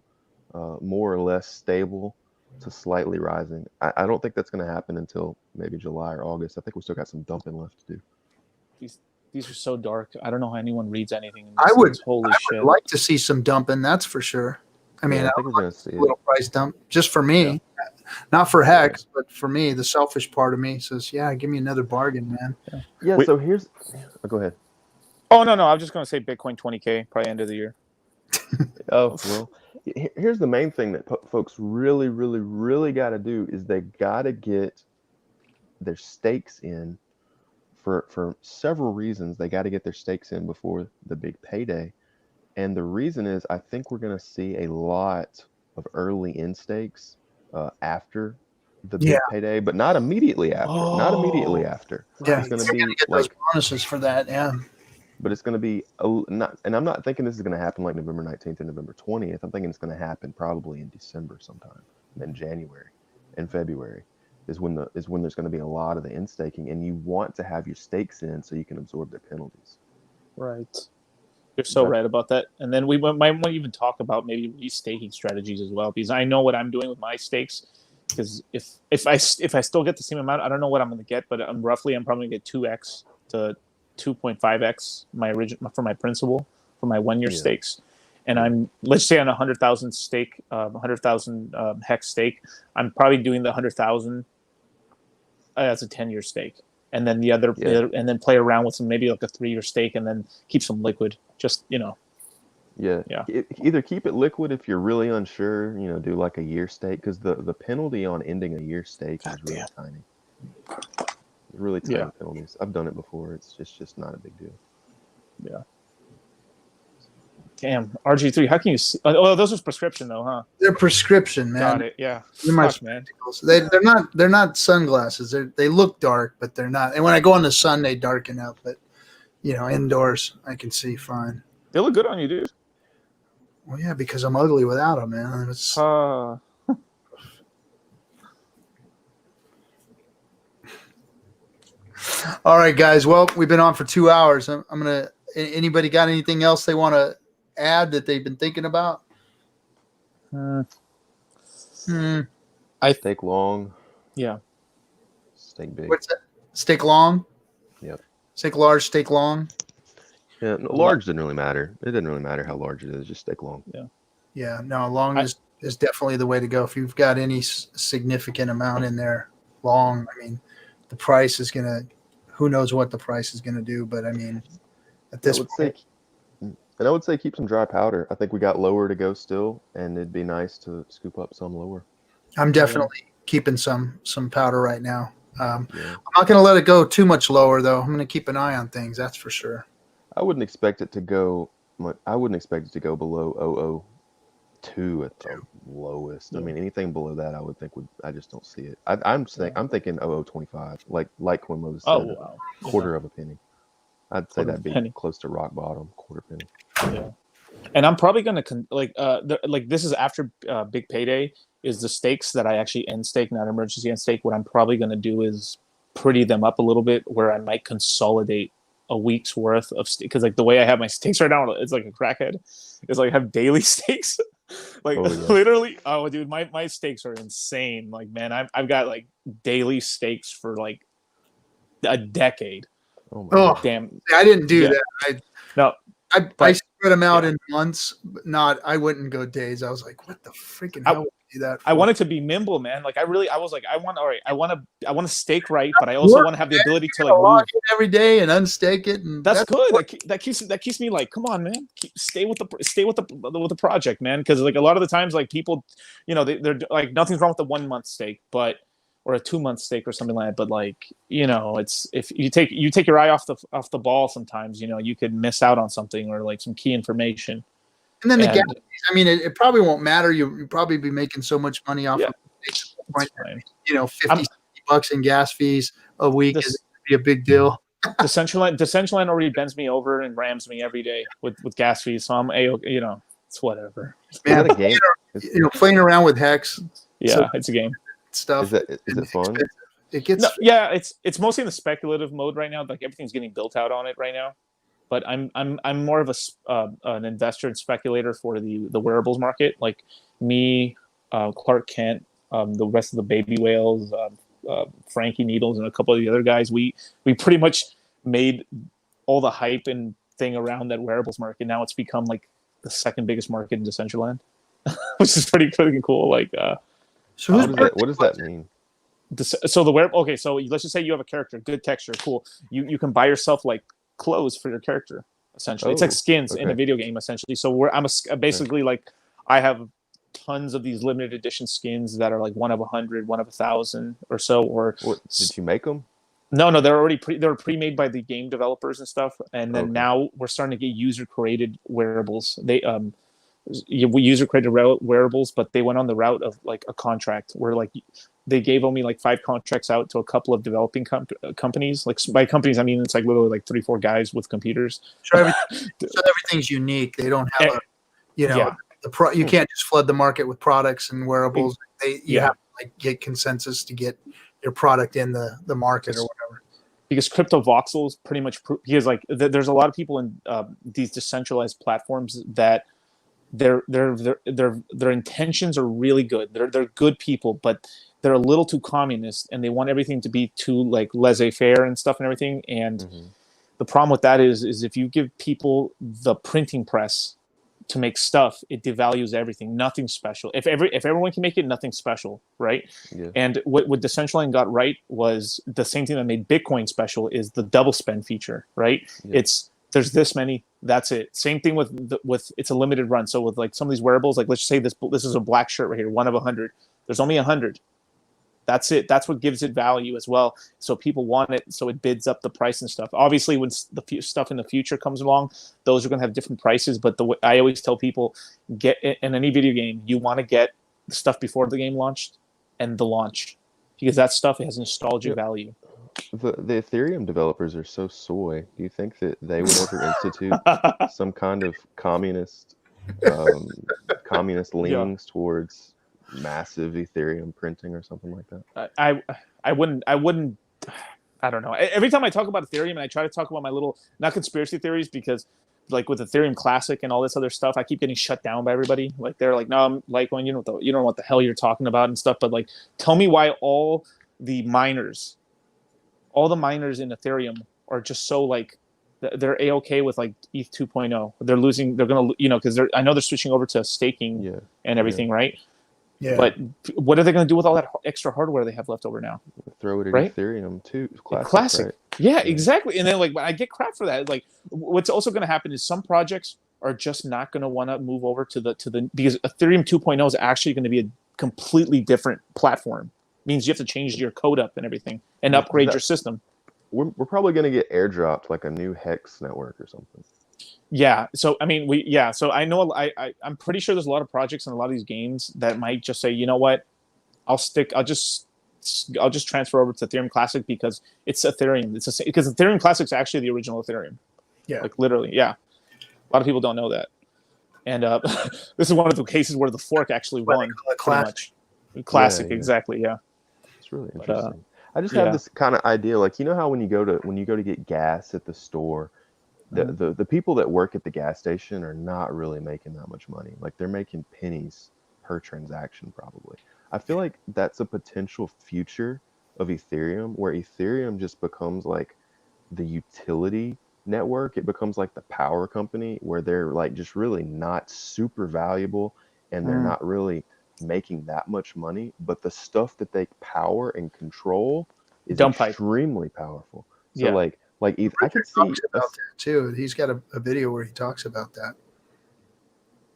more or less stable to slightly rising. I don't think that's going to happen until maybe July or August. I think we still got some dumping left to do. These are so dark. I don't know how anyone reads anything in this. I would like to see some dumping, that's for sure. I mean, I think we're going to see a little price dump just for me, not for Hex, but for me, the selfish part of me says, yeah, give me another bargain, man. Yeah. So here's, go ahead. Oh, no. I was just going to say Bitcoin 20K, probably end of the year. Oh, well, here's the main thing that folks really, really, really got to do is they got to get their stakes in for several reasons. They got to get their stakes in before the big payday. And the reason is I think we're going to see a lot of early in stakes after the big payday, but not immediately after. Not immediately after. Yeah, it's going to be get like those bonuses for that. Yeah. But it's going to be not, and I'm not thinking this is going to happen like November 19th and November 20th. I'm thinking it's going to happen probably in December sometime, and then January and February is when there's going to be a lot of the in staking, and you want to have your stakes in so you can absorb their penalties. Right. You're so right about that. And then we might even talk about maybe restaking strategies as well, because I know what I'm doing with my stakes. Because if I still get the same amount, I don't know what I'm going to get, but I'm probably going to get 2x to 2.5x my original for my principal for my 1 year stakes, and let's say on 100,000 stake, 100,000 hex stake, I'm probably doing the 100,000 as a 10-year stake, and then the other and then play around with some maybe like a 3-year stake, and then keep some liquid. Just either keep it liquid if you're really unsure, do like a year stake, because the penalty on ending a year stake is really tiny. Really tiny penalties. I've done it before. It's just not a big deal. Yeah. Damn, RG3. How can you see? Oh, those are prescription though, huh? They're prescription, man. Got it. Yeah. They're my spectacles. They're not sunglasses. They look dark, but they're not. And when I go in the sun, they darken up. But indoors, I can see fine. They look good on you, dude. Well, yeah, because I'm ugly without them, man. It's all right, guys. Well, we've been on for 2 hours. I'm gonna. Anybody got anything else they want to add that they've been thinking about? I stake long. Yeah. Stake big. What's that? Stake long. Yep. Stake large. Stake long. Yeah, large didn't really matter. It didn't really matter how large it is. Just stake long. Yeah. Yeah. No, long is definitely the way to go. If you've got any significant amount in there, long. I mean, the price is gonna. Who knows what the price is gonna do? But I mean, at this point. I would say keep some dry powder. I think we got lower to go still, and it'd be nice to scoop up some lower. I'm definitely keeping some powder right now. I'm not going to let it go too much lower, though. I'm going to keep an eye on things. That's for sure. I wouldn't expect it to go. I wouldn't expect it to go below 0.002 at the lowest. I mean, anything below that, I would think I just don't see it. I'm thinking 0.025, like Litecoin Moses said, quarter of a penny. I'd say that'd be close to rock bottom, quarter penny. Yeah, and I'm probably gonna this is after big payday. Is the stakes that I actually end stake, not emergency end stake. What I'm probably gonna do is pretty them up a little bit, where I might consolidate a week's worth of because like the way I have my stakes right now, it's like a crackhead. It's like I have daily stakes. Like literally, oh dude, my stakes are insane. Like man, I've got like daily stakes for like a decade. Oh damn! I didn't do that. I spread them out in months, but not. I wouldn't go days. I was like, what the freaking hell would I do that for? I wanted to be nimble, man. Like I was like, I want to stake right, but I also want to have the ability to like log in every day and unstake it. And that's good. That keeps me like, come on, man, stay with the project, man. Because like a lot of the times, like people, you know, they're like nothing's wrong with the 1 month stake, but or a 2 month stake or something like that. But like, you know, it's if you take your eye off the ball, sometimes, you know, you could miss out on something or like some key information. And then the gas fees, I mean, it probably won't matter. You'll probably be making so much money off of it. You know, 50 bucks in gas fees a week is be a big deal. Decentraland already bends me over and rams me every day with gas fees. So I'm you know, it's whatever. Man, is that a game? You know, playing around with Hex. Yeah, it's a game. Stuff. Is it fun? It gets it's mostly in the speculative mode right now. Like everything's getting built out on it right now. But I'm more of an investor and speculator for the wearables market. Like me, Clark Kent, the rest of the baby whales, Frankie Needles, and a couple of the other guys. We pretty much made all the hype and thing around that wearables market. Now it's become like the second biggest market in Decentraland, which is pretty cool. Like, so what does that mean? So the wearable. Okay, so let's just say you have a character, good texture, cool. You can buy yourself like clothes for your character. Essentially, it's like skins in a video game. Essentially, so I'm basically like I have tons of these limited edition skins that are like 1 of 100, 1 of 1,000 or so. Or did you make them? No, they're already they're pre-made by the game developers and stuff. And then now we're starting to get user created wearables. They we user created wearables, but they went on the route of like a contract where like they gave only like 5 contracts out to a couple of developing companies. Like by companies, I mean it's like literally like 3-4 guys with computers. So everything's unique. They don't have you can't just flood the market with products and wearables. You have to like get consensus to get your product in the market or whatever. Because crypto voxels pretty much because like there's a lot of people in these decentralized platforms that their intentions are really good. They're good people, but they're a little too communist and they want everything to be too like laissez-faire and stuff and everything. And the problem with that is if you give people the printing press to make stuff, it devalues everything. Nothing special. If everyone can make it, nothing special, right? Yeah. And what Decentraland got right was the same thing that made Bitcoin special is the double spend feature, right? Yeah. There's this many, that's it. Same thing with it's a limited run. So with like some of these wearables, like let's say this is a black shirt right here, 1 of 100. There's only 100. That's it. That's what gives it value as well. So people want it, so it bids up the price and stuff. Obviously, when the stuff in the future comes along, those are going to have different prices. But I always tell people, get in any video game, you want to get the stuff before the game launched and the launch, because that stuff has nostalgic value. The Ethereum developers are so soy. Do you think that they would ever institute some kind of communist leanings towards massive Ethereum printing or something like that? I wouldn't. I don't know. Every time I talk about Ethereum and I try to talk about my little not conspiracy theories, because like with Ethereum Classic and all this other stuff, I keep getting shut down by everybody. Like they're like, no, I'm Litecoin. You don't know what the hell you're talking about and stuff. But like, tell me why all the miners in Ethereum are just so like they're a-okay with like ETH 2.0. They're losing. They're gonna because I know they're switching over to staking and everything, right? Yeah. But what are they going to do with all that extra hardware they have left over now? Throw it in Ethereum too. Classic. Right? Yeah, exactly. And then like I get crap for that. Like what's also going to happen is some projects are just not going to want to move over to the because Ethereum 2.0 is actually going to be a completely different platform. It means you have to change your code up and everything and upgrade your system. We're probably going to get airdropped like a new Hex network or something. Yeah. So I mean, So I know I'm pretty sure there's a lot of projects in a lot of these games that might just say, you know what, I'll just transfer over to Ethereum Classic because it's Ethereum. Because Ethereum Classic is actually the original Ethereum. Yeah. Like literally, yeah. A lot of people don't know that. And this is one of the cases where the fork actually won. Pretty much. Classic, exactly. Yeah. It's really interesting. I just have this kind of idea, like, you know how when you go to get gas at the store, the people that work at the gas station are not really making that much money. Like, they're making pennies per transaction probably. I feel like that's a potential future of Ethereum, where Ethereum just becomes like the utility network. It becomes like the power company, where they're like just really not super valuable, and they're not really making that much money, but the stuff that they power and control is extremely powerful. So I could see about that too. He's got a video where he talks about that.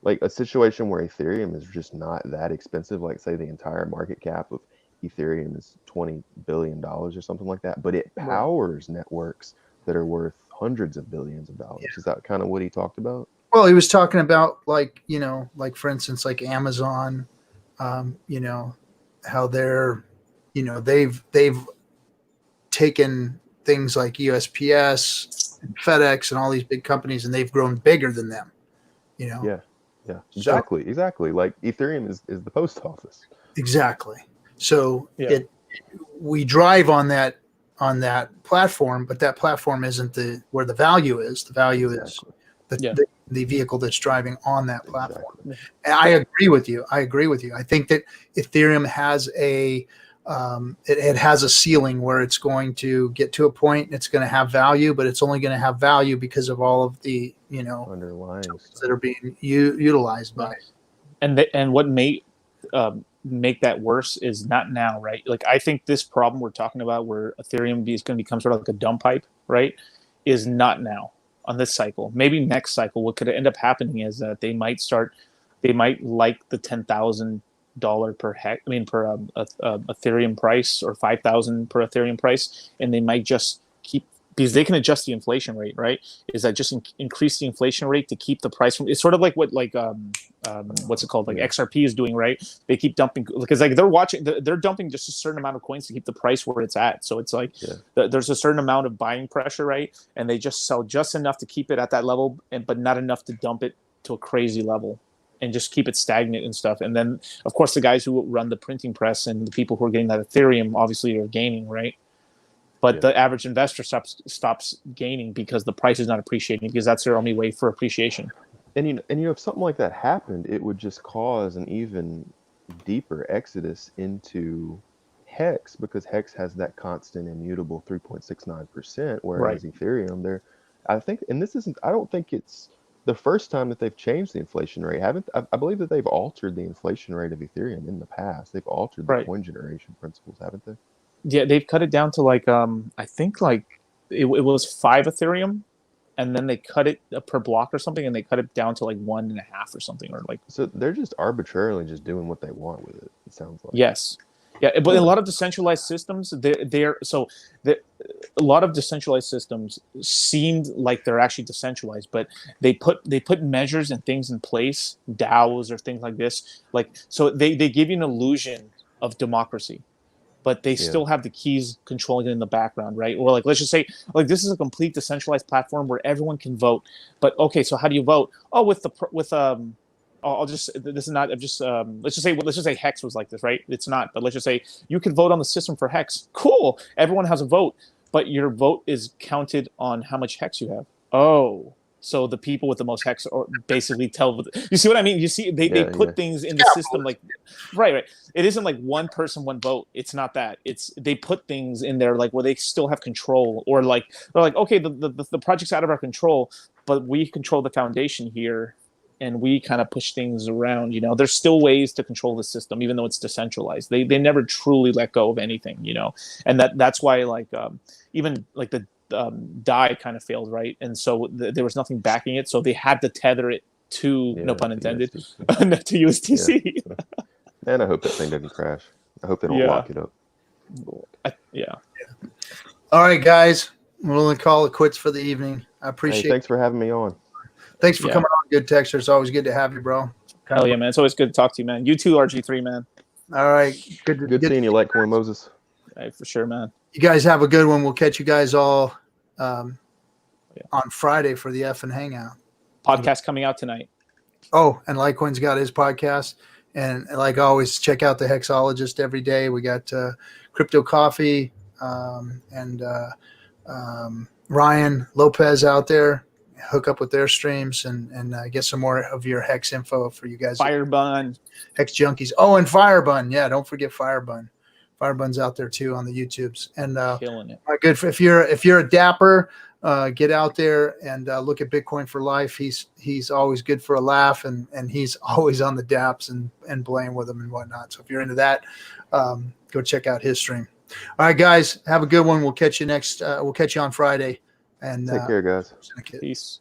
Like a situation where Ethereum is just not that expensive, like say the entire market cap of Ethereum is $20 billion or something like that, but it powers networks that are worth hundreds of billions of dollars. Is that kind of what he talked about? Well, he was talking about, like, you know, like for instance, like Amazon, you know, how they're, you know, they've taken things like USPS and FedEx and all these big companies, and they've grown bigger than them, you know? Yeah. Exactly. Like Ethereum is the post office. Exactly. So we drive on that platform, but that platform isn't where the value is. The value is the vehicle that's driving on that platform. Exactly. And I agree with you. I think that Ethereum has it has a ceiling where it's going to get to a point and it's going to have value, but it's only going to have value because of all of the, you know, underlying that are being utilized by it. And what may make that worse is not now, right? Like, I think this problem we're talking about, where Ethereum is going to become sort of like a dump pipe, right, is not now on this cycle. Maybe next cycle, what could end up happening is that they might like the $10,000 per hex, per Ethereum price, or 5,000 per Ethereum price, and they might just keep, because they can adjust the inflation rate, right? Is that just increase the inflation rate to keep the price from? It's sort of like what what's it called? Like XRP is doing, right? They keep dumping, because like they're dumping just a certain amount of coins to keep the price where it's at. So it's like there's a certain amount of buying pressure, right? And they just sell just enough to keep it at that level, but not enough to dump it to a crazy level and just keep it stagnant and stuff. And then, of course, the guys who run the printing press and the people who are getting that Ethereum obviously are gaining, right? But the average investor stops gaining because the price is not appreciating, because that's their only way for appreciation. And you know, if something like that happened, it would just cause an even deeper exodus into Hex, because Hex has that constant immutable 3.69%, whereas Ethereum, I don't think it's the first time that they've changed the inflation rate. I believe that they've altered the inflation rate of Ethereum in the past. They've altered the coin generation principles, haven't they? Yeah, they've cut it down to like I think like it was 5 Ethereum, and then they cut it per block or something, and they cut it down to like 1.5 or something, or like. So they're just arbitrarily just doing what they want with it. It sounds like. Yes, yeah, but in a lot of decentralized systems, a lot of decentralized systems seemed like they're actually decentralized, but they put measures and things in place, DAOs or things like this, like, so they give you an illusion of democracy, but they still have the keys controlling it in the background, right? Or like, let's just say, like, this is a complete decentralized platform where everyone can vote. But okay, so how do you vote? Oh, let's just say Hex was like this, right? It's not, but let's just say you can vote on the system for Hex. Cool, everyone has a vote, but your vote is counted on how much Hex you have. Oh. So the people with the most Hex or basically you see what I mean? You see, they put things in the system like, right. It isn't like one person, one vote. It's not that. They put things in there like where they still have control, or like they're like, okay, the project's out of our control, but we control the foundation here, and we kind of push things around. You know, there's still ways to control the system, even though it's decentralized. They never truly let go of anything. You know, and that's why like even like the DAI kind of failed, right? And so there was nothing backing it, so they had to tether it to, no pun intended, to USDC. Yeah. And I hope that thing doesn't crash. I hope they don't lock it up. All right, guys, we'll only call it quits for the evening. I appreciate. Thanks for having me on. Thanks for coming on, Good Texture. It's always good to have you, bro. Hell yeah, man! It's always good to talk to you, man. You too, RG3, man. All right, good seeing you, Litecoin Moses. Hey, for sure, man. You guys have a good one. We'll catch you guys all on Friday for the FN Hangout. Podcast coming out tonight. Oh, and Litecoin's got his podcast. And like always, check out the Hexologist every day. We got Crypto Coffee Ryan Lopez out there. Hook up with their streams and get some more of your Hex info for you guys. Firebun, Hex Junkies. Oh, and Firebun. Yeah, don't forget Firebun. Firebun's out there too on the YouTubes. And killing it. Good. If you're a dapper, get out there and look at Bitcoin for Life. He's always good for a laugh, and he's always on the dApps and playing with them and whatnot. So if you're into that, go check out his stream. All right, guys, have a good one. We'll catch you next. We'll catch you on Friday. And take care, guys. Peace.